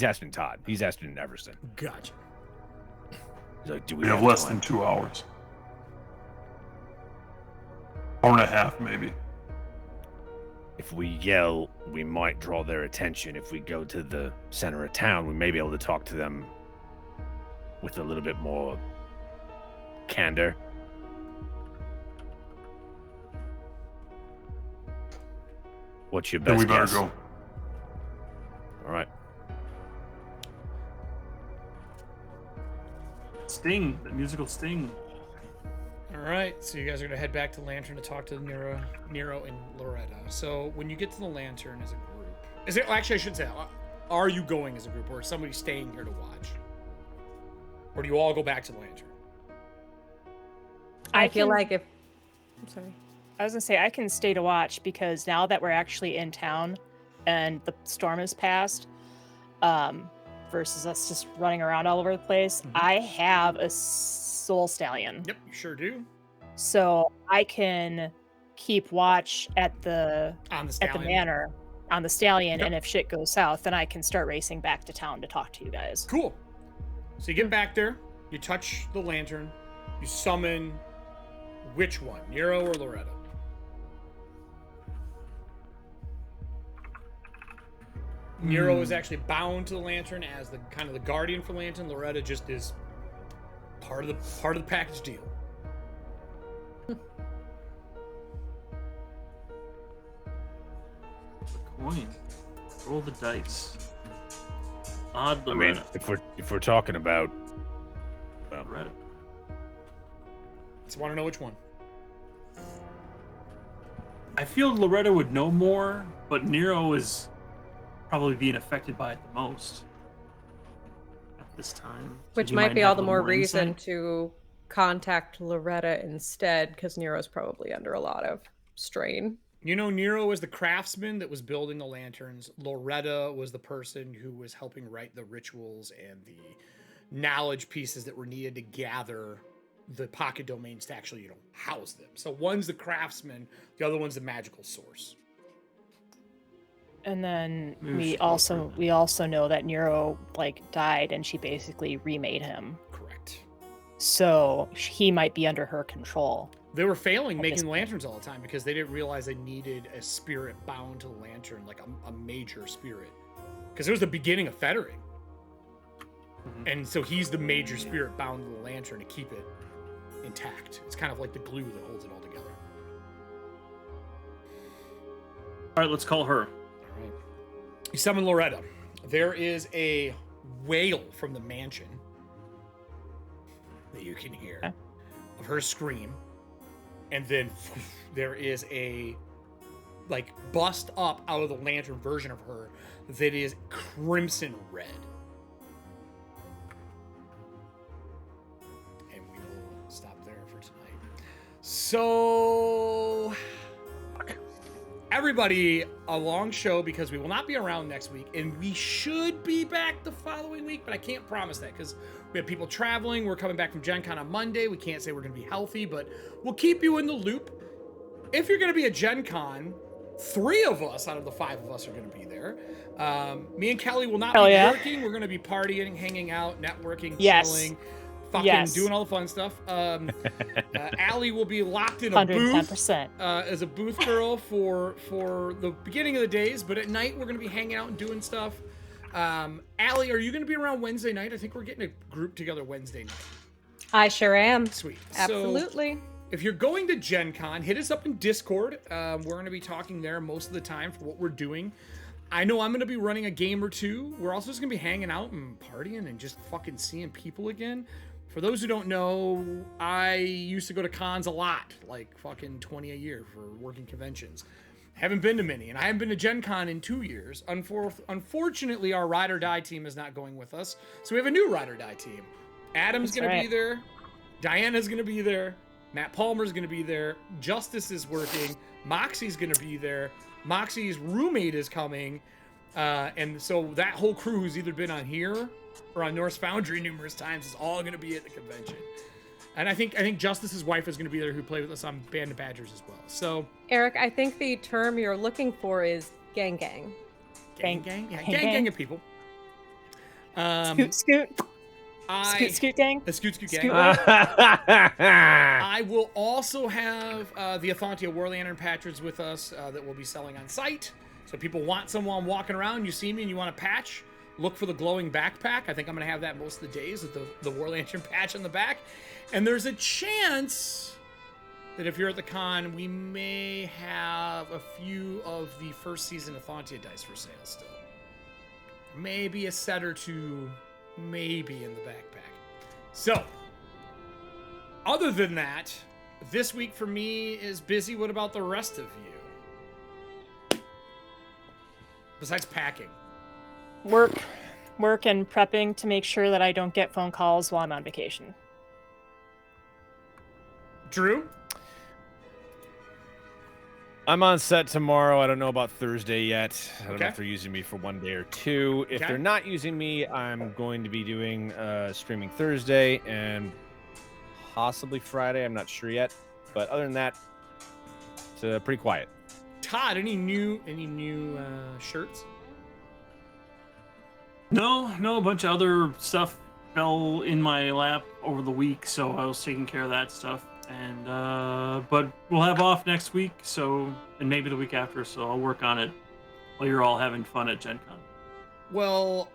asking Todd. He's asking Everson. Gotcha. He's like, do We have less than 2 hours. Hour and a half, maybe. If we yell, we might draw their attention. If we go to the center of town, we may be able to talk to them with a little bit more candor. What's your Then best we better guess? go. All right. Sting, the musical Sting. All right, so you guys are gonna head back to the Lantern to talk to Nero and Loretta. So when you get to the Lantern as a group, is it actually I should say, are you going as a group, or is somebody staying here to watch, or do you all go back to the Lantern? I feel like if I'm sorry. I was gonna say I can stay to watch because now that we're actually in town and the storm has passed, versus us just running around all over the place, I have a soul stallion. Yep, you sure do. So I can keep watch at the manor on the stallion, and if shit goes south, then I can start racing back to town to talk to you guys. Cool. So you get back there, you touch the Lantern, you summon which one, Nero or Loretta? Nero is actually bound to the Lantern as the kind of the guardian for Lantern. Loretta just is part of the package deal. Coin. Roll the dice. Odd I mean, Loretta. if we're talking about Loretta. So want to know which one? I feel Loretta would know more, but Nero is probably being affected by it the most at this time. So Which he might be all have the a more little reason insight. to contact Loretta instead, because Nero's probably under a lot of strain. You know, Nero was the craftsman that was building the lanterns. Loretta was the person who was helping write the rituals and the knowledge pieces that were needed to gather the pocket domains to actually, house them. So one's the craftsman, the other one's the magical source. And then we also know that Nero died, and she basically remade him. Correct. So he might be under her control. They were failing making lanterns all the time because they didn't realize they needed a spirit bound to the lantern, like a major spirit. Because it was the beginning of fettering. And so he's the major spirit bound to the lantern to keep it intact. It's kind of like the glue that holds it all together. All right, let's call her. All right. You summon Loretta. There is a wail from the mansion that you can hear of her scream. And then there is a bust up out of the lantern version of her that is crimson red. And we will stop there for tonight. So everybody, a long show because we will not be around next week, and we should be back the following week, but I can't promise that because we have people traveling. We're coming back from Gen Con on Monday. We can't say we're going to be healthy, but we'll keep you in the loop. If you're going to be at Gen Con, 3 of us out of the 5 of us are going to be there. Me and Kelly will not be working. We're going to be partying, hanging out, networking, chilling, doing all the fun stuff. Allie will be locked in a booth as a booth girl for the beginning of the days, but at night we're going to be hanging out and doing stuff. Allie, are you going to be around Wednesday night? I think we're getting a group together Wednesday night. I sure am. Sweet. Absolutely. So, if you're going to Gen Con, hit us up in Discord. We're going to be talking there most of the time for what we're doing. I know I'm going to be running a game or 2. We're also just going to be hanging out and partying and just fucking seeing people again. For those who don't know, I used to go to cons a lot, like fucking 20 a year for working conventions. Haven't been to many, and I haven't been to Gen Con in 2 years. Unfortunately, our Ride or Die team is not going with us, so we have a new Ride or Die team. Adam's going to be there. Diana's going to be there. Matt Palmer's going to be there. Justice is working. Moxie's going to be there. Moxie's roommate is coming. And so that whole crew who's either been on here or on Norse Foundry numerous times is all going to be at the convention. And I think Justice's wife is going to be there, who played with us on Band of Badgers as well. So Eric, I think the term you're looking for is gang. gang, yeah, Gang, gang gang. of people. Scoot. Scoot gang. The Scoot gang. Scoot I will also have the Ethauntia War Lantern patches with us that we'll be selling on site. So if people want someone walking around, you see me and you want a patch, look for the glowing backpack. I think I'm going to have that most of the days with the War Lantern patch on the back. And there's a chance that if you're at the con, we may have a few of the first season Ethauntia dice for sale still. Maybe a set or two, maybe in the backpack. So, other than that, this week for me is busy. What about the rest of you? Besides packing. Work and prepping to make sure that I don't get phone calls while I'm on vacation. Drew? I'm on set tomorrow. I don't know about Thursday yet. I don't know Okay. if they're using me for one day or two. If Okay. they're not using me, I'm going to be doing streaming Thursday and possibly Friday. I'm not sure yet. But other than that, it's pretty quiet. Todd, any new shirts? No, a bunch of other stuff fell in my lap over the week, so I was taking care of that stuff. And but we'll have off next week, so, and maybe the week after, so I'll work on it while you're all having fun at Gen Con. Well,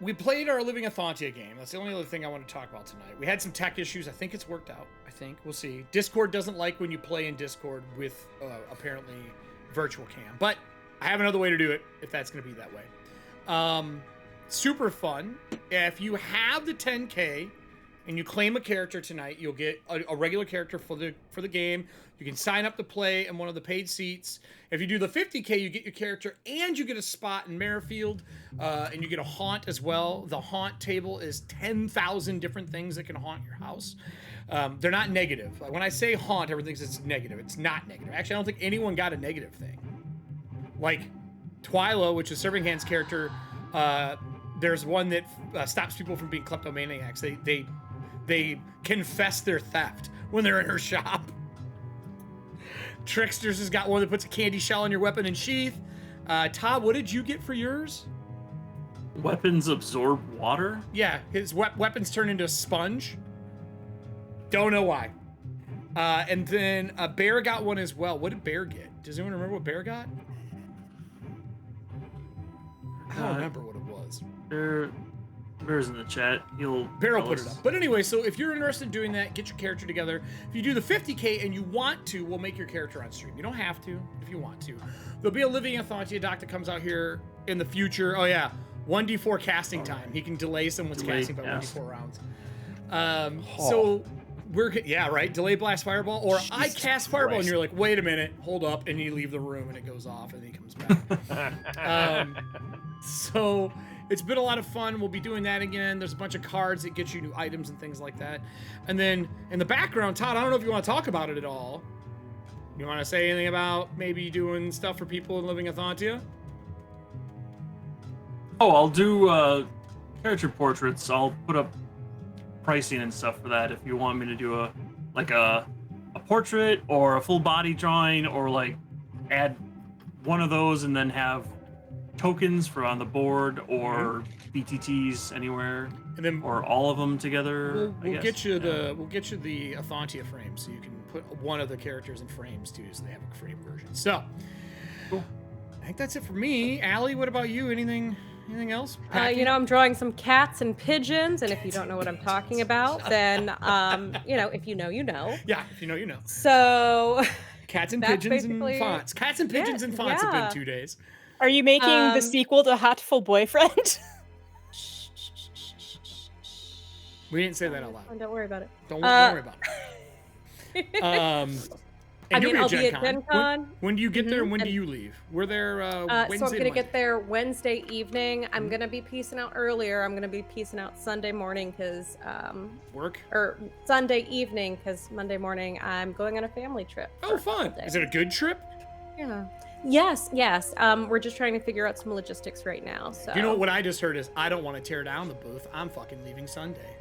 we played our Living Ethauntia game. That's the only other thing I want to talk about tonight. We had some tech issues. I think it's worked out. I think. We'll see. Discord doesn't like when you play in Discord with apparently virtual cam. But I have another way to do it if that's going to be that way. Super fun. If you have the 10K and you claim a character tonight, you'll get a regular character for the game. You can sign up to play in one of the paid seats. If you do the 50K, you get your character and you get a spot in Merrifield, and you get a haunt as well. The haunt table is 10,000 different things that can haunt your house. They're not negative. Like when I say haunt, everyone thinks it's negative. It's not negative. Actually, I don't think anyone got a negative thing. Like Twyla, which is Serving Hand's character, there's one that stops people from being kleptomaniacs. They confess their theft when they're in her shop. Tricksters has got one that puts a candy shell on your weapon and sheath. Todd, what did you get for yours? Weapons absorb water? Yeah, his weapons turn into a sponge. Don't know why. And then Bear got one as well. What did Bear get? Does anyone remember what Bear got? I don't remember what it was. Bear's in the chat. Bear will put it up. But anyway, so if you're interested in doing that, get your character together. If you do the 50K and you want to, we'll make your character on stream. You don't have to if you want to. There'll be a Living Ethauntia doc that comes out here in the future. Oh yeah, 1d4 casting time. He can delay someone's casting by 1d4 rounds. So we're right. Delay blast fireball, or Jesus I cast fireball, and you're like, wait a minute, hold up, and you leave the room, and it goes off, and then he comes back. So it's been a lot of fun. We'll be doing that again. There's a bunch of cards that get you new items and things like that. And then in the background, Todd, I don't know if you want to talk about it at all. You want to say anything about maybe doing stuff for people in Living Ethauntia? Oh, I'll do character portraits. I'll put up pricing and stuff for that if you want me to do a portrait or a full body drawing, or like add one of those and then have tokens for on the board or BTTs anywhere, and then or all of them together. We'll get you the Ethauntia frame, so you can put one of the characters in frames too, so they have a frame version. So, cool. I think that's it for me. Allie, what about you? Anything else? I'm drawing some cats and pigeons, and if you don't know what I'm talking about, then if you know, you know. Yeah, if you know, you know. So, cats and pigeons and fonts. Cats and pigeons and fonts have been 2 days. Are you making the sequel to Hatful Boyfriend? We didn't say that out loud. Don't worry about it. Don't worry about it. And I'll be at Gen Con. When do you get there, and when do you leave? We're there Wednesday. So I'm gonna get there Wednesday evening. I'm gonna be peacing out earlier. I'm gonna be peacing out Sunday morning because work, or Sunday evening because Monday morning I'm going on a family trip. Oh, fun! Is it a good trip? Yeah. Yes. We're just trying to figure out some logistics right now. So you know what I just heard is I don't want to tear down the booth. I'm fucking leaving Sunday.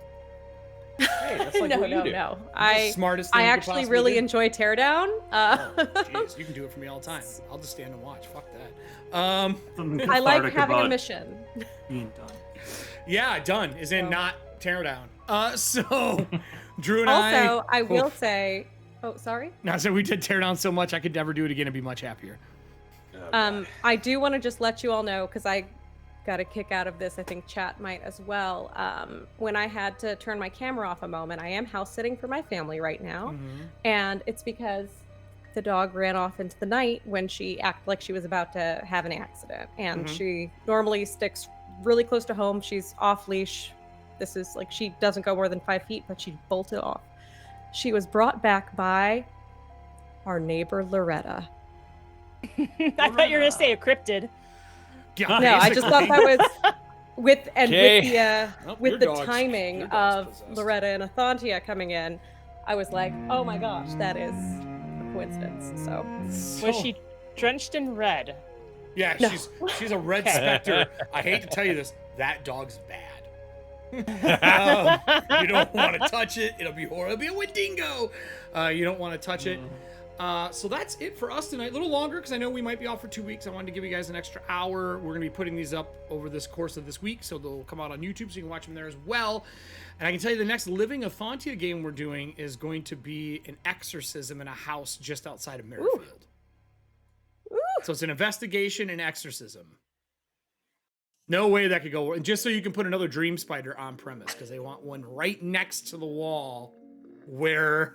Hey, that's like what you do. No. The smartest thing I you could actually possibly really do. enjoy Teardown. Oh, jeez, you can do it for me all the time. I'll just stand and watch. Fuck that. Something I like cathartic having a about mission. being done. Yeah, done is in So- not tear down. So Drew and Also, I will say, oh, sorry. No, so we did tear down so much I could never do it again and be much happier. I do want to just let you all know, because I got a kick out of this. I think chat might as well. When I had to turn my camera off a moment, I am house sitting for my family right now. And it's because the dog ran off into the night when she acted like she was about to have an accident. And she normally sticks really close to home. She's off leash. This is like, she doesn't go more than 5 feet, but she bolted off. She was brought back by our neighbor Loretta. I thought you were gonna say a cryptid. Yeah, No, I just thought that was with the Well, with your the dog's- timing your dog's of possessed. Loretta and Ethauntia coming in. I was like, oh my gosh, that is a coincidence. So Was she drenched in red? Yeah, No. she's a red specter. I hate to tell you this, that dog's bad. You don't want to touch it. It'll be horrible. It'll be a Wendigo. You don't want to touch it. So that's it for us tonight. A little longer because I know we might be off for 2 weeks. I wanted to give you guys an extra hour. We're going to be putting these up over this course of this week, so they'll come out on YouTube so you can watch them there as well. And I can tell you the next Living Ethauntia game we're doing is going to be an exorcism in a house just outside of Merrifield. So it's an investigation and exorcism. No way that could go. And just so you can put another dream spider on premise, because they want one right next to the wall where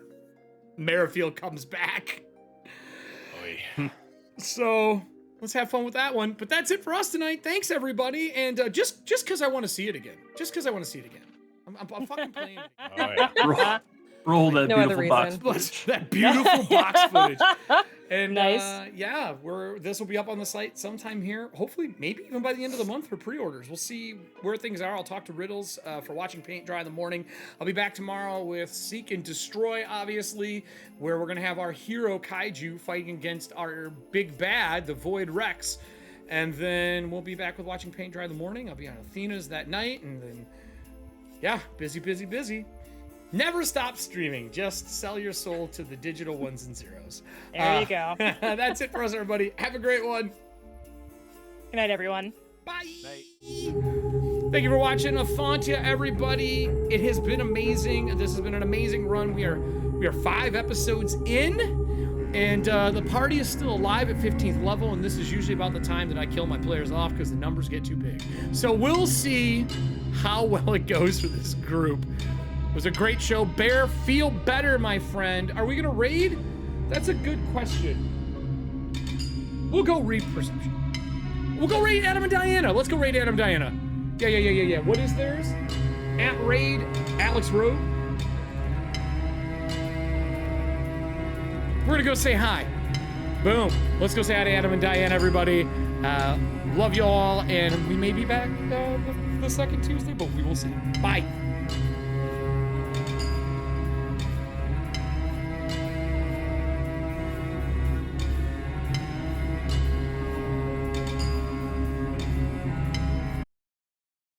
Merrifield comes back. So let's have fun with that one. But that's it for us tonight. Thanks, everybody. And just because I want to see it again. Just because I want to see it again. I'm fucking playing it again. Roll that No other beautiful box reason. footage. That beautiful box footage. And Nice. yeah, this will be up on the site sometime here. Hopefully, maybe even by the end of the month for pre-orders. We'll see where things are. I'll talk to Riddles for watching paint dry in the morning. I'll be back tomorrow with Seek and Destroy, obviously, where we're gonna have our hero Kaiju fighting against our big bad, the Void Rex. And then we'll be back with watching paint dry in the morning. I'll be on Athena's that night, and then yeah, busy. Never stop streaming. Just sell your soul to the digital ones and zeros. There you go. That's it for us, everybody. Have a great one. Good night, everyone. Bye. Thank you for watching Ethauntia, everybody. It has been amazing. This has been an amazing run. We are 5 episodes in, and the party is still alive at 15th level, and this is usually about the time that I kill my players off because the numbers get too big. So we'll see how well it goes for this group. It was a great show. Bear, feel better, my friend. Are we gonna raid? That's a good question. We'll go read perception. We'll go raid Adam and Diana. Let's go raid Adam and Diana. Yeah. What is theirs? At raid Alex Rowe. We're gonna go say hi. Boom. Let's go say hi to Adam and Diana, everybody. Love you all, and we may be back the second Tuesday, but we will see. Bye.